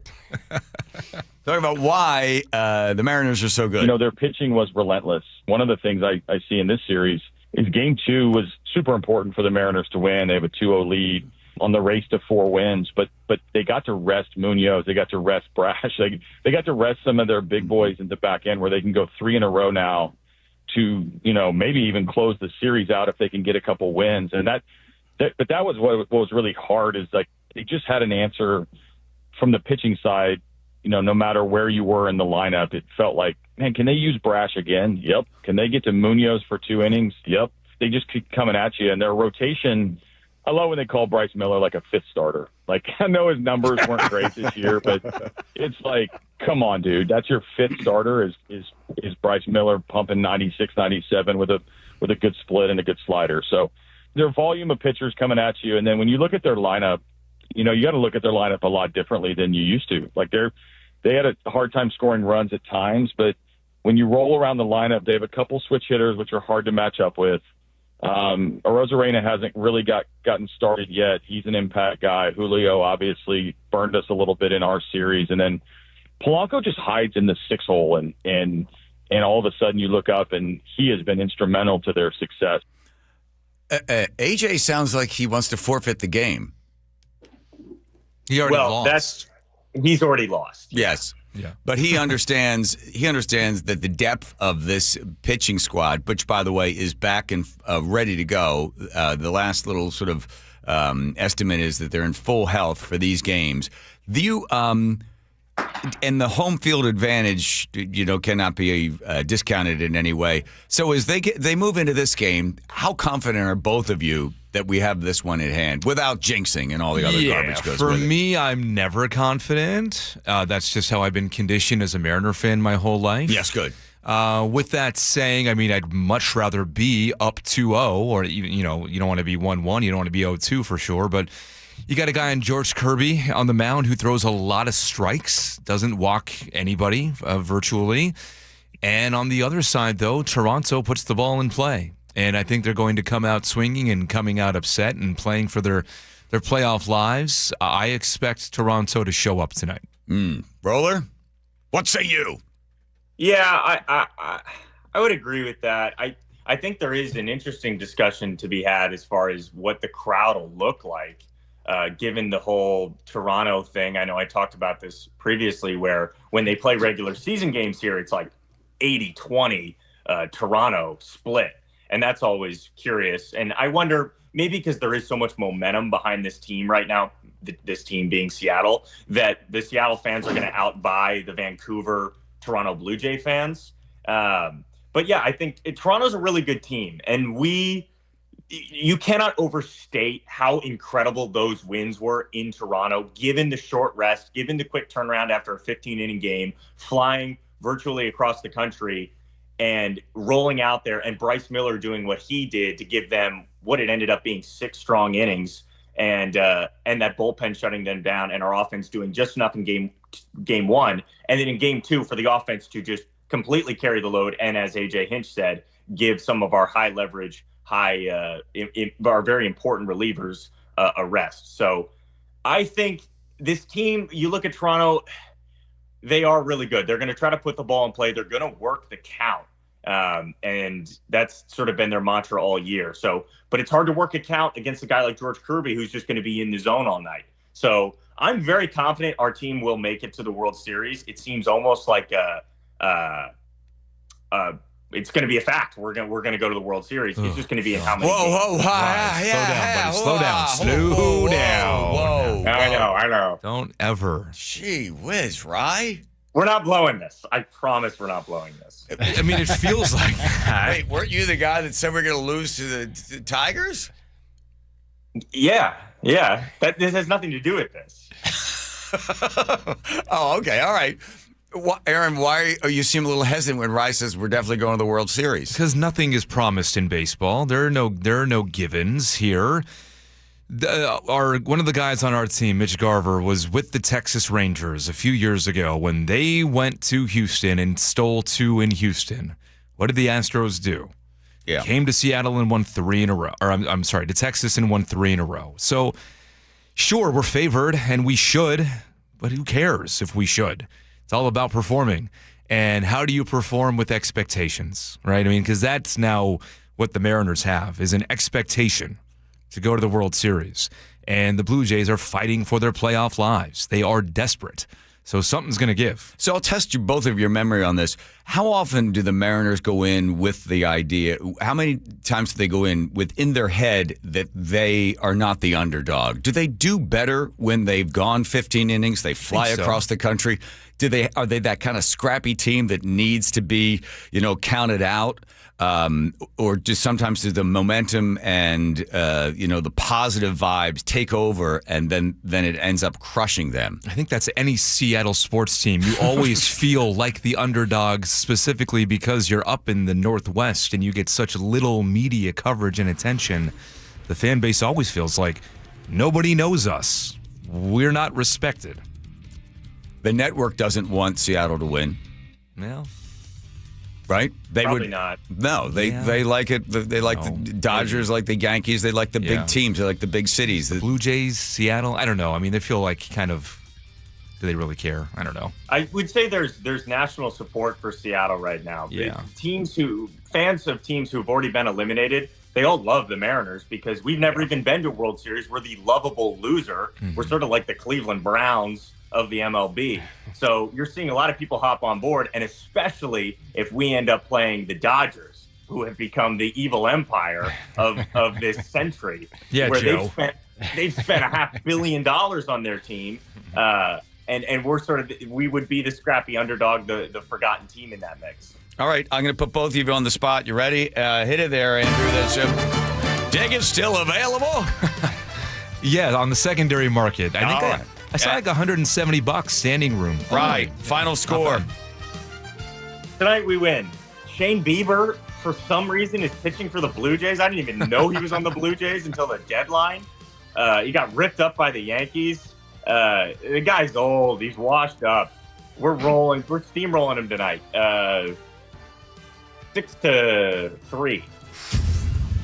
Talking about why the Mariners are so good. Their pitching was relentless. One of the things I see in this series is Game 2 was super important for the Mariners to win. They have a 2-0 lead on the race to 4 wins, but they got to rest Munoz. They got to rest Brash. They got to rest some of their big boys in the back end where they can go 3 in a row now to, maybe even close the series out if they can get a couple wins. And that was what was really hard is like they just had an answer from the pitching side. No matter where you were in the lineup, it felt like, man, can they use Brash again? Yep. Can they get to Munoz for 2 innings? Yep. They just keep coming at you. And their rotation, I love when they call Bryce Miller like a 5th starter. Like, I know his numbers weren't great this year, but it's like, come on, dude. That's your 5th starter is Bryce Miller pumping 96, 97 with a good split and a good slider. So their volume of pitchers coming at you, and then when you look at their lineup, you got to look at their lineup a lot differently than you used to. Like they had a hard time scoring runs at times, but when you roll around the lineup, they have a couple switch hitters which are hard to match up with. Arozarena hasn't really gotten started yet. He's an impact guy. Julio obviously burned us a little bit in our series, and then Polanco just hides in the 6 hole, and all of a sudden you look up and he has been instrumental to their success. AJ sounds like he wants to forfeit the game. He already lost. He's already lost. Yes. Yeah. But he understands that the depth of this pitching squad, which, by the way, is back and ready to go. The last little sort of estimate is that they're in full health for these games. And the home field advantage, cannot be discounted in any way. So as they move into this game, how confident are both of you that we have this one in hand without jinxing and all the other garbage goes for with it? me, I'm never confident. That's just how I've been conditioned as a Mariner fan my whole life. Yes, good. With that saying, I'd much rather be up 2-0, or even, you don't want to be 1-1, you don't want to be 0-2 for sure, but you got a guy in George Kirby on the mound who throws a lot of strikes, doesn't walk anybody virtually. And on the other side, though, Toronto puts the ball in play. And I think they're going to come out swinging and coming out upset and playing for their playoff lives. I expect Toronto to show up tonight. Roller, what say you? Yeah, I would agree with that. I think there is an interesting discussion to be had as far as what the crowd will look like, given the whole Toronto thing. I know I talked about this previously, where when they play regular season games here, it's like 80-20 Toronto split. And that's always curious. And I wonder, maybe because there is so much momentum behind this team right now, this team being Seattle, that the Seattle fans are going to outbuy the Vancouver Toronto Blue Jay fans. But yeah, I think Toronto's a really good team. And you cannot overstate how incredible those wins were in Toronto, given the short rest, given the quick turnaround after a 15-inning game, flying virtually across the country and rolling out there, and Bryce Miller doing what he did to give them what it ended up being 6 strong innings, and that bullpen shutting them down, and our offense doing just enough in game 1, and then in game 2 for the offense to just completely carry the load, and as AJ Hinch said, give some of our high leverage, our very important relievers a rest. So I think this team, you look at Toronto, they are really good. They're going to try to put the ball in play. They're going to work the count. And that's sort of been their mantra all year. But it's hard to work a count against a guy like George Kirby, who's just going to be in the zone all night. So I'm very confident our team will make it to the World Series. It seems almost like it's going to be a fact. We're going to go to the World Series. It's just going to be in how many games. Slow down. I know. Don't ever. Gee whiz, Rye. We're not blowing this. I promise we're not blowing this. It feels like that. Wait, weren't you the guy that said we're going to lose to the Tigers? Yeah. This has nothing to do with this. Oh, okay. All right. Aaron, why you seem a little hesitant when Rye says we're definitely going to the World Series? Because nothing is promised in baseball. There are no givens here. One of the guys on our team, Mitch Garver, was with the Texas Rangers a few years ago when they went to Houston and stole 2 in Houston. What did the Astros do? Yeah. Came to Seattle and won 3 in a row. Or I'm sorry, to Texas and won 3 in a row. So, sure, we're favored and we should, but who cares if we should? It's all about performing. And how do you perform with expectations, right? Because that's now what the Mariners have, is an expectation to go to the World Series. And the Blue Jays are fighting for their playoff lives. They are desperate. So something's going to give. So I'll test you both of your memory on this. How often do the Mariners go in with the idea, how many times do they go in within their head that they are not the underdog? Do they do better when they've gone 15 innings, they fly across the country? Are they that kind of scrappy team that needs to be, counted out? Or just sometimes does the momentum and, the positive vibes take over and then it ends up crushing them? I think that's any Seattle sports team. You always feel like the underdogs, specifically because you're up in the Northwest and you get such little media coverage and attention. the fan base always feels like nobody knows us. We're not respected. The network doesn't want Seattle to win. Well, right? They Probably would not. No, they like it. They like the Dodgers, like the Yankees. They like the big teams. They like the big cities. The Blue Jays, Seattle. I don't know. I mean, they feel like kind of. Do they really care? I don't know. I would say there's national support for Seattle right now. Yeah. Fans of teams who've already been eliminated, they all love the Mariners because we've never even been to a World Series. We're the lovable loser. Mm-hmm. We're sort of like the Cleveland Browns of the MLB. So you're seeing a lot of people hop on board, and especially if we end up playing the Dodgers, who have become the evil empire of this century. Yeah, where Joe. they've spent $500 million on their team. And we're we would be the scrappy underdog, the forgotten team in that mix. All right, I'm going to put both of you on the spot. You ready? Hit it there, Andrew. Tickets still available? Yeah, on the secondary market. I think I saw like $170 standing room. Right. Final score. Tonight we win. Shane Bieber, for some reason, is pitching for the Blue Jays. I didn't even know he was on the Blue Jays until the deadline. He got ripped up by the Yankees. The guy's old. He's washed up. We're steamrolling him tonight. 6-3.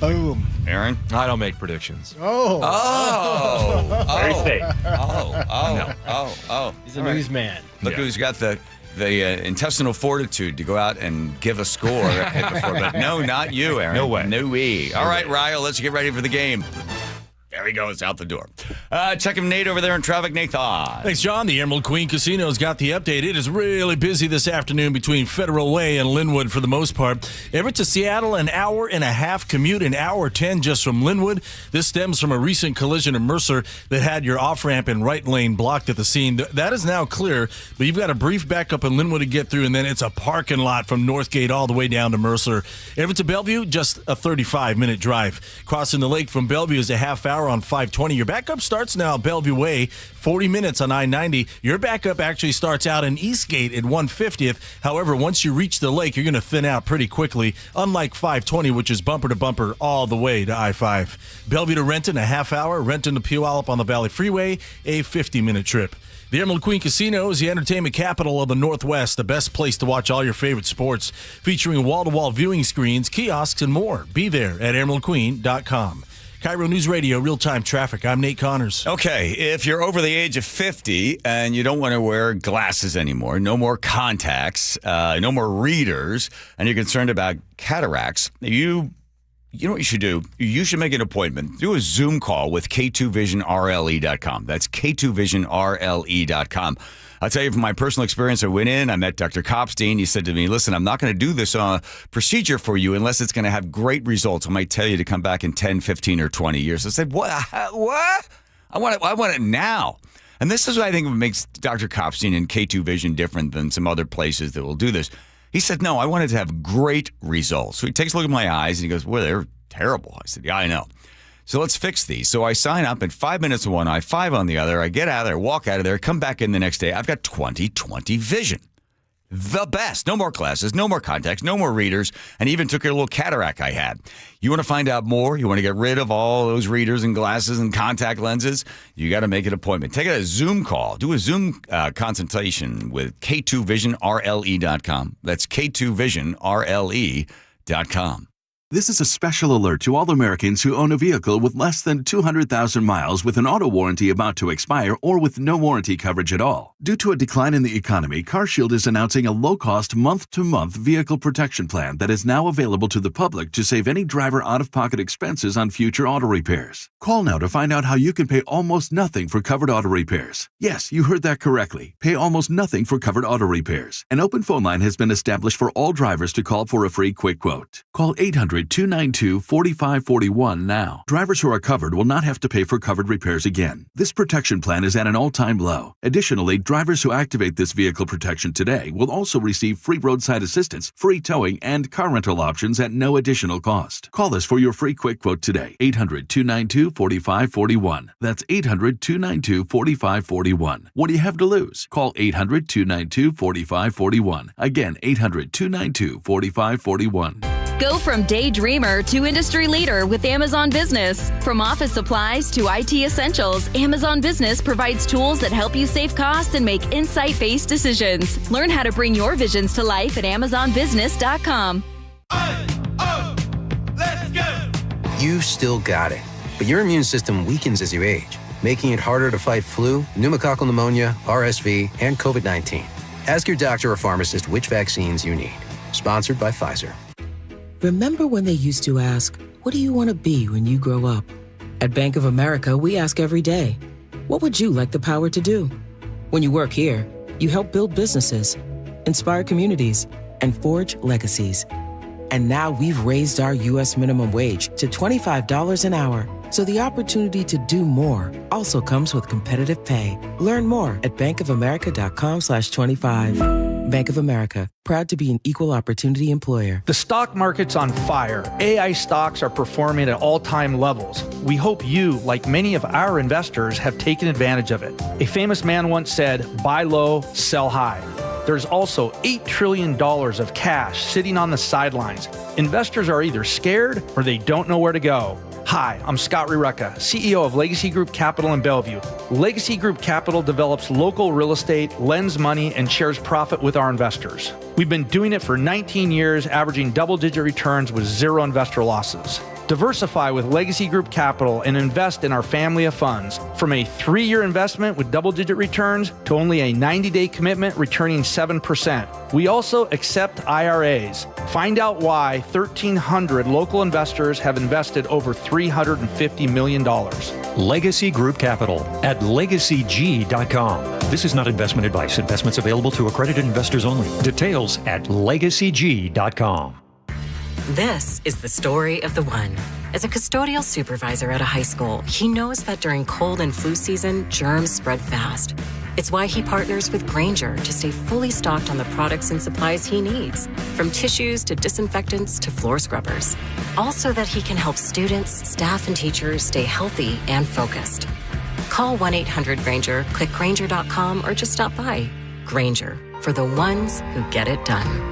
Boom. Aaron? I don't make predictions. Oh. Very safe. He's a newsman. Look who's got the intestinal fortitude to go out and give a score before. But no, not you, Aaron. No way. No way. All right, Ryle, let's get ready for the game. There he goes, out the door. Checking Nate over there in traffic. Nathan. Thanks, John. The Emerald Queen Casino's got the update. It is really busy this afternoon between Federal Way and Linwood for the most part. Everett to Seattle, an hour and a half commute, an hour 10 just from Linwood. This stems from a recent collision in Mercer that had your off-ramp and right lane blocked at the scene. That is now clear, but you've got a brief backup in Linwood to get through, and then it's a parking lot from Northgate all the way down to Mercer. Everett to Bellevue, just a 35-minute drive. Crossing the lake from Bellevue is a half hour on 520. Your backup starts now at Bellevue Way, 40 minutes on I-90. Your backup actually starts out in Eastgate at 150th. However, once you reach the lake, you're going to thin out pretty quickly, unlike 520, which is bumper to bumper all the way to I-5. Bellevue to Renton, a half hour. Renton to Puyallup on the Valley Freeway, a 50-minute trip. The Emerald Queen Casino is the entertainment capital of the Northwest, the best place to watch all your favorite sports, featuring wall-to-wall viewing screens, kiosks, and more. Be there at emeraldqueen.com. KIRO News Radio, real-time traffic. I'm Nate Connors. Okay, if you're over the age of 50 and you don't want to wear glasses anymore, no more contacts, no more readers, and you're concerned about cataracts, you know what you should do? You should make an appointment. Do a Zoom call with K2VisionRLE.com. That's K2VisionRLE.com. I'll tell you from my personal experience, I went in, I met Dr. Kopstein. He said to me, listen, I'm not going to do this procedure for you unless it's going to have great results. I might tell you to come back in 10, 15, or 20 years. I said, what? I want it now. And this is what I think makes Dr. Kopstein and K2 Vision different than some other places that will do this. He said, no, I wanted to have great results. So he takes a look at my eyes and he goes, well, they're terrible. I said, yeah, I know. So let's fix these. So I sign up in 5 minutes on one eye, 5 on the other. I get out of there, walk out of there, come back in the next day. I've got 20/20 vision. The best. No more glasses, no more contacts, no more readers, and even took a little cataract I had. You want to find out more? You want to get rid of all those readers and glasses and contact lenses? You got to make an appointment. Take a Zoom call. Do a Zoom consultation with K2VisionRLE.com. That's K2VisionRLE.com. This is a special alert to all Americans who own a vehicle with less than 200,000 miles with an auto warranty about to expire or with no warranty coverage at all. Due to a decline in the economy, CarShield is announcing a low-cost month-to-month vehicle protection plan that is now available to the public to save any driver out-of-pocket expenses on future auto repairs. Call now to find out how you can pay almost nothing for covered auto repairs. Yes, you heard that correctly. Pay almost nothing for covered auto repairs. An open phone line has been established for all drivers to call for a free quick quote. Call 800-292-4541 now. Drivers who are covered will not have to pay for covered repairs again. This protection plan is at an all-time low. Additionally, drivers who activate this vehicle protection today will also receive free roadside assistance, free towing, and car rental options at no additional cost. Call us for your free quick quote today. 800-292-4541. That's 800-292-4541. What do you have to lose? Call 800-292-4541. Again, 800-292-4541. Go from daydreamer to industry leader with Amazon Business. From office supplies to IT essentials, Amazon Business provides tools that help you save costs and make insight-based decisions. Learn how to bring your visions to life at AmazonBusiness.com. Let's go! You've still got it, but your immune system weakens as you age, making it harder to fight flu, pneumococcal pneumonia, RSV, and COVID-19. Ask your doctor or pharmacist which vaccines you need. Sponsored by Pfizer. Remember when they used to ask, what do you want to be when you grow up? At Bank of America, we ask every day, what would you like the power to do? When you work here, you help build businesses, inspire communities, and forge legacies. And now we've raised our U.S. minimum wage to $25 an hour. So the opportunity to do more also comes with competitive pay. Learn more at bankofamerica.com/25. Bank of America, proud to be an equal opportunity employer. The stock market's on fire. AI stocks are performing at all-time levels. We hope you, like many of our investors, have taken advantage of it. A famous man once said, buy low, sell high. There's also $8 trillion of cash sitting on the sidelines. Investors are either scared or they don't know where to go. Hi, I'm Scott Rireka, CEO of Legacy Group Capital in Bellevue. Legacy Group Capital develops local real estate, lends money, and shares profit with our investors. We've been doing it for 19 years, averaging double-digit returns with zero investor losses. Diversify with Legacy Group Capital and invest in our family of funds. From a 3-year investment with double-digit returns to only a 90-day commitment returning 7%. We also accept IRAs. Find out why 1,300 local investors have invested over $350 million. Legacy Group Capital at LegacyG.com. This is not investment advice. Investments available to accredited investors only. Details at LegacyG.com. This is the story of the one. As a custodial supervisor at a high school, he knows that during cold and flu season, germs spread fast. It's why he partners with Grainger to stay fully stocked on the products and supplies he needs, from tissues to disinfectants to floor scrubbers. All so that he can help students, staff, and teachers stay healthy and focused. Call 1-800-GRAINGER, click Grainger.com, or just stop by. Grainger, for the ones who get it done.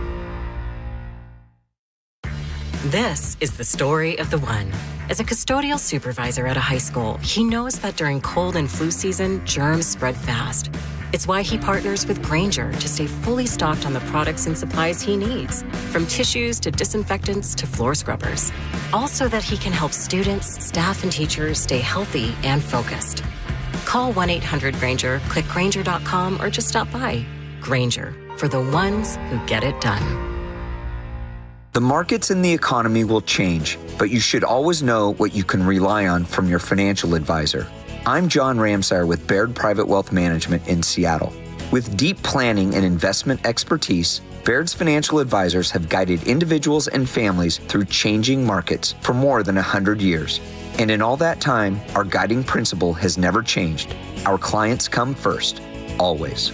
This is the story of the one. As a custodial supervisor at a high school, he knows that during cold and flu season, germs spread fast. It's why he partners with Grainger to stay fully stocked on the products and supplies he needs, from tissues to disinfectants to floor scrubbers. All so that he can help students, staff, and teachers stay healthy and focused. Call 1-800-GRAINGER, click Grainger.com, or just stop by. Grainger, for the ones who get it done. The markets and the economy will change, but you should always know what you can rely on from your financial advisor. I'm John Ramsire with Baird Private Wealth Management in Seattle. With deep planning and investment expertise, Baird's financial advisors have guided individuals and families through changing markets for more than 100 years. And in all that time, our guiding principle has never changed. Our clients come first, always.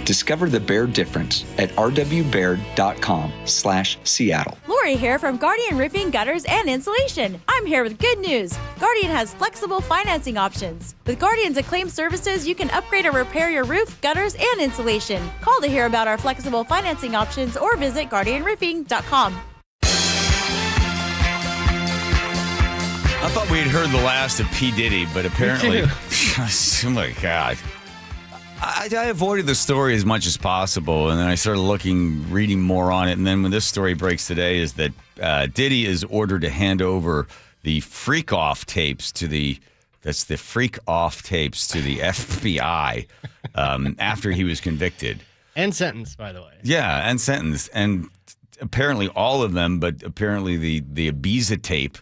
Discover the Baird difference at rwbaird.com/Seattle. Lori here from Guardian Roofing, Gutters, and Insulation. I'm here with good news. Guardian has flexible financing options. With Guardian's acclaimed services, you can upgrade or repair your roof, gutters, and insulation. Call to hear about our flexible financing options or visit guardianroofing.com. I thought we had heard the last of P. Diddy, but apparently, oh my God. I avoided the story as much as possible, and then I started reading more on it. And then when this story breaks today is that Diddy is ordered to hand over the freak-off tapes to the FBI after he was convicted. And sentenced, by the way. Yeah, and sentenced. And apparently all of them, but apparently the Ibiza tape,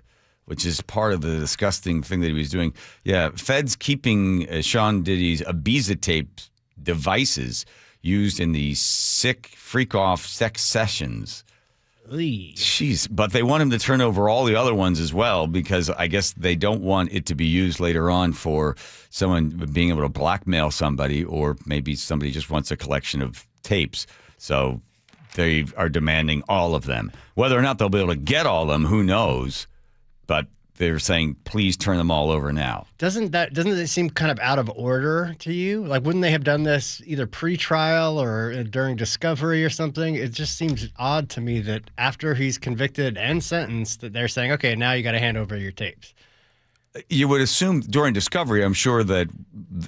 which is part of the disgusting thing that he was doing. Yeah, feds keeping Sean Diddy's Ibiza tape devices used in the sick freak-off sex sessions. Jeez, but they want him to turn over all the other ones as well because I guess they don't want it to be used later on for someone being able to blackmail somebody, or maybe somebody just wants a collection of tapes. So they are demanding all of them. Whether or not they'll be able to get all of them, who knows? But they're saying, please turn them all over now. Doesn't it seem kind of out of order to you? Like, wouldn't they have done this either pre-trial or during discovery or something? It just seems odd to me that after he's convicted and sentenced, that they're saying, okay, now you got to hand over your tapes. You would assume during discovery, I'm sure that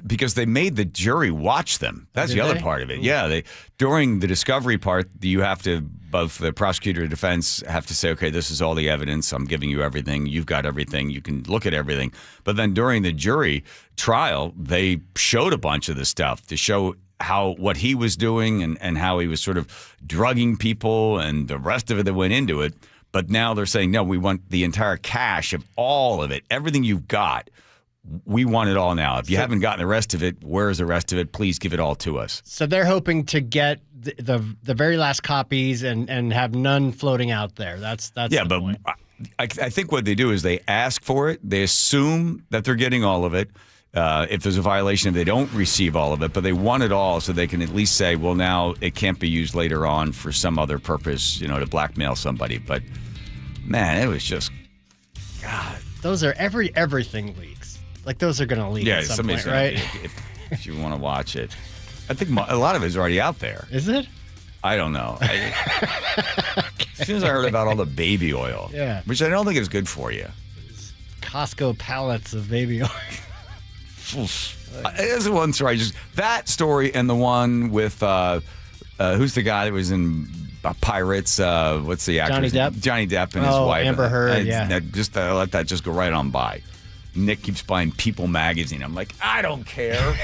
because they made the jury watch them. That's the other part of it. Yeah, during the discovery part, you have to, both the prosecutor and defense have to say, okay, this is all the evidence. I'm giving you everything. You've got everything. You can look at everything. But then during the jury trial, they showed a bunch of the stuff to show what he was doing and how he was sort of drugging people and the rest of it that went into it. But now they're saying, no, we want the entire cache of all of it, everything you've got. We want it all now. If you haven't gotten the rest of it, where's the rest of it? Please give it all to us. So they're hoping to get the very last copies and have none floating out there. That's yeah, but point. I think what they do is they ask for it. They assume that they're getting all of it. If there's a violation, they don't receive all of it, but they want it all so they can at least say, well, now it can't be used later on for some other purpose, to blackmail somebody. But, man, it was just, God. Those are everything leaks. Like, those are going to leak at some point, right? If you want to watch it. I think a lot of it is already out there. Is it? I don't know. As soon as I heard about all the baby oil, which I don't think is good for you. Costco pallets of baby oil. There's the one story. That story and the one with who's the guy that was in Pirates? What's the actor? Johnny Depp. Johnny Depp and his wife. Amber Heard. Let that just go right on by. Nick keeps buying People magazine. I'm like, I don't care.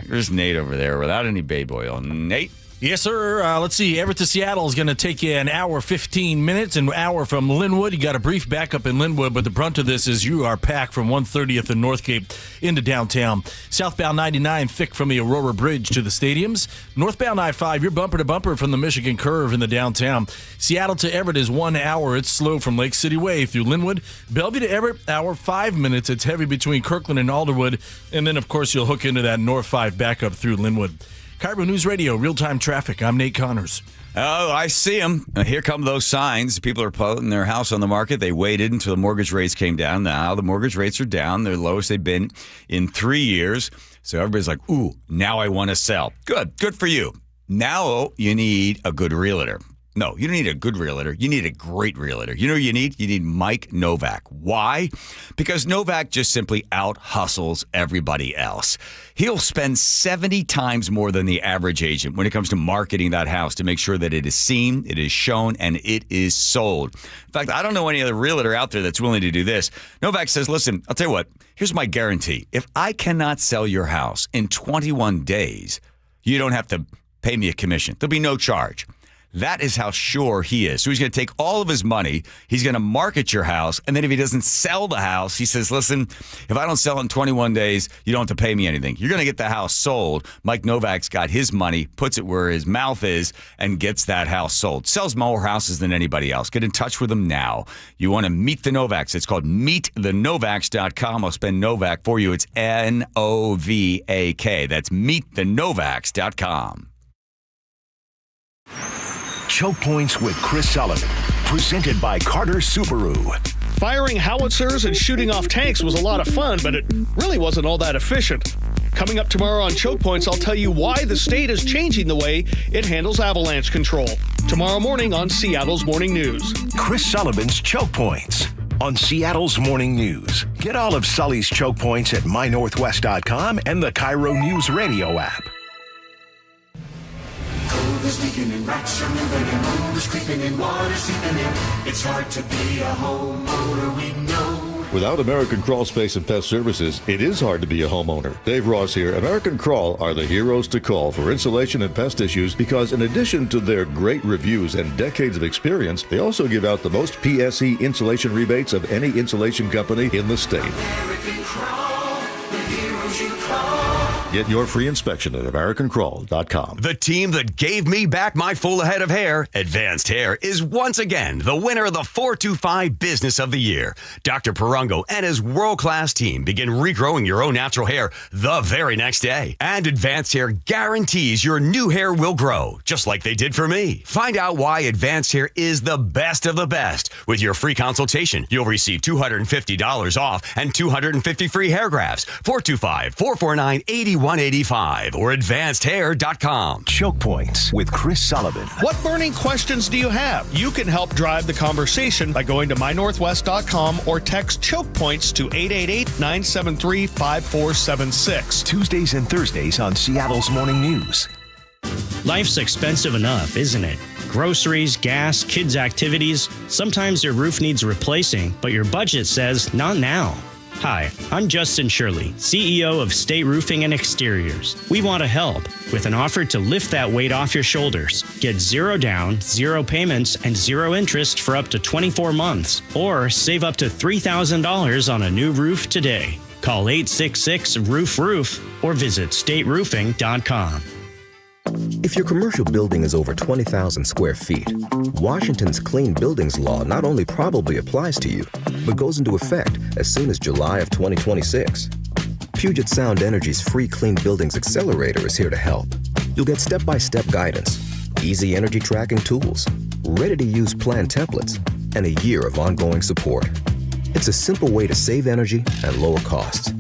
There's Nate over there without any baby oil. Nate. Yes, sir. Let's see. Everett to Seattle is going to take you an hour, 15 minutes. An hour from Linwood. You got a brief backup in Linwood, but the brunt of this is you are packed from 130th and North Cape into downtown. Southbound 99, thick from the Aurora Bridge to the stadiums. Northbound I-5, you're bumper to bumper from the Michigan Curve in the downtown. Seattle to Everett is 1 hour. It's slow from Lake City Way through Linwood. Bellevue to Everett, hour, 5 minutes. It's heavy between Kirkland and Alderwood. And then, of course, you'll hook into that North 5 backup through Linwood. KIRO News Radio, real-time traffic. I'm Nate Connors. Oh, I see them. Here come those signs. People are putting their house on the market. They waited until the mortgage rates came down. Now the mortgage rates are down. They're the lowest they've been in 3 years. So everybody's like, ooh, now I want to sell. Good for you. Now you need a good realtor. No, you don't need a good realtor. You need a great realtor. You know what you need? You need Mike Novak. Why? Because Novak just simply out-hustles everybody else. He'll spend 70 times more than the average agent when it comes to marketing that house to make sure that it is seen, it is shown, and it is sold. In fact, I don't know any other realtor out there that's willing to do this. Novak says, listen, I'll tell you what, here's my guarantee. If I cannot sell your house in 21 days, you don't have to pay me a commission. There'll be no charge. That is how sure he is. So he's going to take all of his money. He's going to market your house. And then if he doesn't sell the house, he says, listen, if I don't sell it in 21 days, you don't have to pay me anything. You're going to get the house sold. Mike Novak's got his money, puts it where his mouth is, and gets that house sold. Sells more houses than anybody else. Get in touch with him now. You want to meet the Novaks. It's called meetthenovaks.com. I'll spell Novak for you. It's Novak. That's meetthenovaks.com. Choke Points with Chris Sullivan, presented by Carter Subaru. Firing howitzers and shooting off tanks was a lot of fun, but it really wasn't all that efficient. Coming up tomorrow on Choke Points, I'll tell you why the state is changing the way it handles avalanche control. Tomorrow morning on Seattle's Morning News. Chris Sullivan's Choke Points on Seattle's Morning News. Get all of Sully's Choke Points at mynorthwest.com and the KIRO Newsradio app. Cold is leaking and rats are moving and mold is creeping and water seeping in. It's hard to be a homeowner, we know. Without American Crawl Space and Pest Services, it is hard to be a homeowner. Dave Ross here. American Crawl are the heroes to call for insulation and pest issues because in addition to their great reviews and decades of experience, they also give out the most PSE insulation rebates of any insulation company in the state. American Crawl, the heroes you call. Get your free inspection at AmericanCrawl.com. The team that gave me back my full head of hair, Advanced Hair, is once again the winner of the 425 Business of the Year. Dr. Perungo and his world-class team begin regrowing your own natural hair the very next day. And Advanced Hair guarantees your new hair will grow, just like they did for me. Find out why Advanced Hair is the best of the best. With your free consultation, you'll receive $250 off and 250 free hair grafts. 425-449-8185 or advancedhair.com. Choke Points with Chris Sullivan. What burning questions do you have? You can help drive the conversation by going to mynorthwest.com or text Choke Points to 888-973-5476. Tuesdays and Thursdays on Seattle's Morning News. Life's expensive enough, isn't it? Groceries, gas, kids' activities. Sometimes your roof needs replacing, but your budget says not now. Hi, I'm Justin Shirley, CEO of State Roofing and Exteriors. We want to help with an offer to lift that weight off your shoulders. Get 0 down, 0 payments, and 0 interest for up to 24 months. Or save up to $3,000 on a new roof today. Call 866-ROOF-ROOF or visit stateroofing.com. If your commercial building is over 20,000 square feet, Washington's Clean Buildings Law not only probably applies to you, but goes into effect as soon as July of 2026. Puget Sound Energy's free Clean Buildings Accelerator is here to help. You'll get step-by-step guidance, easy energy tracking tools, ready-to-use plan templates, and a year of ongoing support. It's a simple way to save energy and lower costs.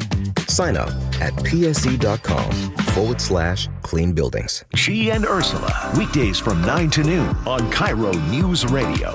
Sign up at pse.com/clean buildings. G and Ursula, weekdays from 9 to noon on KIRO News Radio.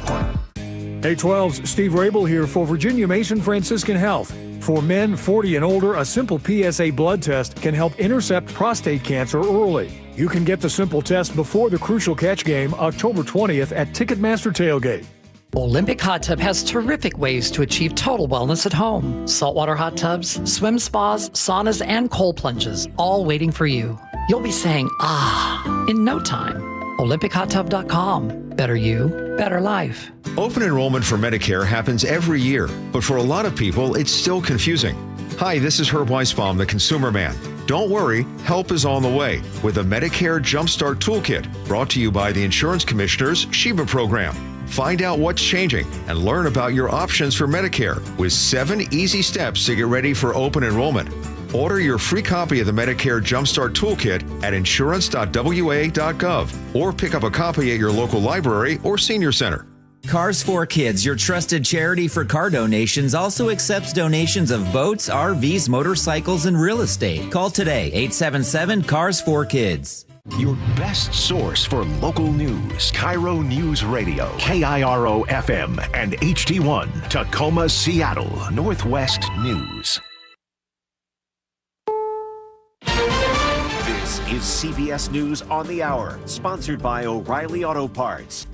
Hey 12's Steve Rabel here for Virginia Mason Franciscan Health. For men 40 and older, a simple PSA blood test can help intercept prostate cancer early. You can get the simple test before the Crucial Catch game October 20th at Ticketmaster Tailgate. Olympic Hot Tub has terrific ways to achieve total wellness at home. Saltwater hot tubs, swim spas, saunas, and cold plunges, all waiting for you. You'll be saying, ah, in no time. OlympicHotTub.com. Better you, better life. Open enrollment for Medicare happens every year, but for a lot of people, it's still confusing. Hi, this is Herb Weisbaum, the Consumer Man. Don't worry, help is on the way with a Medicare Jumpstart Toolkit brought to you by the Insurance Commissioner's Sheba program. Find out what's changing and learn about your options for Medicare with 7 easy steps to get ready for open enrollment. Order your free copy of the Medicare Jumpstart Toolkit at insurance.wa.gov or pick up a copy at your local library or senior center. Cars for Kids, your trusted charity for car donations, also accepts donations of boats, RVs, motorcycles, and real estate. Call today, 877-CARS4KIDS. Your best source for local news. KIRO News Radio. KIRO FM and HD1. Tacoma, Seattle. Northwest News. This is CBS News on the Hour, sponsored by O'Reilly Auto Parts.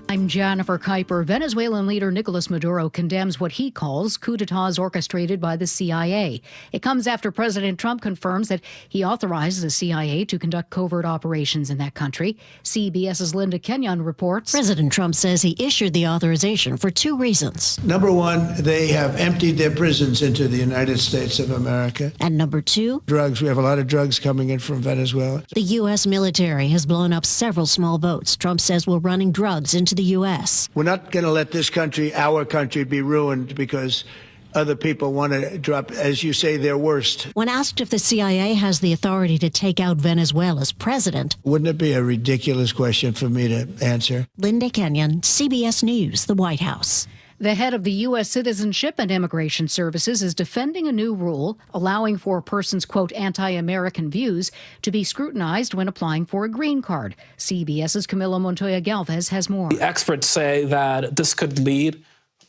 I'm Jennifer Kuiper. Venezuelan leader Nicolas Maduro condemns what he calls coups d'etats orchestrated by the CIA. It comes after President Trump confirms that he authorized the CIA to conduct covert operations in that country. CBS's Linda Kenyon reports. President Trump says he issued the authorization for 2 reasons. Number 1, they have emptied their prisons into the United States of America. And number 2, drugs. We have a lot of drugs coming in from Venezuela. The U.S. military has blown up several small boats Trump says were running drugs into the U.S. We're not going to let this country, our country, be ruined because other people want to drop, as you say, their worst. When asked if the CIA has the authority to take out Venezuela's president. Wouldn't it be a ridiculous question for me to answer? Linda Kenyon, CBS News, the White House. The head of the U.S. Citizenship and Immigration Services is defending a new rule allowing for a person's, quote, anti-American views to be scrutinized when applying for a green card. CBS's Camila Montoya Galvez has more. The experts say that this could lead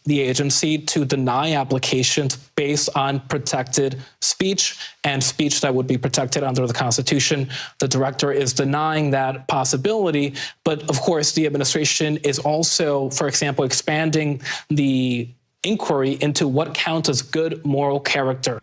the agency to deny applications based on protected speech and speech that would be protected under the Constitution. The director is denying that possibility, but of course the administration is also, for example, expanding the inquiry into what counts as good moral character.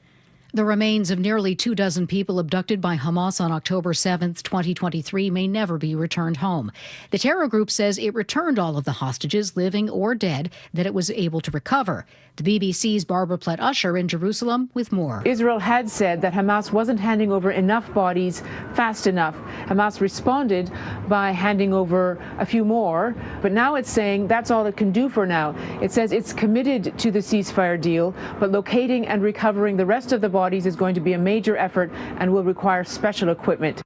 The remains of nearly 24 people abducted by Hamas on October 7, 2023 may never be returned home. The terror group says it returned all of the hostages, living or dead, that it was able to recover. The BBC's Barbara Plett-Usher in Jerusalem with more. Israel had said that Hamas wasn't handing over enough bodies fast enough. Hamas responded by handing over a few more, but now it's saying that's all it can do for now. It says it's committed to the ceasefire deal, but locating and recovering the rest of the bodies is going to be a major effort and will require special equipment.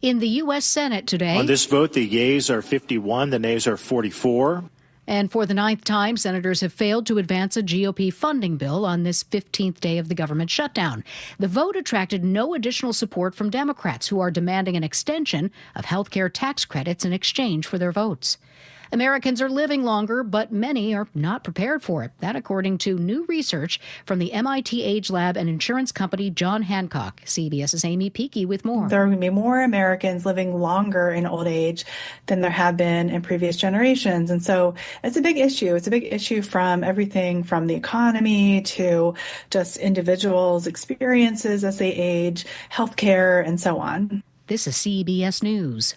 In the U.S. Senate today. On this vote, the yeas are 51, the nays are 44. And for the 9th time, senators have failed to advance a GOP funding bill on this 15th day of the government shutdown. The vote attracted no additional support from Democrats, who are demanding an extension of health care tax credits in exchange for their votes. Americans are living longer, but many are not prepared for it. That according to new research from the MIT Age Lab and insurance company John Hancock. CBS's Amy Peakey with more. There are going to be more Americans living longer in old age than there have been in previous generations. And so it's a big issue. It's a big issue from everything from the economy to just individuals' experiences as they age, healthcare, and so on. This is CBS News.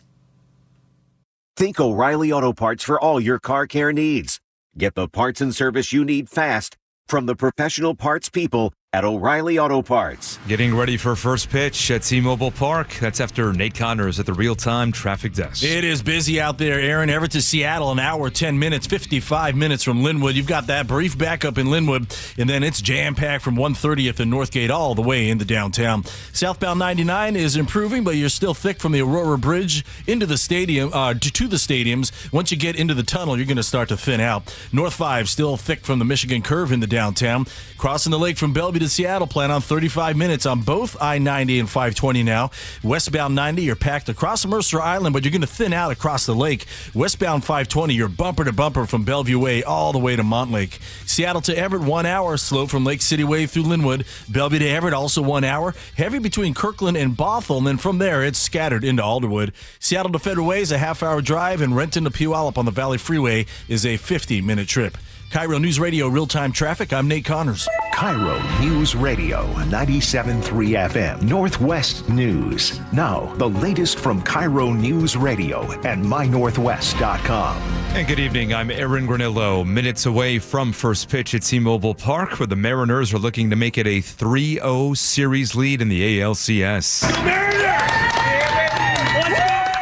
Think O'Reilly Auto Parts for all your car care needs. Get the parts and service you need fast from the professional parts people at O'Reilly Auto Parts. Getting ready for first pitch at T-Mobile Park. That's after Nate Connors at the real-time traffic desk. It is busy out there, Aaron. Everett to Seattle, an hour, 10 minutes, 55 minutes from Linwood. You've got that brief backup in Linwood, and then it's jam-packed from 130th and Northgate all the way into downtown. Southbound 99 is improving, but you're still thick from the Aurora Bridge into the stadium, to the stadiums. Once you get into the tunnel, you're going to start to thin out. North 5 still thick from the Michigan Curve into downtown. Crossing the lake from Bellevue to Seattle, plan on 35 minutes on both I-90 and 520 now. Westbound 90, you're packed across Mercer Island, but you're going to thin out across the lake. Westbound 520, you're bumper to bumper from Bellevue Way all the way to Montlake. Seattle to Everett, 1 hour, slow from Lake City Way through Linwood. Bellevue to Everett, also 1 hour. Heavy between Kirkland and Bothell, and then from there, it's scattered into Alderwood. Seattle to Federal Way is a half-hour drive, and Renton to Puyallup on the Valley Freeway is a 50-minute trip. KIRO News Radio real-time traffic. I'm Nate Connors. KIRO News Radio 97.3 FM Northwest News. Now, the latest from KIRO News Radio and mynorthwest.com. And good evening. I'm Aaron Granillo. Minutes away from first pitch at T-Mobile Park, where the Mariners are looking to make it a 3-0 series lead in the ALCS.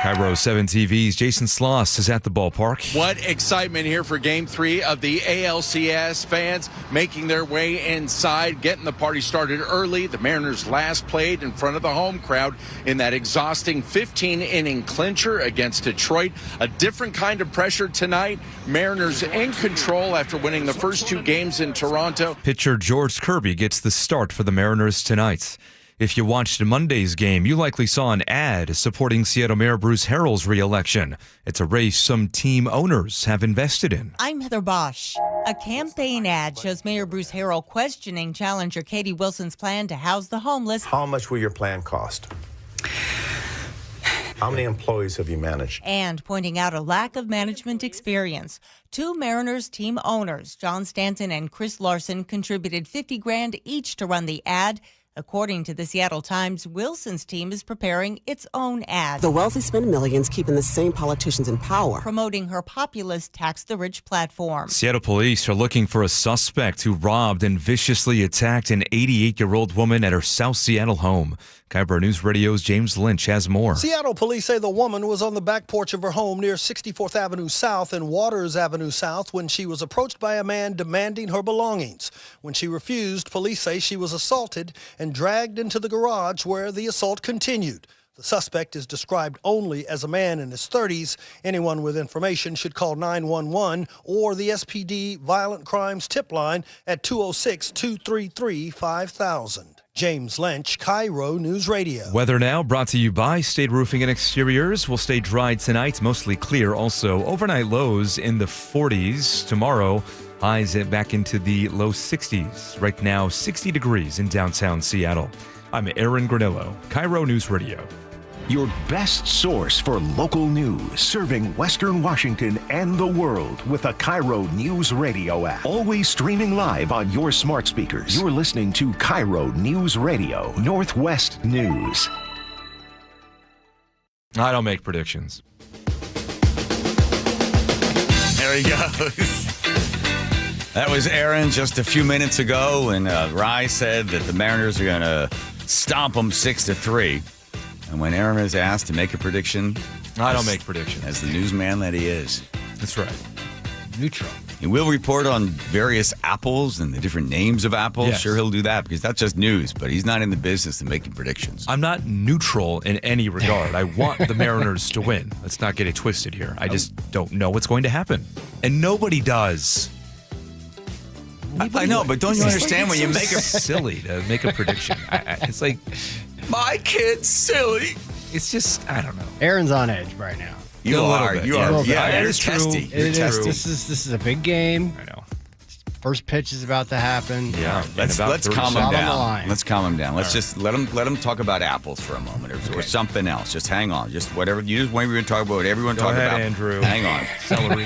KIRO 7 TV's Jason Sloss is at the ballpark. What excitement here for Game 3 of the ALCS. Fans making their way inside, getting the party started early. The Mariners last played in front of the home crowd in that exhausting 15-inning clincher against Detroit. A different kind of pressure tonight. Mariners in control after winning the first 2 games in Toronto. Pitcher George Kirby gets the start for the Mariners tonight. If you watched Monday's game, you likely saw an ad supporting Seattle Mayor Bruce Harrell's re-election. It's a race some team owners have invested in. I'm Heather Bosch. A campaign ad shows Mayor Bruce Harrell questioning challenger Katie Wilson's plan to house the homeless. How much will your plan cost? How many employees have you managed? And pointing out a lack of management experience. 2 Mariners team owners, John Stanton and Chris Larson, contributed $50,000 each to run the ad. According to the Seattle Times, Wilson's team is preparing its own ad. The wealthy spend millions, keeping the same politicians in power. Promoting her populist Tax the Rich platform. Seattle police are looking for a suspect who robbed and viciously attacked an 88-year-old woman at her South Seattle home. KIRO News Radio's James Lynch has more. Seattle police say the woman was on the back porch of her home near 64th Avenue South and Waters Avenue South when she was approached by a man demanding her belongings. When she refused, police say she was assaulted and dragged into the garage where the assault continued. The suspect is described only as a man in his 30s. Anyone with information should call 911 or the SPD Violent Crimes Tip Line at 206-233-5000. James Lynch, KIRO News Radio. Weather now brought to you by State Roofing and Exteriors. Will stay dry tonight, mostly clear. Also, overnight lows in the 40s. Tomorrow, highs back into the low 60s. Right now, 60 degrees in downtown Seattle. I'm Aaron Granillo, KIRO News Radio. Your best source for local news, serving Western Washington and the world with the KIRO Newsradio App. Always streaming live on your smart speakers. You're listening to KIRO News Radio, Northwest News. I don't make predictions. There he goes. That was Aaron just a few minutes ago, and Rye said that the Mariners are going to stomp them 6-3. And when Aaron is asked to make a prediction, I don't make predictions. As the newsman that he is. That's right. Neutral. He will report on various apples and the different names of apples. Yes. Sure, he'll do that because that's just news, but he's not in the business of making predictions. I'm not neutral in any regard. I want the Mariners to win. Let's not get it twisted here. I just don't know what's going to happen. And nobody does. I know, but don't you understand when you make a silly to make a prediction? It's like my kid's silly. It's just I don't know. Aaron's on edge right now. You are. Yeah, it is testy. True. It is true. This is a big game. I know. First pitch is about to happen. Yeah, let's calm him down. Let's calm him down. Let's just let him talk about apples for a moment or something else. Just hang on. Just whatever you just want to talk about. What everyone talk about. Andrew. Hang on. Celery.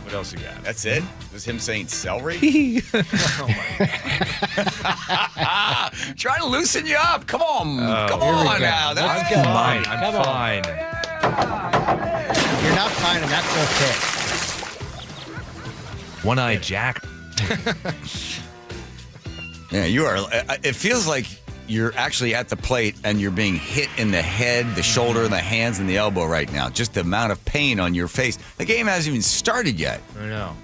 What else you got? That's it? Was him saying celery? Oh my. Trying to loosen you up. Come on. Come on now. That's fine. I'm fine. You're not fine, and that's okay. One-eyed Jack. Yeah, you are. It feels like you're actually at the plate and you're being hit in the head, the shoulder, the hands, and the elbow right now. Just the amount of pain on your face. The game hasn't even started yet. I know.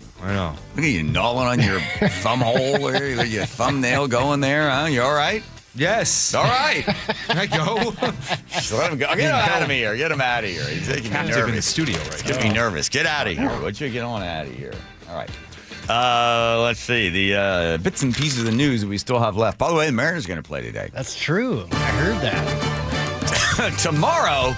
Look at you gnawing on your thumb hole or your thumbnail going there. Huh? You all right? Yes. All right. Can I go? Just let him go. Get him out of here. Get him out of here. He's making me nervous. In the studio right now. Get me nervous. Get out of here. Would you get on out of here? All right. Let's see. The bits and pieces of news that we still have left. By the way, the Mariners are going to play today. That's true. I heard that. Tomorrow,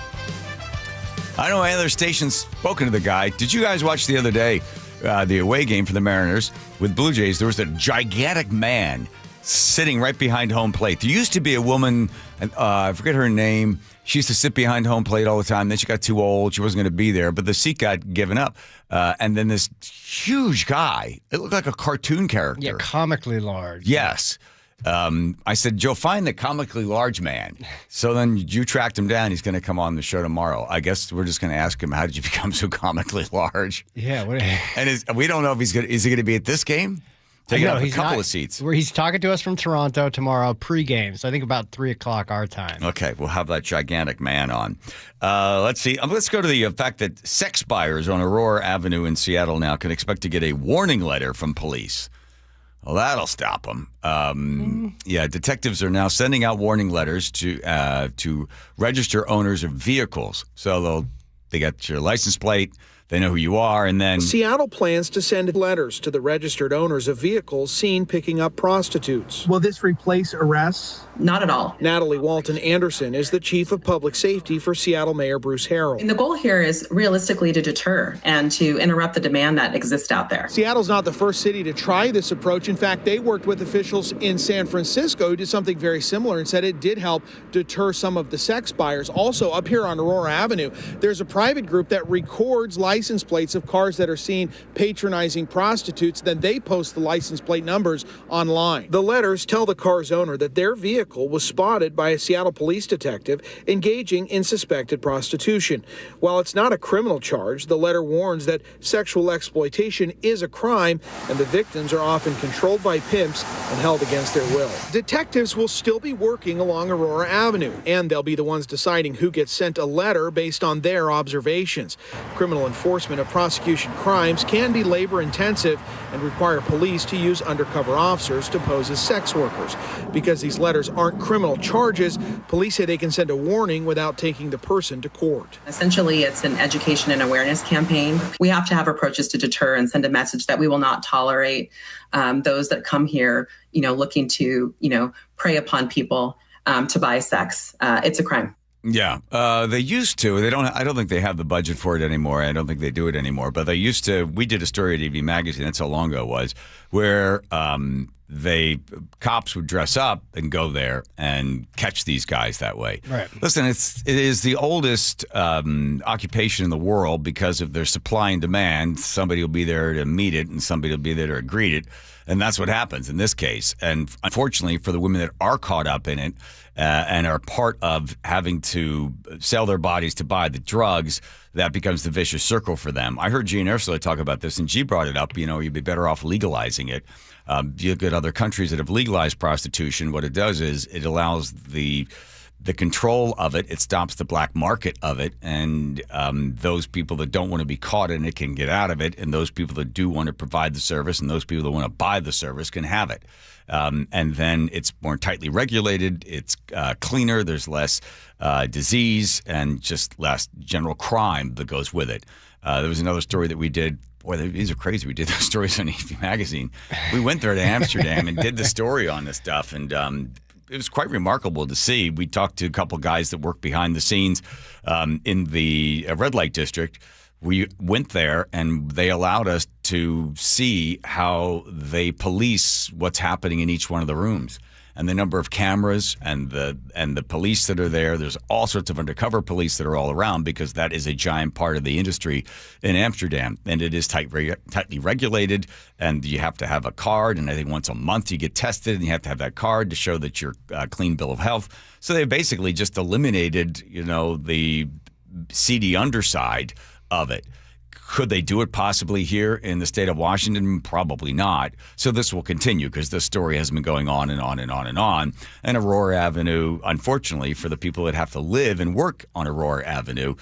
I know any other station's spoken to the guy. Did you guys watch the other day the away game for the Mariners with Blue Jays? There was a gigantic man sitting right behind home plate. There used to be a woman, I forget her name. She used to sit behind home plate all the time. Then she got too old. She wasn't going to be there, but the seat got given up. And then this huge guy, it looked like a cartoon character. Yeah, comically large. Yes. I said, Joe, find the comically large man. So then you tracked him down. He's going to come on the show tomorrow. I guess we're just going to ask him, how did you become so comically large? Yeah. And we don't know if is he going to be at this game? Taking up a couple of seats. Where he's talking to us from Toronto tomorrow, pregame. So I think about 3:00 our time. Okay, we'll have that gigantic man on. Let's see. Let's go to the fact that sex buyers on Aurora Avenue in Seattle now can expect to get a warning letter from police. Well, that'll stop them. Yeah, detectives are now sending out warning letters to register owners of vehicles. So they got your license plate. They know who you are, and then Seattle plans to send letters to the registered owners of vehicles seen picking up prostitutes. Will this replace arrests? Not at all. Natalie Walton Anderson is the chief of public safety for Seattle Mayor Bruce Harrell. And the goal here is realistically to deter and to interrupt the demand that exists out there. Seattle's not the first city to try this approach. In fact, they worked with officials in San Francisco who did something very similar and said it did help deter some of the sex buyers. Also, up here on Aurora Avenue, there's a private group that records license plates of cars that are seen patronizing prostitutes. Then they post the license plate numbers online. The letters tell the car's owner that their vehicle was spotted by a Seattle police detective engaging in suspected prostitution. While it's not a criminal charge, the letter warns that sexual exploitation is a crime and the victims are often controlled by pimps and held against their will. Detectives will still be working along Aurora Avenue, and they'll be the ones deciding who gets sent a letter based on their observations. Criminal enforcement of prosecution crimes can be labor intensive and require police to use undercover officers to pose as sex workers. Because these letters aren't criminal charges, police say they can send a warning without taking the person to court. Essentially, it's an education and awareness campaign. We have to have approaches to deter and send a message that we will not tolerate those that come here, looking to, prey upon people to buy sex. It's a crime. Yeah, they used to. They don't. I don't think they have the budget for it anymore. I don't think they do it anymore. But they used to. We did a story at EV Magazine. That's how long ago it was, where cops would dress up and go there and catch these guys that way. Right. Listen, it is the oldest occupation in the world because of their supply and demand. Somebody will be there to meet it, and somebody will be there to greet it, and that's what happens in this case. And unfortunately, for the women that are caught up in it and are part of having to sell their bodies to buy the drugs, that becomes the vicious circle for them. I heard Jean Ursula talk about this, and she brought it up. You'd be better off legalizing it. You look at other countries that have legalized prostitution. What it does is it allows the control of it. It stops the black market of it, and those people that don't want to be caught in it can get out of it, and those people that do want to provide the service and those people that want to buy the service can have it. And then it's more tightly regulated. It's cleaner. There's less disease and just less general crime that goes with it. There was another story that we did. Boy, these are crazy. We did those stories on AP Magazine. We went there to Amsterdam and did the story on this stuff, and it was quite remarkable to see. We talked to a couple guys that work behind the scenes in the red light district. We went there, and they allowed us to see how they police what's happening in each one of the rooms, and the number of cameras and the police that are there. There's all sorts of undercover police that are all around because that is a giant part of the industry in Amsterdam, and it is tightly regulated. And you have to have a card, and I think once a month you get tested, and you have to have that card to show that you're a clean bill of health. So they basically just eliminated, the seedy underside of it. Could they do it possibly here in the state of Washington? Probably not. So this will continue because this story has been going on and on and on and on. And Aurora Avenue, unfortunately, for the people that have to live and work on Aurora Avenue,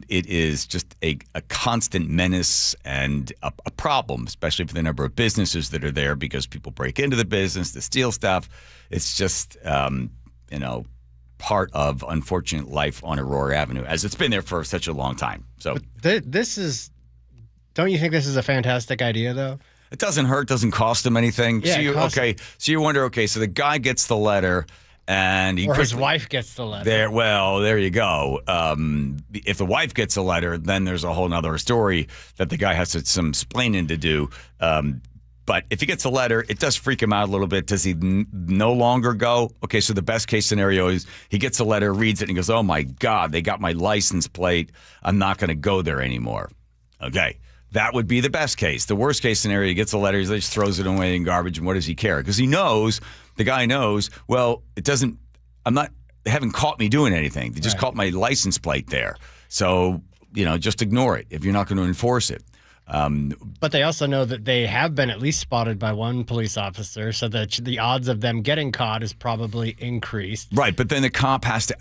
it is just a constant menace and a problem, especially for the number of businesses that are there because people break into the business to steal stuff. It's just, part of unfortunate life on Aurora Avenue, as it's been there for such a long time. So don't you think this is a fantastic idea, though? It doesn't hurt, doesn't cost them anything. Yeah, So you wonder, so the guy gets the letter, and his wife gets the letter. There you go. If the wife gets a letter, then there's a whole other story that the guy has some explaining to do. But if he gets a letter, it does freak him out a little bit. Does he no longer go? Okay, so the best case scenario is he gets a letter, reads it, and he goes, oh, my God, they got my license plate. I'm not going to go there anymore. Okay, that would be the best case. The worst case scenario, he gets a letter, he just throws it away in garbage, and what does he care? Because the guy knows, well, they haven't caught me doing anything. They just caught my license plate there. So, just ignore it if you're not going to enforce it. But they also know that they have been at least spotted by one police officer, so that the odds of them getting caught is probably increased. Right, but then the cop has to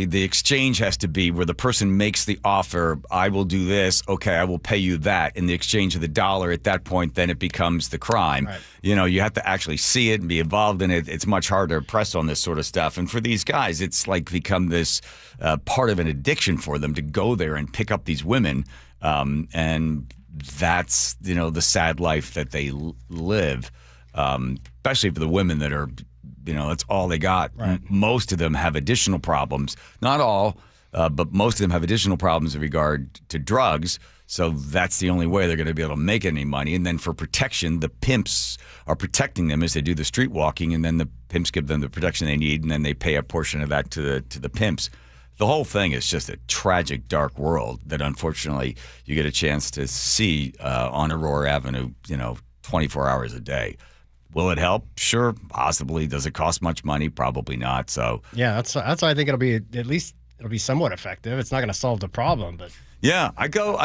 the exchange has to be where the person makes the offer, I will do this, okay, I will pay you that, in the exchange of the dollar. At that point, then it becomes the crime. Right. You have to actually see it and be involved in it. It's much harder to press on this sort of stuff. And for these guys, it's like become this part of an addiction for them to go there and pick up these women, and that's, the sad life that they live, especially for the women that are, that's all they got. Right. Most of them have additional problems. Not all, but most of them have additional problems in regard to drugs. So that's the only way they're going to be able to make any money. And then for protection, the pimps are protecting them as they do the street walking, and then the pimps give them the protection they need, and then they pay a portion of that to the pimps. The whole thing is just a tragic, dark world that unfortunately you get a chance to see on Aurora Avenue, 24 hours a day. Will it help? Sure, possibly. Does it cost much money? Probably not. So yeah, that's why I think it'll be somewhat effective. It's not going to solve the problem, but. Yeah,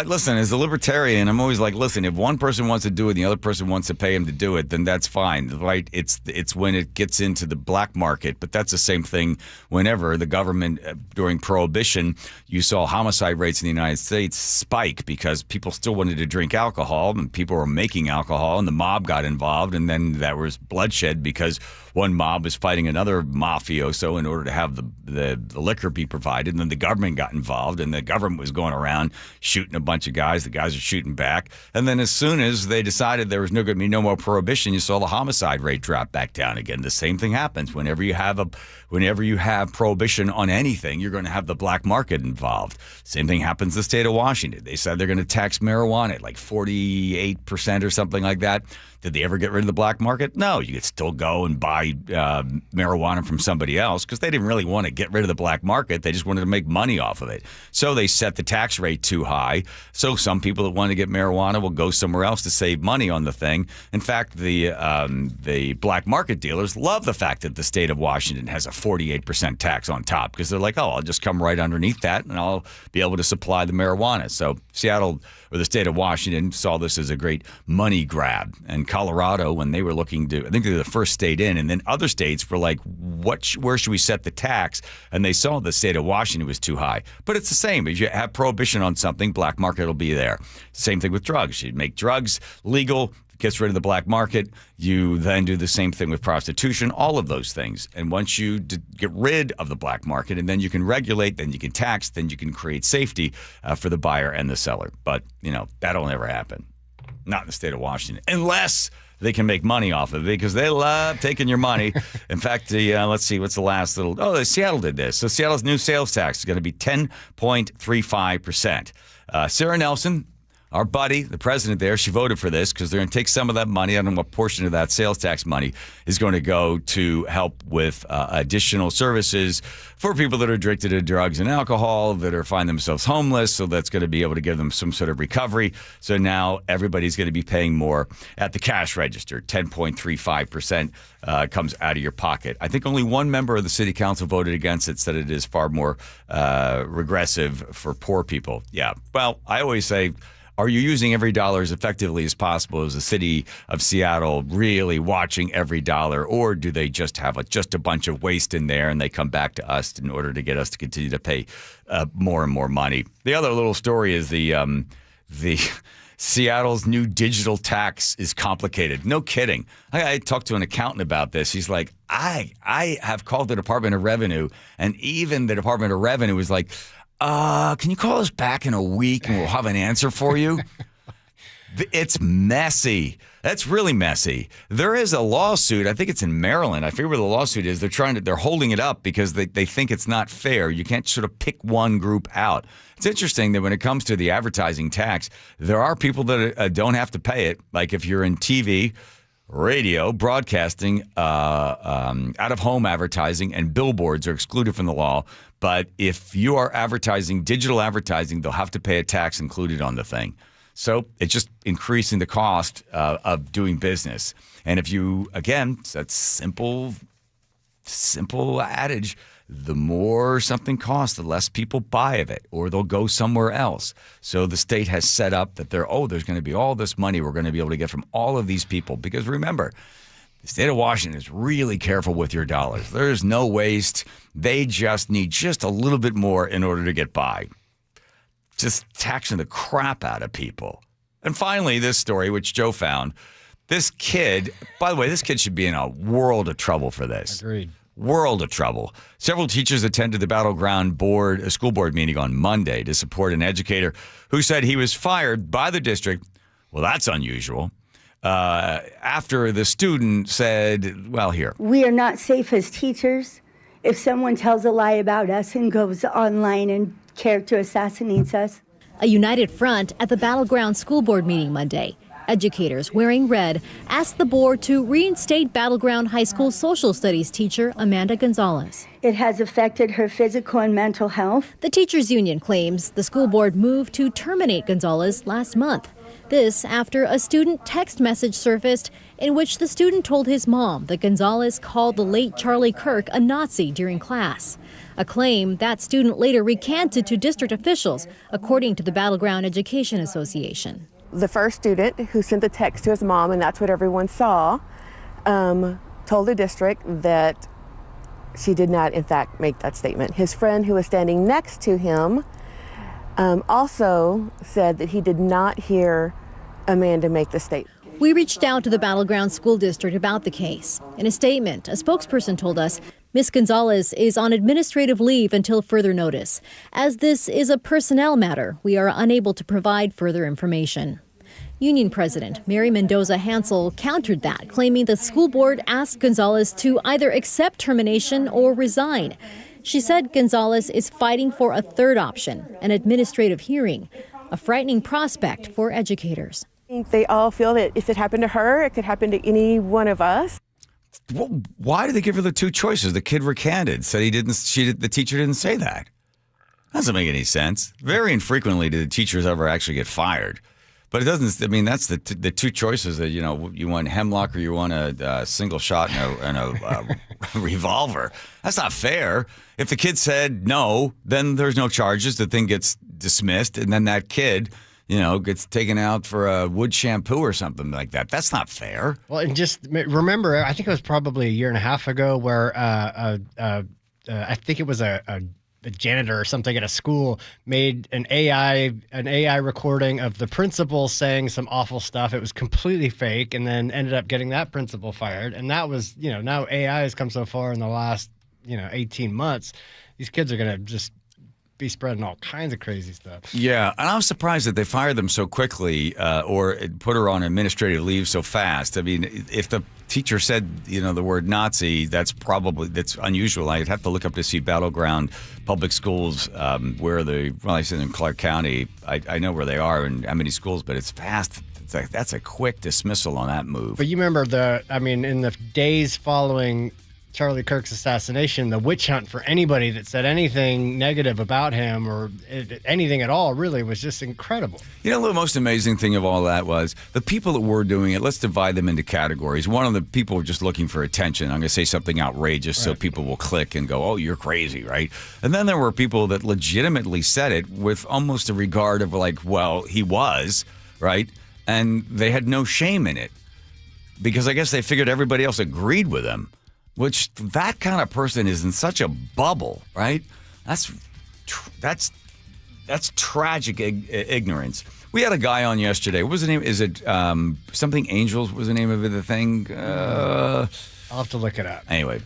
listen, as a libertarian, I'm always like, listen, if one person wants to do it and the other person wants to pay him to do it, then that's fine, right? It's when it gets into the black market, but that's the same thing whenever the government, during Prohibition, you saw homicide rates in the United States spike because people still wanted to drink alcohol and people were making alcohol and the mob got involved, and then there was bloodshed because one mob was fighting another mafioso in order to have the liquor be provided, and then the government got involved, and the government was going around shooting a bunch of guys. The guys are shooting back, and then as soon as they decided there was going to be no more prohibition, you saw the homicide rate drop back down again. The same thing happens whenever you have prohibition on anything. You're going to have the black market involved. Same thing happens in the state of Washington. They said they're going to tax marijuana at like 48% or something like that. Did they ever get rid of the black market? No, you could still go and buy marijuana from somebody else because they didn't really want to get rid of the black market. They just wanted to make money off of it. So they set the tax rate too high. So some people that want to get marijuana will go somewhere else to save money on the thing. In fact, the black market dealers love the fact that the state of Washington has a 48% tax on top because they're like, oh, I'll just come right underneath that and I'll be able to supply the marijuana. So Seattle, or the state of Washington, saw this as a great money grab. And Colorado, when they were looking to, I think they were the first state in, and then other states were like, where should we set the tax? And they saw the state of Washington was too high. But it's the same. If you have prohibition on something, black market will be there. Same thing with drugs. You make drugs legal, gets rid of the black market. You then do the same thing with prostitution, all of those things. And once you get rid of the black market, and then you can regulate, then you can tax, then you can create safety for the buyer and the seller. But, that'll never happen. Not in the state of Washington, unless they can make money off of it because they love taking your money. In fact, let's see, what's the last little... Oh, Seattle did this. So Seattle's new sales tax is going to be 10.35%. Sarah Nelson, our buddy, the president there, she voted for this because they're going to take some of that money. I don't know what portion of that sales tax money is going to go to help with additional services for people that are addicted to drugs and alcohol, that are find themselves homeless. So that's going to be able to give them some sort of recovery. So now everybody's going to be paying more at the cash register. 10.35% comes out of your pocket. I think only one member of the city council voted against it, said it is far more regressive for poor people. Yeah. Well, I always say, are you using every dollar as effectively as possible? Is the city of Seattle really watching every dollar, or do they just have just a bunch of waste in there and they come back to us in order to get us to continue to pay more and more money? The other little story is the Seattle's new digital tax is complicated. No kidding. I talked to an accountant about this. He's like, I have called the Department of Revenue, and even the Department of Revenue is like, can you call us back in a week and we'll have an answer for you? It's messy. That's really messy. There is a lawsuit. I think it's in Maryland. I forget where the lawsuit is. They're holding it up because they think it's not fair. You can't sort of pick one group out. It's interesting that when it comes to the advertising tax, there are people that don't have to pay it. Like if you're in TV, radio, broadcasting, out-of-home advertising, and billboards are excluded from the law. But if you are advertising, digital advertising, they'll have to pay a tax included on the thing. So it's just increasing the cost of doing business. And if you, again, it's that simple adage, the more something costs, the less people buy of it, or they'll go somewhere else. So the state has set up that there's going to be all this money we're going to be able to get from all of these people. Because remember, the state of Washington is really careful with your dollars. There's no waste. They just need just a little bit more in order to get by. Just taxing the crap out of people. And finally, this story, which Joe found. This kid, by the way, this kid should be in a world of trouble for this. Agreed. World of trouble. Several teachers attended the Battleground school board meeting on Monday to support an educator who said he was fired by the district. Well, that's unusual. After the student said, well, here. We are not safe as teachers. If someone tells a lie about us and goes online and character assassinates us. A united front at the Battleground school board meeting Monday. Educators wearing red asked the board to reinstate Battleground High School social studies teacher Amanda Gonzalez. It has affected her physical and mental health. The teachers union claims the school board moved to terminate Gonzalez last month. This after a student text message surfaced in which the student told his mom that Gonzalez called the late Charlie Kirk a Nazi during class. A claim that student later recanted to district officials, according to the Battleground Education Association. The first student who sent the text to his mom, and that's what everyone saw, told the district that she did not, in fact, make that statement. His friend who was standing next to him also said that he did not hear Amanda make the statement. We reached out to the Battleground School District about the case. In a statement, a spokesperson told us Ms. Gonzalez is on administrative leave until further notice. As this is a personnel matter, we are unable to provide further information. Union President Mary Mendoza Hansel countered that, claiming the school board asked Gonzalez to either accept termination or resign. She said Gonzalez is fighting for a third option, an administrative hearing, a frightening prospect for educators. think they all feel that if it happened to her, it could happen to any one of us. Well, why did they give her the two choices? The kid recanted, said the teacher didn't say that. Doesn't make any sense. Very infrequently do the teachers ever actually get fired. But it doesn't. I mean, that's the two choices that you want hemlock or you want a single shot and a revolver. That's not fair. If the kid said no, then there's no charges. The thing gets dismissed, and then that kid, gets taken out for a wood shampoo or something like that. That's not fair. Well, and just remember, I think it was probably a year and a half ago where I think it was a janitor or something at a school made an AI recording of the principal saying some awful stuff. It was completely fake, and then ended up getting that principal fired. And that was, now AI has come so far in the last, 18 months. These kids are going to just be spreading all kinds of crazy stuff. Yeah, and I'm surprised that they fired them so quickly or put her on administrative leave so fast. I mean, if the teacher said, the word Nazi, that's unusual. I'd have to look up to see Battleground Public Schools where I said in Clark County. I know where they are and how many schools, but it's fast. That's a quick dismissal on that move. But you remember in the days following Charlie Kirk's assassination, the witch hunt for anybody that said anything negative about him or anything at all really was just incredible. The most amazing thing of all that was the people that were doing it, let's divide them into categories. One of the people were just looking for attention. I'm going to say something outrageous so people will click and go, oh, you're crazy, right? And then there were people that legitimately said it with almost a regard of like, well, he was, right? And they had no shame in it because I guess they figured everybody else agreed with him. Which that kind of person is in such a bubble, right? That's tragic ignorance. We had a guy on yesterday. What was the name? Is it something Angels? Was the name of the thing? I'll have to look it up. Anyway,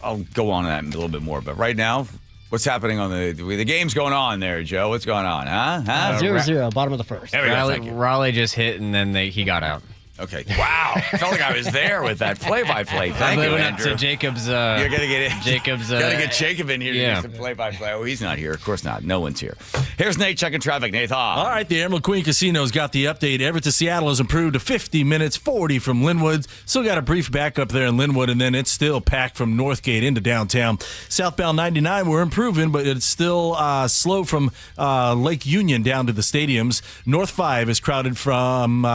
I'll go on that a little bit more. But right now, what's happening on the game's going on there, Joe? What's going on? Huh? 0-0, bottom of the first. There we go. Raleigh just hit, and then he got out. Okay. Wow. I felt like I was there with that play-by-play. Thank you, Andrew. Up to Jacob's. You're gonna get it. Jacob's. Gotta get Jacob in here to do some play-by-play. Oh, he's not here. Of course not. No one's here. Here's Nate checking traffic. Nate, all right. The Emerald Queen Casino's got the update. Everett to Seattle has improved to 50 minutes, 40 from Linwood. Still got a brief backup there in Linwood, and then it's still packed from Northgate into downtown. Southbound 99, we're improving, but it's still slow from Lake Union down to the stadiums. North 5 is crowded from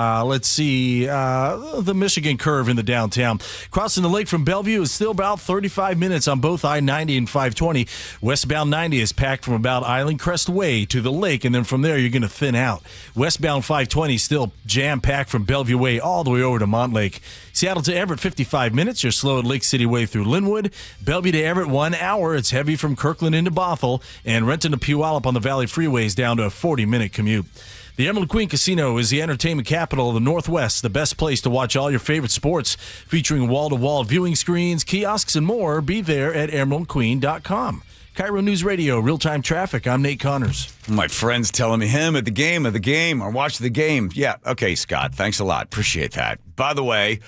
the Michigan curve in the downtown. Crossing the lake from Bellevue is still about 35 minutes on both I-90 and 520. Westbound 90 is packed from about Island Crest Way to the lake, and then from there you're going to thin out. Westbound 520 still jam-packed from Bellevue Way all the way over to Montlake. Seattle to Everett, 55 minutes. You're slow at Lake City Way through Linwood. Bellevue to Everett, 1 hour. It's heavy from Kirkland into Bothell. And Renton to Puyallup on the Valley Freeways down to a 40-minute commute. The Emerald Queen Casino is the entertainment capital of the Northwest, the best place to watch all your favorite sports, featuring wall-to-wall viewing screens, kiosks, and more. Be there at emeraldqueen.com. KIRO News Radio, real-time traffic. I'm Nate Connors. My friend's telling me him at the game, or watch the game. Yeah, okay, Scott, thanks a lot. Appreciate that. By the way,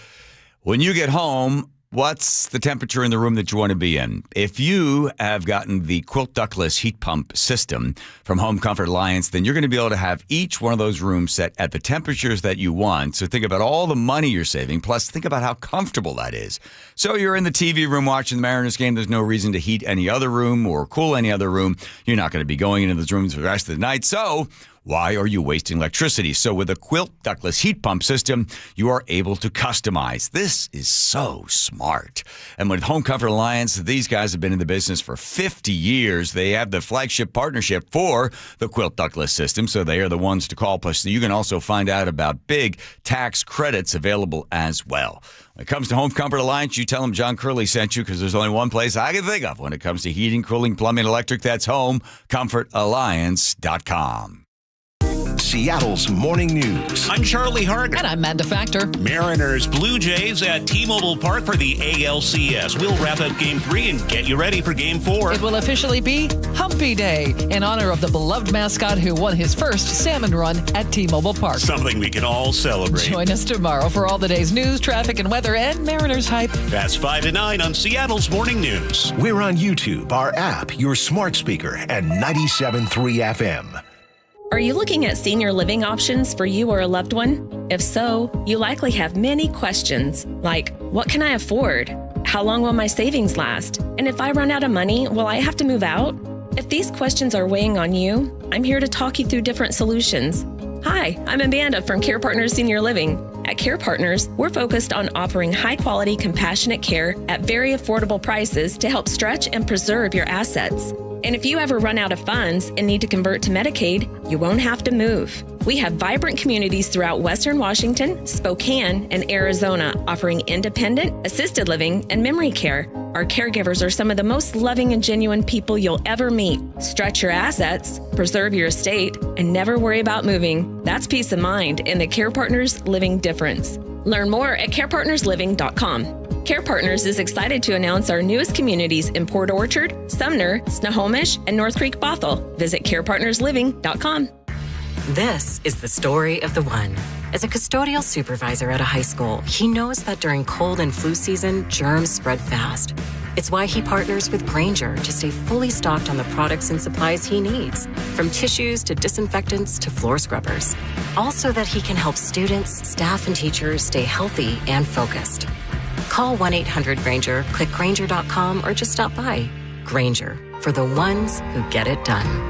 when you get home, what's the temperature in the room that you want to be in? If you have gotten the Quilt Ductless heat pump system from Home Comfort Alliance, then you're going to be able to have each one of those rooms set at the temperatures that you want. So think about all the money you're saving, plus think about how comfortable that is. So you're in the TV room watching the Mariners game. There's no reason to heat any other room or cool any other room. You're not going to be going into those rooms for the rest of the night. So why are you wasting electricity? So with a Quilt Ductless heat pump system, you are able to customize. This is so smart. And with Home Comfort Alliance, these guys have been in the business for 50 years. They have the flagship partnership for the Quilt Ductless system, so they are the ones to call. Plus, you can also find out about big tax credits available as well. When it comes to Home Comfort Alliance, you tell them John Curley sent you, because there's only one place I can think of when it comes to heating, cooling, plumbing, electric. That's HomeComfortAlliance.com. Seattle's morning news. I'm Charlie Hargan. And I'm Amanda Factor. Mariners Blue Jays at T-Mobile Park for the ALCS. We'll wrap up Game 3 and get you ready for Game 4. It will officially be Humpy Day in honor of the beloved mascot who won his first salmon run at T-Mobile Park. Something we can all celebrate. Join us tomorrow for all the day's news, traffic, and weather, and Mariners hype. That's 5 to 9 on Seattle's Morning News. We're on YouTube, our app, your smart speaker, and 97.3 FM. Are you looking at senior living options for you or a loved one? If so, you likely have many questions like, what can I afford? How long will my savings last? And if I run out of money, will I have to move out? If these questions are weighing on you, I'm here to talk you through different solutions. Hi, I'm Amanda from Care Partners Senior Living. At Care Partners, we're focused on offering high-quality, compassionate care at very affordable prices to help stretch and preserve your assets. And if you ever run out of funds and need to convert to Medicaid, you won't have to move. We have vibrant communities throughout Western Washington, Spokane, and Arizona offering independent, assisted living, and memory care. Our caregivers are some of the most loving and genuine people you'll ever meet. Stretch your assets, preserve your estate, and never worry about moving. That's peace of mind in the Care Partners Living difference. Learn more at carepartnersliving.com. Care Partners is excited to announce our newest communities in Port Orchard, Sumner, Snohomish, and North Creek Bothell. Visit carepartnersliving.com. This is the story of the one. As a custodial supervisor at a high school, he knows that during cold and flu season, germs spread fast. It's why he partners with Grainger to stay fully stocked on the products and supplies he needs, from tissues to disinfectants to floor scrubbers. All so that he can help students, staff, and teachers stay healthy and focused. Call 1-800-GRAINGER, click Grainger.com, or just stop by. Grainger, for the ones who get it done.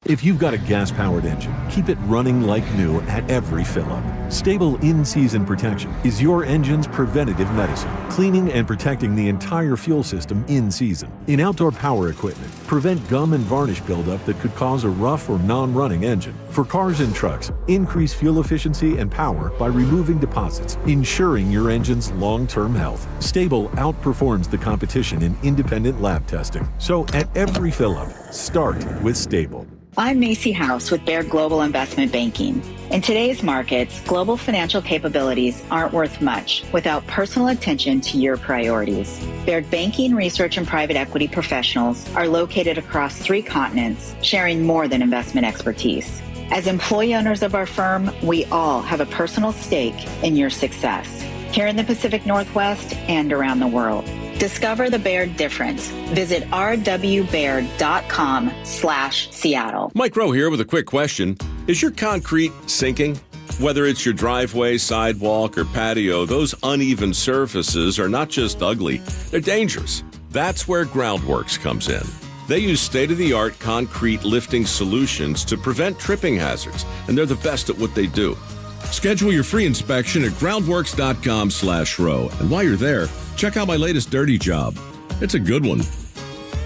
If you've got a gas-powered engine, keep it running like new at every fill-up. Stable in-season protection is your engine's preventative medicine, cleaning and protecting the entire fuel system in season. In outdoor power equipment, prevent gum and varnish buildup that could cause a rough or non-running engine. For cars and trucks, increase fuel efficiency and power by removing deposits, ensuring your engine's long-term health. Stable outperforms the competition in independent lab testing. So at every fill-up, start with Stable. I'm Macy House with Baird Global Investment Banking. In today's markets, global financial capabilities aren't worth much without personal attention to your priorities. Baird Banking, Research, and Private Equity professionals are located across 3 continents, sharing more than investment expertise. As employee owners of our firm, we all have a personal stake in your success, here in the Pacific Northwest and around the world. Discover the Baird difference. Visit rwbaird.com/Seattle. Mike Rowe here with a quick question. Is your concrete sinking? Whether it's your driveway, sidewalk, or patio, those uneven surfaces are not just ugly, they're dangerous. That's where Groundworks comes in. They use state-of-the-art concrete lifting solutions to prevent tripping hazards, and they're the best at what they do. Schedule your free inspection at groundworks.com/row. And while you're there, check out my latest dirty job. It's a good one.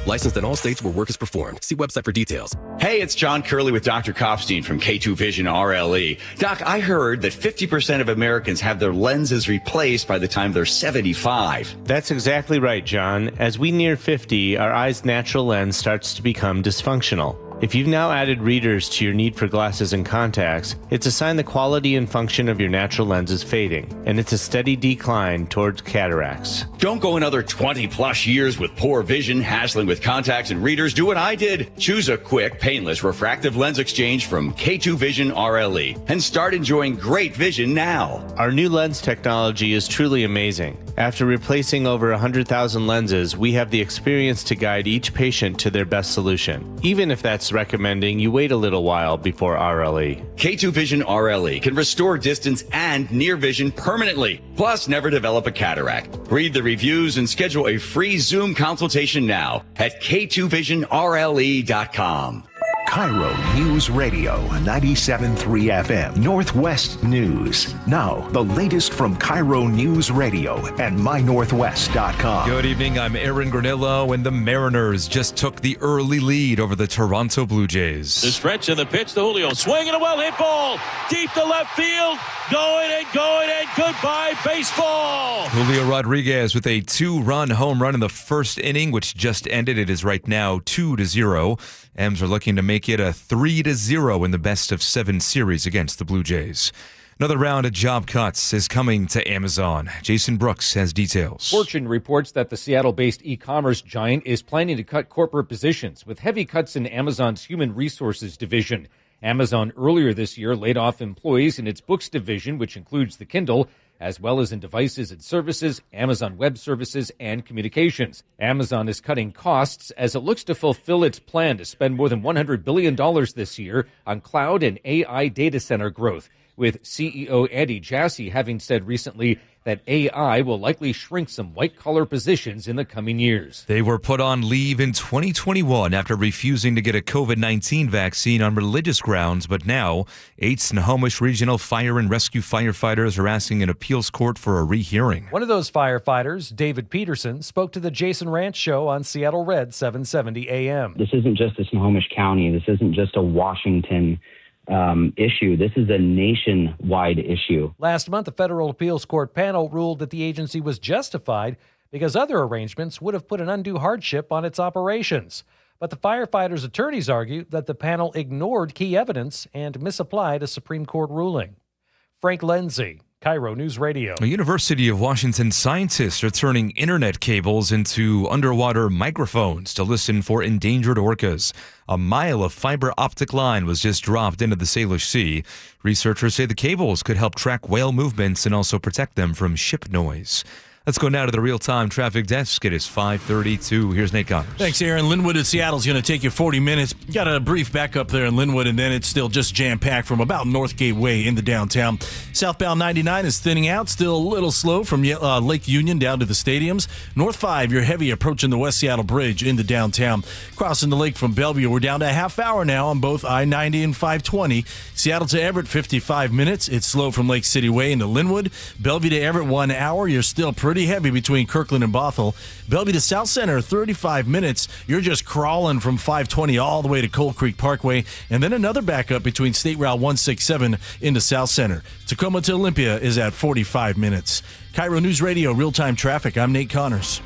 Licensed in all states where work is performed. See website for details. Hey, it's John Curley with Dr. Kopstein from K2 Vision RLE. Doc, I heard that 50% of Americans have their lenses replaced by the time they're 75. That's exactly right, John. As we near 50, our eye's natural lens starts to become dysfunctional. If you've now added readers to your need for glasses and contacts, it's a sign the quality and function of your natural lens is fading, and it's a steady decline towards cataracts. Don't go another 20 plus years with poor vision, hassling with contacts and readers. Do what I did. Choose a quick, painless refractive lens exchange from K2 Vision RLE and start enjoying great vision now. Our new lens technology is truly amazing. After replacing over 100,000 lenses, we have the experience to guide each patient to their best solution, even if that's recommending you wait a little while before RLE. K2 Vision RLE can restore distance and near vision permanently, plus never develop a cataract. Read the reviews and schedule a free Zoom consultation now at k2visionrle.com. KIRO News Radio 97.3 FM Northwest News. Now, the latest from KIRO News Radio and mynorthwest.com. Good evening, I'm Aaron Granillo, and the Mariners just took the early lead over the Toronto Blue Jays. The stretch of the pitch to Julio, swinging a well-hit ball, deep to left field, going and goodbye baseball. Julio Rodriguez with a 2-run home run in the first inning, which just ended. It is right now 2-0. M's are looking to make it a 3-0 in the best-of-7 series against the Blue Jays. Another round of job cuts is coming to Amazon. Jason Brooks has details. Fortune reports that the Seattle-based e-commerce giant is planning to cut corporate positions with heavy cuts in Amazon's human resources division. Amazon earlier this year laid off employees in its books division, which includes the Kindle, as well as in devices and services, Amazon Web Services, and communications. Amazon is cutting costs as it looks to fulfill its plan to spend more than $100 billion this year on cloud and AI data center growth, with CEO Andy Jassy having said recently that AI will likely shrink some white-collar positions in the coming years. They were put on leave in 2021 after refusing to get a COVID-19 vaccine on religious grounds, but now 8 Snohomish Regional Fire and Rescue firefighters are asking an appeals court for a rehearing. One of those firefighters, David Peterson, spoke to the Jason Ranch Show on Seattle Red 770 AM. This isn't just a Snohomish County. This isn't just a Washington issue. This is a nationwide issue. Last month, a federal appeals court panel ruled that the agency was justified because other arrangements would have put an undue hardship on its operations. But the firefighters' attorneys argue that the panel ignored key evidence and misapplied a Supreme Court ruling. Frank Lindsay, KIRO News Radio. A University of Washington scientists are turning internet cables into underwater microphones to listen for endangered orcas. A mile of fiber optic line was just dropped into the Salish Sea. Researchers say the cables could help track whale movements and also protect them from ship noise. Let's go now to the real-time traffic desk. It is 5:32. Here's Nate Connors. Thanks, Aaron. Linwood at Seattle is going to take you 40 minutes. Got a brief backup there in Linwood, and then it's still just jam-packed from about North Gateway into downtown. Southbound 99 is thinning out, still a little slow from Lake Union down to the stadiums. North 5, you're heavy approaching the West Seattle Bridge into downtown. Crossing the lake from Bellevue, we're down to a half hour now on both I-90 and 520. Seattle to Everett, 55 minutes. It's slow from Lake City Way into Linwood. Bellevue to Everett, 1 hour. You're still pretty heavy between Kirkland and Bothell. Bellevue to South Center, 35 minutes. You're just crawling from 520 all the way to Cold Creek Parkway. And then another backup between State Route 167 into South Center. Tacoma to Olympia is at 45 minutes. KIRO News Radio, real-time traffic. I'm Nate Connors.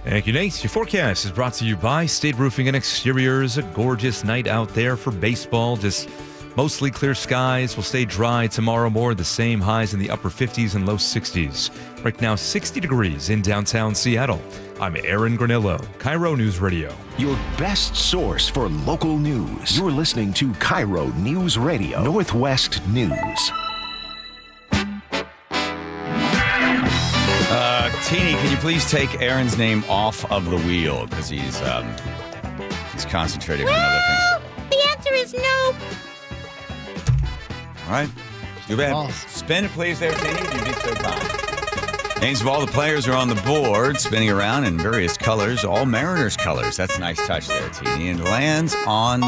Thank you, Nate. Your forecast is brought to you by State Roofing and Exteriors. A gorgeous night out there for baseball. Just mostly clear skies. Will stay dry tomorrow. More the same, highs in the upper 50s and low 60s. Right now, 60 degrees in downtown Seattle. I'm Aaron Granillo, KIRO News Radio. Your best source for local news. You're listening to KIRO News Radio, Northwest News. Teeny, can you please take Aaron's name off of the wheel? Because he's concentrating on other things. The answer is no. All right. Too bad. Spin it, please, there, Teeny. You'd be so kind. Names of all the players are on the board, spinning around in various colors, all Mariners colors. That's a nice touch there, Teeny. And lands on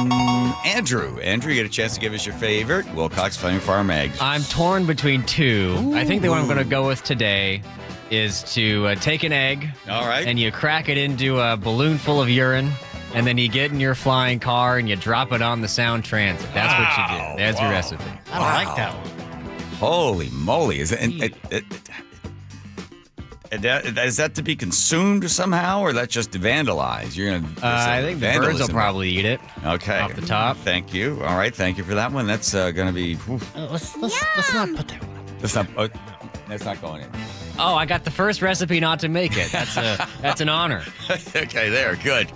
Andrew. Andrew, you get a chance to give us your favorite Wilcox Flaming Farm eggs. I'm torn between two. Ooh. I think the one I'm going to go with today is to take an egg. All right. And you crack it into a balloon full of urine. And then you get in your flying car and you drop it on the Sound Transit. That's what you do. That's your recipe. I don't like that one. Holy moly. Is that to be consumed somehow, or that just vandalized? You're gonna. I think the birds will probably eat it. Okay. Off the top. Thank you. All right. Thank you for that one. That's going to be. Let's not put that one. That's not going in. Oh, I got the first recipe not to make it. That's an honor. Okay, there. Good.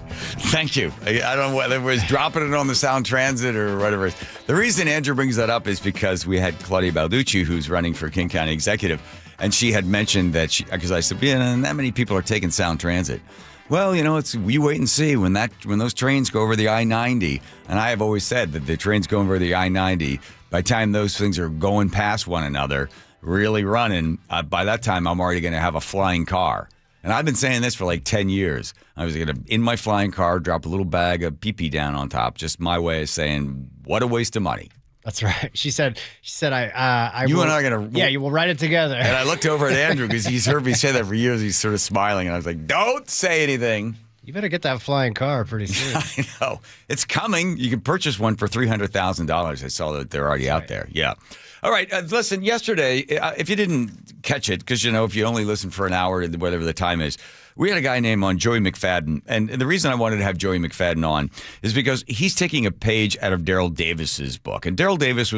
Thank you. I don't know whether it was dropping it on the Sound Transit or whatever. The reason Andrew brings that up is because we had Claudia Balducci, who's running for King County Executive, and she had mentioned that because I said, that many people are taking Sound Transit. Well, we wait and see when those trains go over the I-90. And I have always said that the trains go over the I-90, by the time those things are going past one another, really running, by that time I'm already going to have a flying car. And I've been saying this for like 10 years. I was going to, in my flying car, drop a little bag of pee-pee down on top. Just my way of saying, what a waste of money. That's right. She said, I you will, and I are going to... Yeah, you will write it together. And I looked over at Andrew because he's heard me say that for years. He's sort of smiling. And I was like, don't say anything. You better get that flying car pretty soon. I know. It's coming. You can purchase one for $300,000. I saw that they're already out there. Yeah. All right. Listen, yesterday, if you didn't catch it, because, if you only listen for an hour, whatever the time is, we had a guy named Joey McFadden. And the reason I wanted to have Joey McFadden on is because he's taking a page out of Daryl Davis's book. And Daryl Davis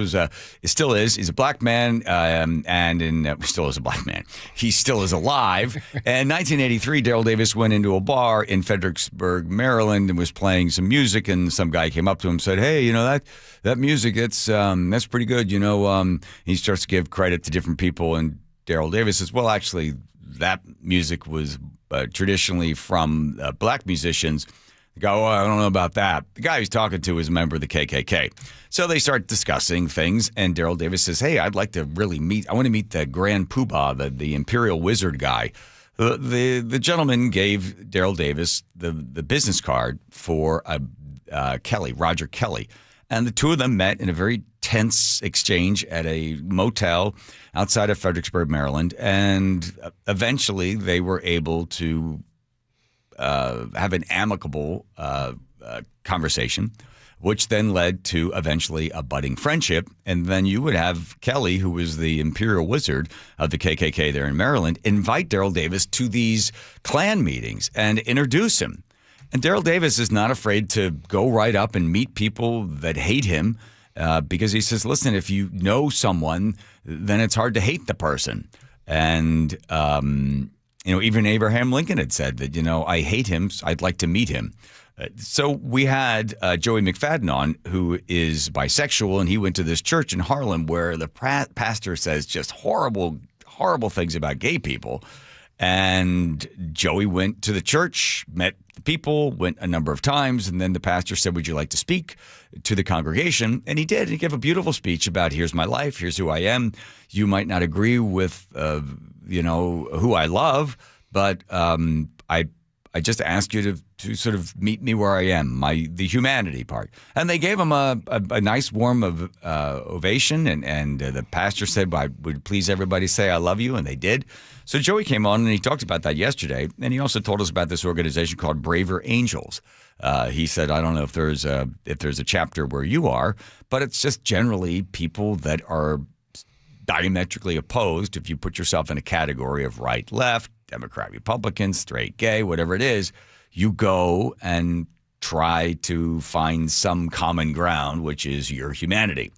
still is. He's a black man, still is a black man. He still is alive. And in 1983, Daryl Davis went into a bar in Fredericksburg, Maryland, and was playing some music. And some guy came up to him and said, "Hey, that music, that's pretty good." He starts to give credit to different people, and Daryl Davis says, well, actually, that music was traditionally from black musicians. They go, oh, I don't know about that. The guy he's talking to is a member of the KKK. So they start discussing things, and Daryl Davis says, hey, I'd like to really I want to meet the Grand Poobah, the Imperial Wizard guy. The gentleman gave Daryl Davis the business card for Roger Kelly. And the two of them met in a very tense exchange at a motel outside of Fredericksburg, Maryland. And eventually they were able to have an amicable conversation, which then led to eventually a budding friendship. And then you would have Kelly, who was the Imperial Wizard of the KKK there in Maryland, invite Daryl Davis to these Klan meetings and introduce him. And Daryl Davis is not afraid to go right up and meet people that hate him because he says, listen, if you know someone, then it's hard to hate the person. And, even Abraham Lincoln had said that, I hate him, so I'd like to meet him. So we had Joey McFadden on, who is bisexual, and he went to this church in Harlem where the pastor says just horrible, horrible things about gay people. And Joey went to the church, met the people, went a number of times, and then the pastor said, would you like to speak to the congregation? And he did. He gave a beautiful speech about, here's my life, here's who I am. You might not agree with, who I love, but I just ask you to sort of meet me where I am, the humanity part. And they gave him a nice warm ovation, and the pastor said, I would please everybody say I love you, and they did. So Joey came on, and he talked about that yesterday, and he also told us about this organization called Braver Angels. He said, I don't know if there's a chapter where you are, but it's just generally people that are diametrically opposed. If you put yourself in a category of right, left, Democrat, Republican, straight, gay, whatever it is, you go and try to find some common ground, which is your humanity.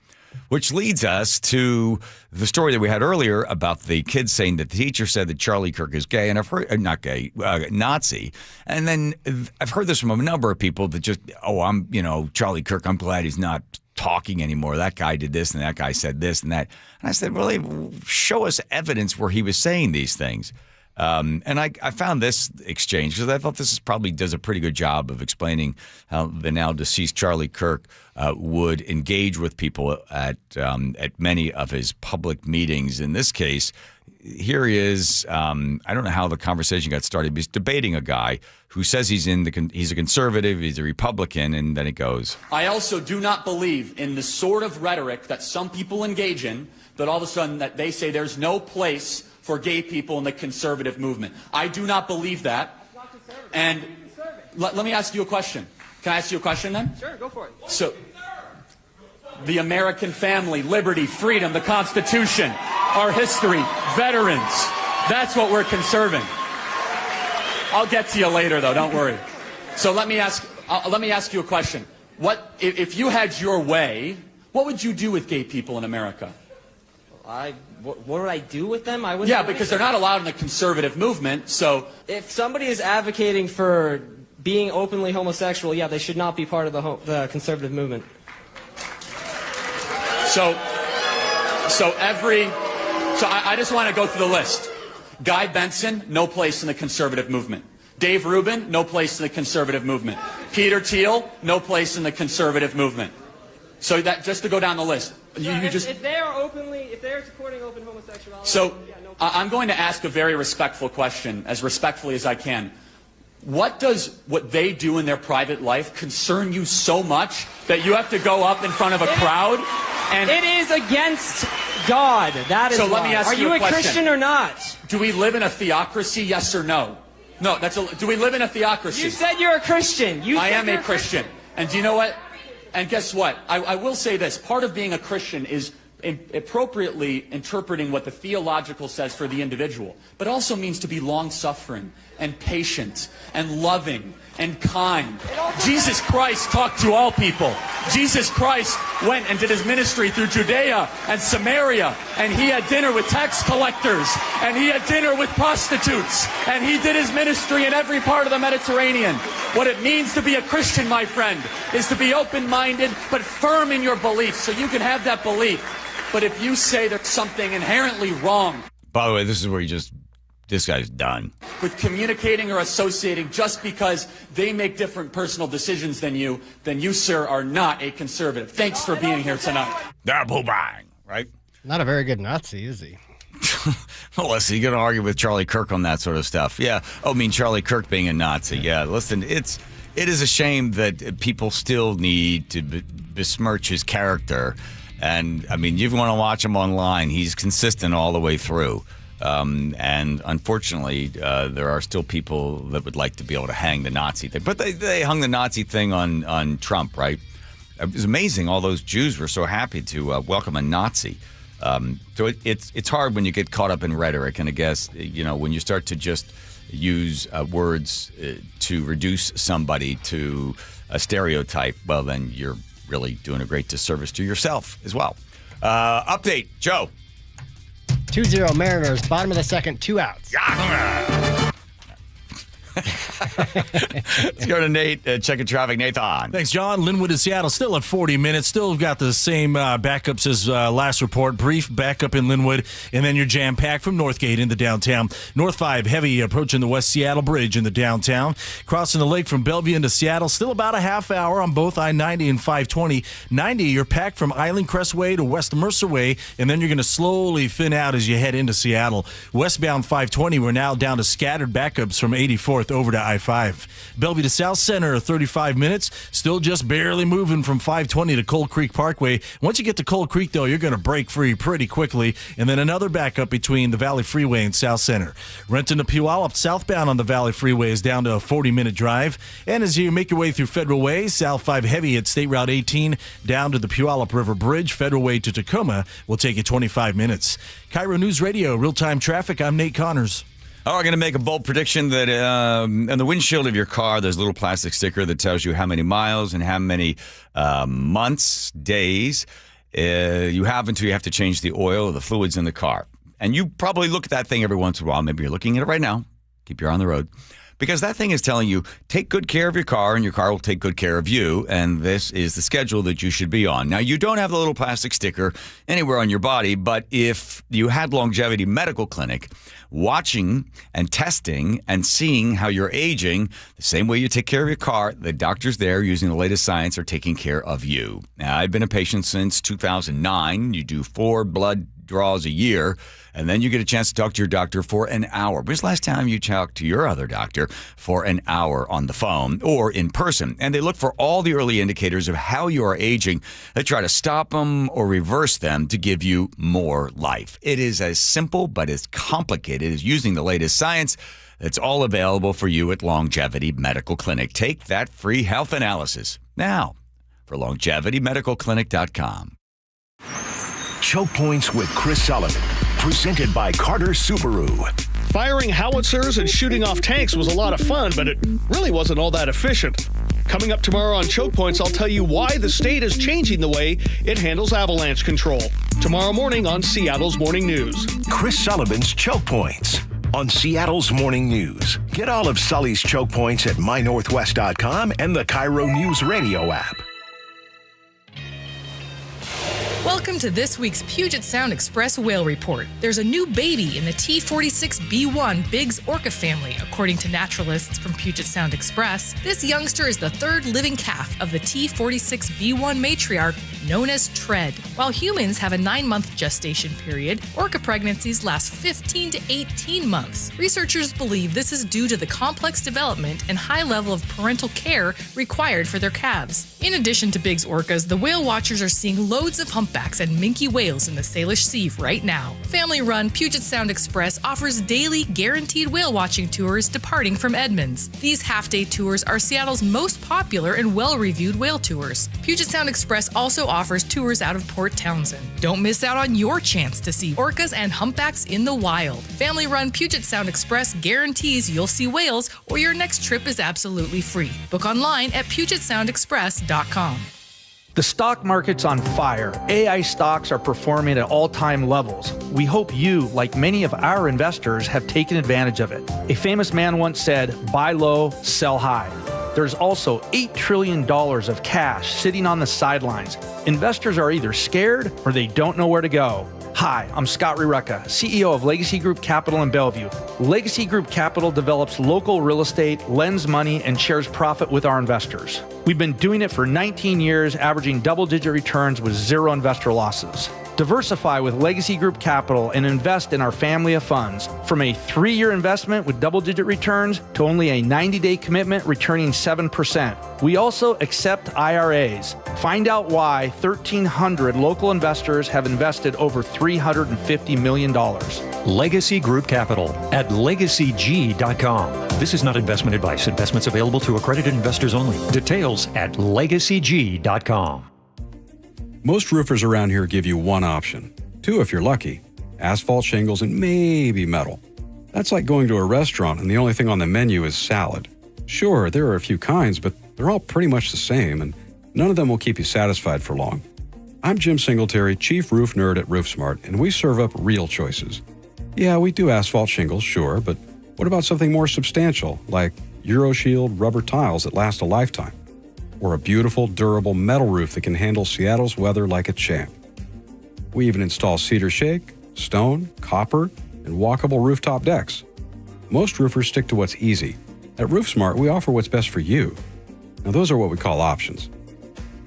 Which leads us to the story that we had earlier about the kids saying that the teacher said that Charlie Kirk is gay, and I've heard, not gay, Nazi. And then I've heard this from a number of people that just, I'm Charlie Kirk, I'm glad he's not talking anymore. That guy did this, and that guy said this and that. And I said, really, show us evidence where he was saying these things. And I found this exchange because I thought this probably does a pretty good job of explaining how the now deceased Charlie Kirk would engage with people at many of his public meetings. In this case, here he is. I don't know how the conversation got started. But he's debating a guy who says he's a conservative, he's a Republican, and then it goes. I also do not believe in the sort of rhetoric that some people engage in, that all of a sudden that they say there's no place for gay people in the conservative movement. I do not believe that. And let me ask you a question. Can I ask you a question then? Sure, go for it. So, the American family, liberty, freedom, the Constitution, our history, veterans, that's what we're conserving. I'll get to you later, though, don't worry. So let me ask you a question. If you had your way, what would you do with gay people in America? What would I do with them? Because they're not allowed in the conservative movement, so... If somebody is advocating for being openly homosexual, they should not be part of the conservative movement. So I just want to go through the list. Guy Benson, no place in the conservative movement. Dave Rubin, no place in the conservative movement. Peter Thiel, no place in the conservative movement. So that just to go down the list. If they're supporting open homosexuality. So I'm going to ask a very respectful question, as respectfully as I can. What does what they do in their private life concern you so much that you have to go up in front of a crowd? And it is against God. That is. So let me ask you a question. Are you a Christian or not? Do we live in a theocracy? Yes or no? No. Do we live in a theocracy? You said you're a Christian. I am a Christian. And do you know what? And guess what? I will say this. Part of being a Christian is appropriately interpreting what the theological says for the individual, but also means to be long-suffering and patient and loving and kind. Jesus Christ talked to all people. Jesus Christ went and did his ministry through Judea and Samaria, and he had dinner with tax collectors, and he had dinner with prostitutes, and he did his ministry in every part of the Mediterranean. What it means to be a Christian, my friend, is to be open-minded but firm in your beliefs, so you can have that belief. But if you say there's something inherently wrong... By the way, this is where this guy's done. With communicating or associating just because they make different personal decisions than you, sir, are not a conservative. Thanks for being here tonight. Right? Not a very good Nazi, is he? Well, listen, you're going to argue with Charlie Kirk on that sort of stuff. Yeah. Oh, I mean, Charlie Kirk being a Nazi. Yeah. Listen, it is a shame that people still need to besmirch his character. And, I mean, you want to watch him online. He's consistent all the way through. And unfortunately, there are still people that would like to be able to hang the Nazi thing. But they hung the Nazi thing on Trump, right? It was amazing. All those Jews were so happy to welcome a Nazi. So it's hard when you get caught up in rhetoric. And I guess, when you start to just use words to reduce somebody to a stereotype, well, then you're really doing a great disservice to yourself as well. Update, Joe. 2-0 Mariners, bottom of the second, 2 outs. Let's go to Nate, checking traffic. Nathan. Thanks, John. Linwood to Seattle still at 40 minutes. Still got the same backups as last report. Brief backup in Linwood, and then you're jam-packed from Northgate into downtown. North 5, heavy approaching the West Seattle Bridge in the downtown. Crossing the lake from Bellevue into Seattle, still about a half hour on both I-90 and 520. 90, you're packed from Island Crest Way to West Mercer Way, and then you're going to slowly thin out as you head into Seattle. Westbound 520, we're now down to scattered backups from 84th over to I-5. Bellevue to South Center, 35 minutes. Still just barely moving from 520 to Cold Creek Parkway. Once you get to Cold Creek, though, you're going to break free pretty quickly. And then another backup between the Valley Freeway and South Center. Renton to Puyallup, southbound on the Valley Freeway is down to a 40-minute drive. And as you make your way through Federal Way, South 5 heavy at State Route 18 down to the Puyallup River Bridge. Federal Way to Tacoma will take you 25 minutes. KIRO News Radio, real-time traffic. I'm Nate Connors. Oh, I'm going to make a bold prediction that on the windshield of your car, there's a little plastic sticker that tells you how many miles and how many months, days you have until you have to change the oil or the fluids in the car. And you probably look at that thing every once in a while. Maybe you're looking at it right now. Keep your eye on the road. Because that thing is telling you, take good care of your car, and your car will take good care of you, and this is the schedule that you should be on. Now, you don't have the little plastic sticker anywhere on your body, but if you had Longevity Medical Clinic watching and testing and seeing how you're aging, the same way you take care of your car, the doctors there using the latest science are taking care of you. Now, I've been a patient since 2009. You do 4 blood draws a year, and then you get a chance to talk to your doctor for an hour. When's the last time you talked to your other doctor for an hour on the phone or in person? And they look for all the early indicators of how you are aging. They try to stop them or reverse them to give you more life. It is as simple but as complicated as using the latest science. It's all available for you at Longevity Medical Clinic. Take that free health analysis now for LongevityMedicalClinic.com. Choke Points with Chris Sullivan, presented by Carter Subaru. Firing howitzers and shooting off tanks was a lot of fun, but it really wasn't all that efficient. Coming up tomorrow on Choke Points, I'll tell you why the state is changing the way it handles avalanche control. Tomorrow morning on Seattle's Morning News. Chris Sullivan's Choke Points on Seattle's Morning News. Get all of Sully's Choke Points at mynorthwest.com and the KIRO Newsradio app. Welcome to this week's Puget Sound Express Whale Report. There's a new baby in the T46B1 Biggs orca family, according to naturalists from Puget Sound Express. This youngster is the third living calf of the T46B1 matriarch, known as Tread. While humans have a 9-month gestation period, orca pregnancies last 15 to 18 months. Researchers believe this is due to the complex development and high level of parental care required for their calves. In addition to Biggs orcas, the whale watchers are seeing loads of humpbacks and minke whales in the Salish Sea right now. Family-run Puget Sound Express offers daily guaranteed whale watching tours departing from Edmonds. These half-day tours are Seattle's most popular and well-reviewed whale tours. Puget Sound Express also offers tours out of Port Townsend. Don't miss out on your chance to see orcas and humpbacks in the wild. Family-run Puget Sound Express guarantees you'll see whales or your next trip is absolutely free. Book online at PugetSoundExpress.com. The stock market's on fire. AI stocks are performing at all-time levels. We hope you, like many of our investors, have taken advantage of it. A famous man once said, buy low, sell high. There's also $8 trillion of cash sitting on the sidelines. Investors are either scared or they don't know where to go. Hi, I'm Scott Rireka, CEO of Legacy Group Capital in Bellevue. Legacy Group Capital develops local real estate, lends money, and shares profit with our investors. We've been doing it for 19 years, averaging double-digit returns with zero investor losses. Diversify with Legacy Group Capital and invest in our family of funds. From a 3-year investment with double-digit returns to only a 90-day commitment returning 7%. We also accept IRAs. Find out why 1,300 local investors have invested over $350 million. Legacy Group Capital at legacyg.com. This is not investment advice. Investments available to accredited investors only. Details at legacyg.com. Most roofers around here give you one option. 2 if you're lucky. Asphalt shingles and maybe metal. That's like going to a restaurant and the only thing on the menu is salad. Sure, there are a few kinds, but they're all pretty much the same, and none of them will keep you satisfied for long. I'm Jim Singletary, Chief Roof Nerd at RoofSmart, and we serve up real choices. Yeah, we do asphalt shingles, sure, but what about something more substantial, like EuroShield rubber tiles that last a lifetime? Or a beautiful, durable metal roof that can handle Seattle's weather like a champ. We even install cedar shake, stone, copper, and walkable rooftop decks. Most roofers stick to what's easy. At RoofSmart, we offer what's best for you. Now, those are what we call options.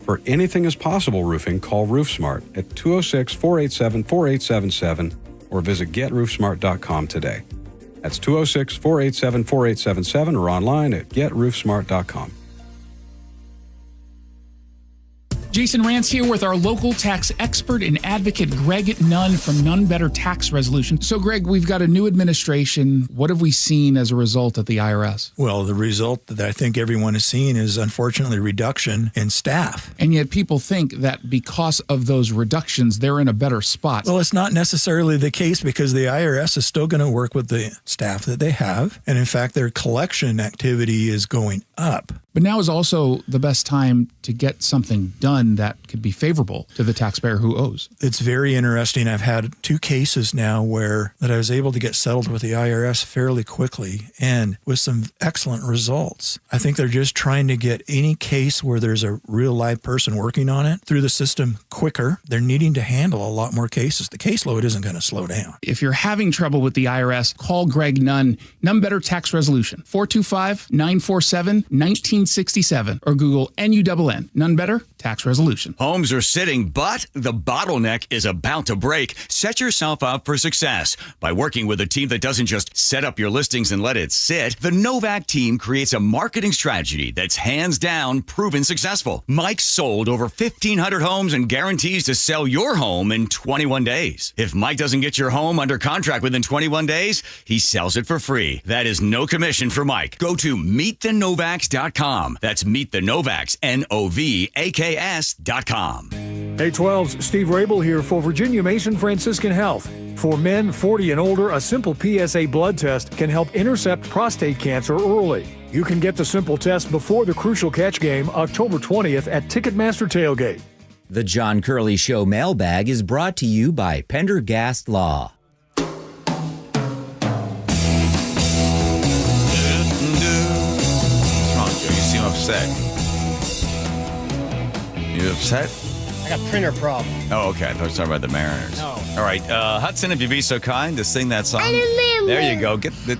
For anything is possible roofing, call RoofSmart at 206-487-4877 or visit GetRoofSmart.com today. That's 206-487-4877 or online at GetRoofSmart.com. Jason Rance here with our local tax expert and advocate, Greg Nunn from None Better Tax Resolution. So, Greg, we've got a new administration. What have we seen as a result at the IRS? Well, the result that I think everyone is seeing is, unfortunately, reduction in staff. And yet people think that because of those reductions, they're in a better spot. Well, it's not necessarily the case because the IRS is still going to work with the staff that they have. And in fact, their collection activity is going up. But now is also the best time to get something done that could be favorable to the taxpayer who owes. It's very interesting. I've had 2 cases now where that I was able to get settled with the IRS fairly quickly and with some excellent results. I think they're just trying to get any case where there's a real live person working on it through the system quicker. They're needing to handle a lot more cases. The caseload isn't going to slow down. If you're having trouble with the IRS, call Greg Nunn, None Better Tax Resolution, 425-947-1967 or Google NUNN, None Better Tax Resolution. Homes are sitting, but the bottleneck is about to break. Set yourself up for success by working with a team that doesn't just set up your listings and let it sit. The Novak team creates a marketing strategy that's hands down proven successful. Mike sold over 1,500 homes and guarantees to sell your home in 21 days. If Mike doesn't get your home under contract within 21 days, he sells it for free. That is no commission for Mike. Go to meetthenovaks.com. That's meetthenovaks, NOVAKS.com. Hey 12's Steve Rabel here for Virginia Mason Franciscan Health. For men 40 and older, a simple PSA blood test can help intercept prostate cancer early. You can get the simple test before the Crucial Catch game October 20th at Ticketmaster Tailgate. The John Curley Show mailbag is brought to you by Pendergast Law. Upset. You upset? I got printer problem. Oh, okay. I thought you were talking about the Mariners. No. All right. Hudson, if you'd be so kind to sing that song. There you go. Get the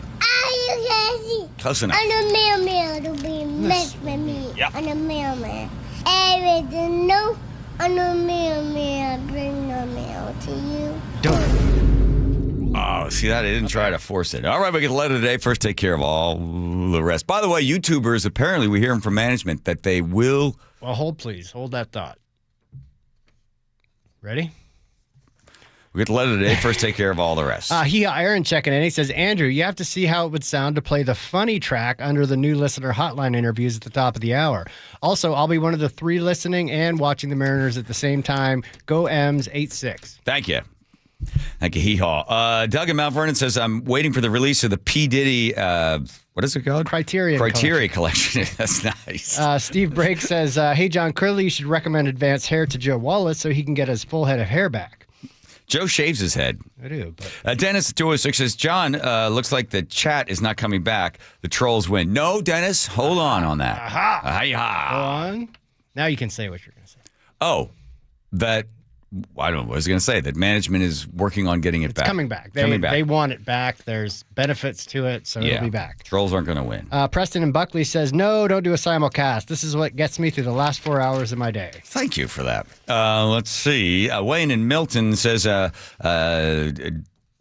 close enough. On the mailman to be messed with me. Yep. On the mailman. Everything new. On the mailman, bring the mail to you. Oh, see that? I didn't try to force it. All right, we get the letter today. First, take care of all the rest. By the way, YouTubers, apparently we hear them from management that they will... Well, hold, please. Hold that thought. Ready? We get the letter today. First, take care of all the rest. Aaron checking in. He says, Andrew, you have to see how it would sound to play the funny track under the new listener hotline interviews at the top of the hour. Also, I'll be one of the 3 listening and watching the Mariners at the same time. Go M's 8-6. Thank you. Thank you, hee-haw. Doug in Mount Vernon says, I'm waiting for the release of the P. Diddy, what is it called? Criteria Collection. That's nice. Steve Brake says, hey, John Curley, you should recommend advanced hair to Joe Wallace so he can get his full head of hair back. Joe shaves his head. I do. Dennis at 206 says, John, looks like the chat is not coming back. The trolls win. No, Dennis, hold on that. Aha. Go on. Now you can say what you're going to say. Oh, that I don't know what I was going to say, that management is working on getting it back. Coming back. Coming back. They want it back. There's benefits to it, so it'll be back. Trolls aren't going to win. Preston and Buckley says, no, don't do a simulcast. This is what gets me through the last 4 hours of my day. Thank you for that. Let's see. Wayne in Milton says,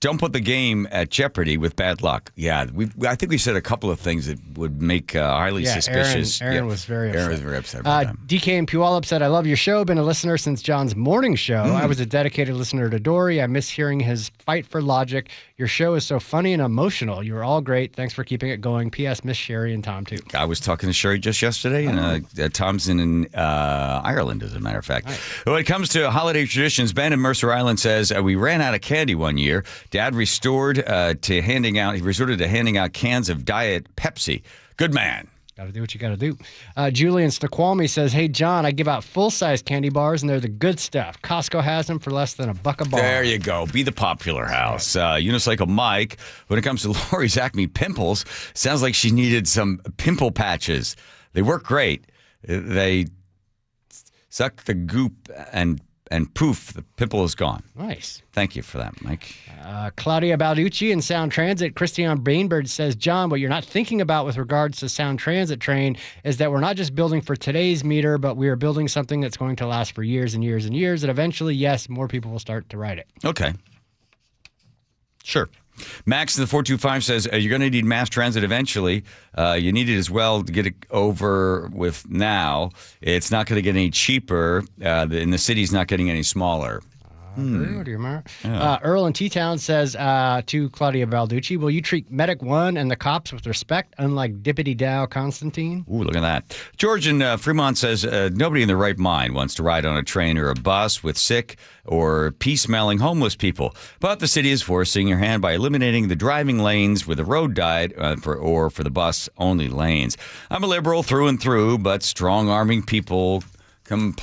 don't put the game at jeopardy with bad luck. Yeah, I think we said a couple of things that would make highly suspicious. Aaron was very upset. Aaron was very upset about that. DK and Puyallup said, I love your show. Been a listener since John's morning show. I was a dedicated listener to Dory. I miss hearing his fight for logic. Your show is so funny and emotional. You are all great. Thanks for keeping it going. P.S. Miss Sherry and Tom, too. I was talking to Sherry just yesterday, and Tom's in Ireland, as a matter of fact. Right. When it comes to holiday traditions, Ben in Mercer Island says, we ran out of candy one year. Dad resorted to handing out cans of Diet Pepsi. Good man. Got to do what you got to do. Julian Snoqualmie says, hey, John, I give out full-size candy bars, and they're the good stuff. Costco has them for less than $1 a bar. There you go. Be the popular house. Unicycle Mike, when it comes to Lori's Acme pimples, sounds like she needed some pimple patches. They work great. They suck the goop and poof, the pimple is gone. Nice. Thank you for that, Mike. Claudia Balducci in Sound Transit. Christian Bainbird says, John, what you're not thinking about with regards to Sound Transit train is that we're not just building for today's meter, but we are building something that's going to last for years and years and years. And eventually, yes, more people will start to ride it. Okay. Sure. Max in the 425 says, you're going to need mass transit eventually. You need it as well to get it over with now. It's not going to get any cheaper, and the city's not getting any smaller. Earl in T-Town says to Claudia Balducci, will you treat Medic 1 and the cops with respect, unlike Dippity Dow Constantine? Ooh, look at that. George in Fremont says, nobody in their right mind wants to ride on a train or a bus with sick or pea-smelling homeless people. But the city is forcing your hand by eliminating the driving lanes with the road diet for the bus-only lanes. I'm a liberal through and through, but strong-arming people to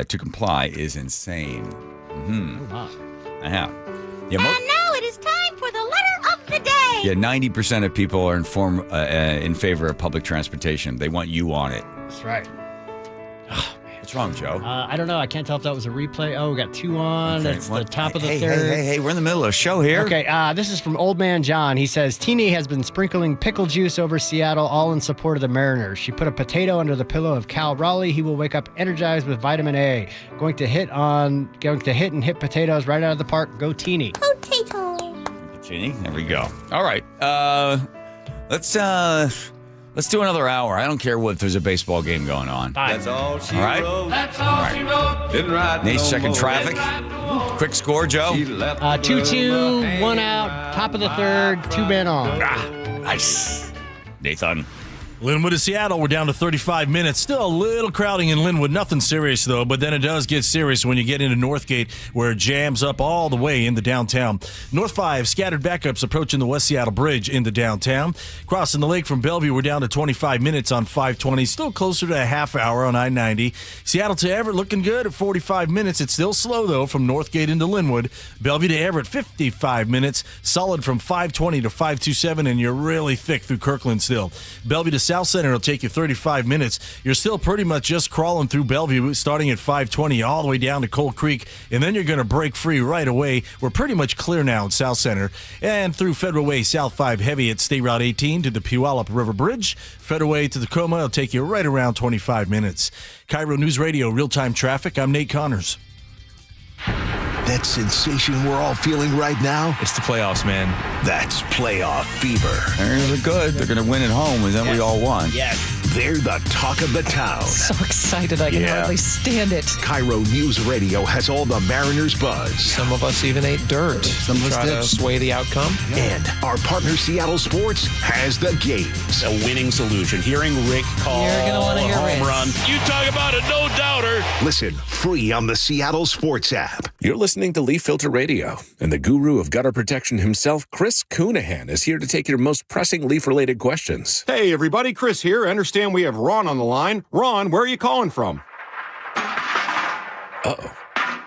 comply is insane. Yeah. And now it is time for the letter of the day. Yeah, 90% of people are in favor of public transportation. They want you on it. That's right. What's wrong, Joe? I don't know. I can't tell if that was a replay. Oh, we got two on. Okay, it's the top of the third. Hey, we're in the middle of a show here. Okay, this is from Old Man John. He says, Teeny has been sprinkling pickle juice over Seattle, all in support of the Mariners. She put a potato under the pillow of Cal Raleigh. He will wake up energized with vitamin A. Going to hit and hit potatoes right out of the park. Go Teeny. Potato. Teeny, there we go. All right, Let's do another hour. I don't care what there's a baseball game going on. That's all she wrote. That's all she wrote. Didn't ride. Nate's checking traffic. Quick score, Joe. 2-2, 1 out, top of the third, 2 men on. Nice. Nathan. Linwood to Seattle, we're down to 35 minutes. Still a little crowding in Linwood. Nothing serious, though, but then it does get serious when you get into Northgate, where it jams up all the way into downtown. North 5, scattered backups approaching the West Seattle Bridge into downtown. Crossing the lake from Bellevue, we're down to 25 minutes on 520. Still closer to a half hour on I-90. Seattle to Everett looking good at 45 minutes. It's still slow, though, from Northgate into Linwood. Bellevue to Everett, 55 minutes. Solid from 520 to 527, and you're really thick through Kirkland still. Bellevue to South Center will take you 35 minutes. You're still pretty much just crawling through Bellevue, starting at 520 all the way down to Coal Creek, and then you're going to break free right away. We're pretty much clear now in South Center, and through Federal Way South 5 heavy at State Route 18 to the Puyallup River Bridge. Federal Way to Tacoma will take you right around 25 minutes. KIRO News Radio, real-time traffic. I'm Nate Connors. That sensation we're all feeling right now? It's the playoffs, man. That's playoff fever. They're good. They're going to win at home, and then we all won. Yes. They're the talk of the town. So excited I can hardly stand it. KIRO News Radio has all the Mariners buzz. Some of us even ate dirt. Some of us try to sway the outcome. And our partner Seattle Sports has the games. A winning solution. Hearing Rick call a home run. You talk about a no-doubter. Listen free on the Seattle Sports app. You're listening to Leaf Filter Radio, and the guru of gutter protection himself, Chris Coonahan, is here to take your most pressing leaf-related questions. Hey, everybody. Chris here. I understand we have Ron on the line. Ron, where are you calling from? Uh-oh.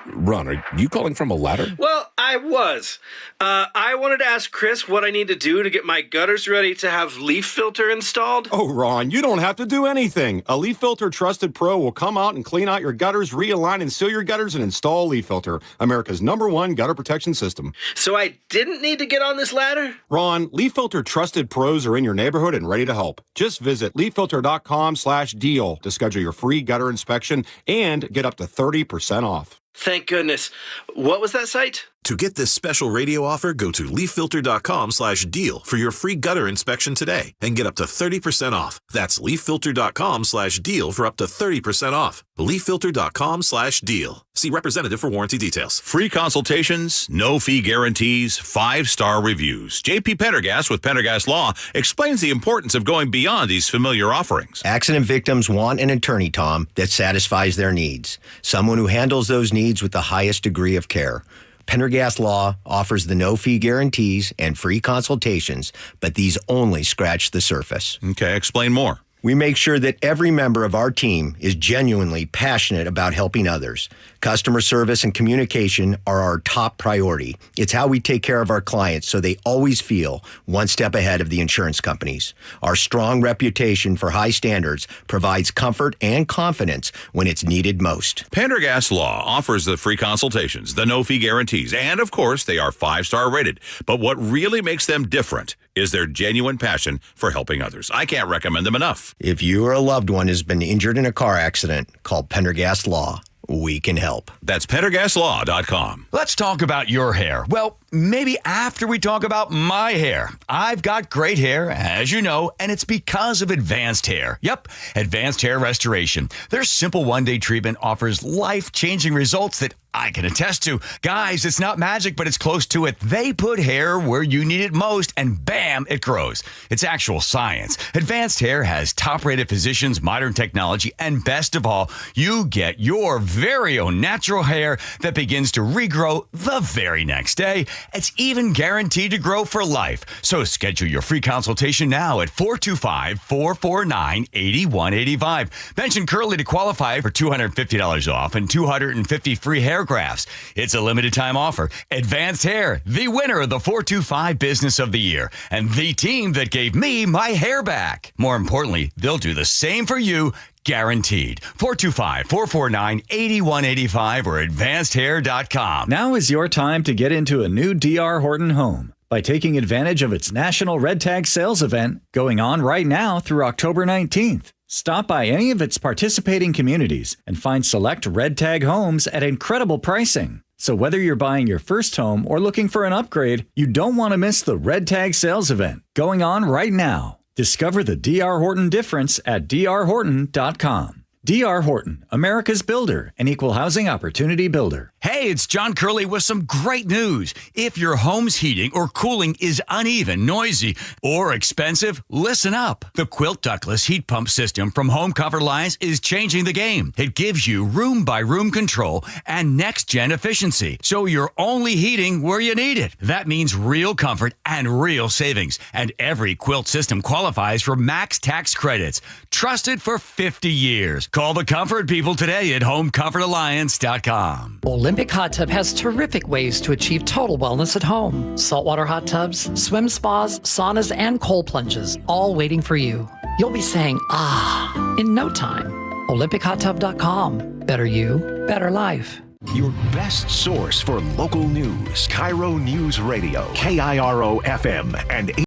Ron, are you calling from a ladder? Well, I was. I wanted to ask Chris what I need to do to get my gutters ready to have leaf filter installed. Oh, Ron, you don't have to do anything. A Leaf Filter Trusted Pro will come out and clean out your gutters, realign and seal your gutters, and install Leaf Filter, America's #1 gutter protection system. So I didn't need to get on this ladder? Ron, Leaf Filter Trusted Pros are in your neighborhood and ready to help. Just visit leaffilter.com/deal to schedule your free gutter inspection and get up to 30% off. Thank goodness. What was that site? To get this special radio offer, go to leaffilter.com/deal for your free gutter inspection today and get up to 30% off. That's leaffilter.com/deal for up to 30% off. leaffilter.com/deal. See representative for warranty details. Free consultations, no fee guarantees, 5-star reviews. JP Pendergast with Pendergast Law explains the importance of going beyond these familiar offerings. Accident victims want an attorney, Tom, that satisfies their needs. Someone who handles those needs with the highest degree of care. Pendergast Law offers the no-fee guarantees and free consultations, but these only scratch the surface. Okay, explain more. We make sure that every member of our team is genuinely passionate about helping others. Customer service and communication are our top priority. It's how we take care of our clients so they always feel one step ahead of the insurance companies. Our strong reputation for high standards provides comfort and confidence when it's needed most. Pendergast Law offers the free consultations, the no-fee guarantees, and of course, they are 5-star rated. But what really makes them different is their genuine passion for helping others. I can't recommend them enough. If you or a loved one has been injured in a car accident, call Pendergast Law. We can help. That's PendergastLaw.com. Let's talk about your hair. Well, maybe after we talk about my hair. I've got great hair, as you know, and it's because of Advanced Hair. Yep, Advanced Hair Restoration. Their simple one-day treatment offers life-changing results that I can attest to. Guys, it's not magic, but it's close to it. They put hair where you need it most, and bam, it grows. It's actual science. Advanced Hair has top-rated physicians, modern technology, and best of all, you get your very own natural hair that begins to regrow the very next day. It's even guaranteed to grow for life. So schedule your free consultation now at 425-449-8185. Mention Curly to qualify for $250 off and 250 free hair grafts. It's a limited time offer. Advanced Hair, the winner of the 425 Business of the Year, and the team that gave me my hair back. More importantly, they'll do the same for you, guaranteed. 425-449-8185 or advancedhair.com. Now is your time to get into a new D.R. Horton home by taking advantage of its National Red Tag Sales event going on right now through October 19th. Stop by any of its participating communities and find select Red Tag homes at incredible pricing. So whether you're buying your first home or looking for an upgrade, you don't want to miss the Red Tag Sales event going on right now. Discover the D.R. Horton difference at drhorton.com. D.R. Horton, America's builder and equal housing opportunity builder. Hey, it's John Curley with some great news. If your home's heating or cooling is uneven, noisy, or expensive, listen up. The Quilt ductless heat pump system from Home Comfort Alliance is changing the game. It gives you room-by-room control and next-gen efficiency, so you're only heating where you need it. That means real comfort and real savings, and every Quilt system qualifies for max tax credits. Trusted for 50 years. Call the comfort people today at HomeComfortAlliance.com. Olympic Hot Tub has terrific ways to achieve total wellness at home. Saltwater hot tubs, swim spas, saunas, and cold plunges, all waiting for you. You'll be saying, ah, in no time. OlympicHotTub.com. Better you, better life. Your best source for local news. KIRO News Radio. KIRO FM and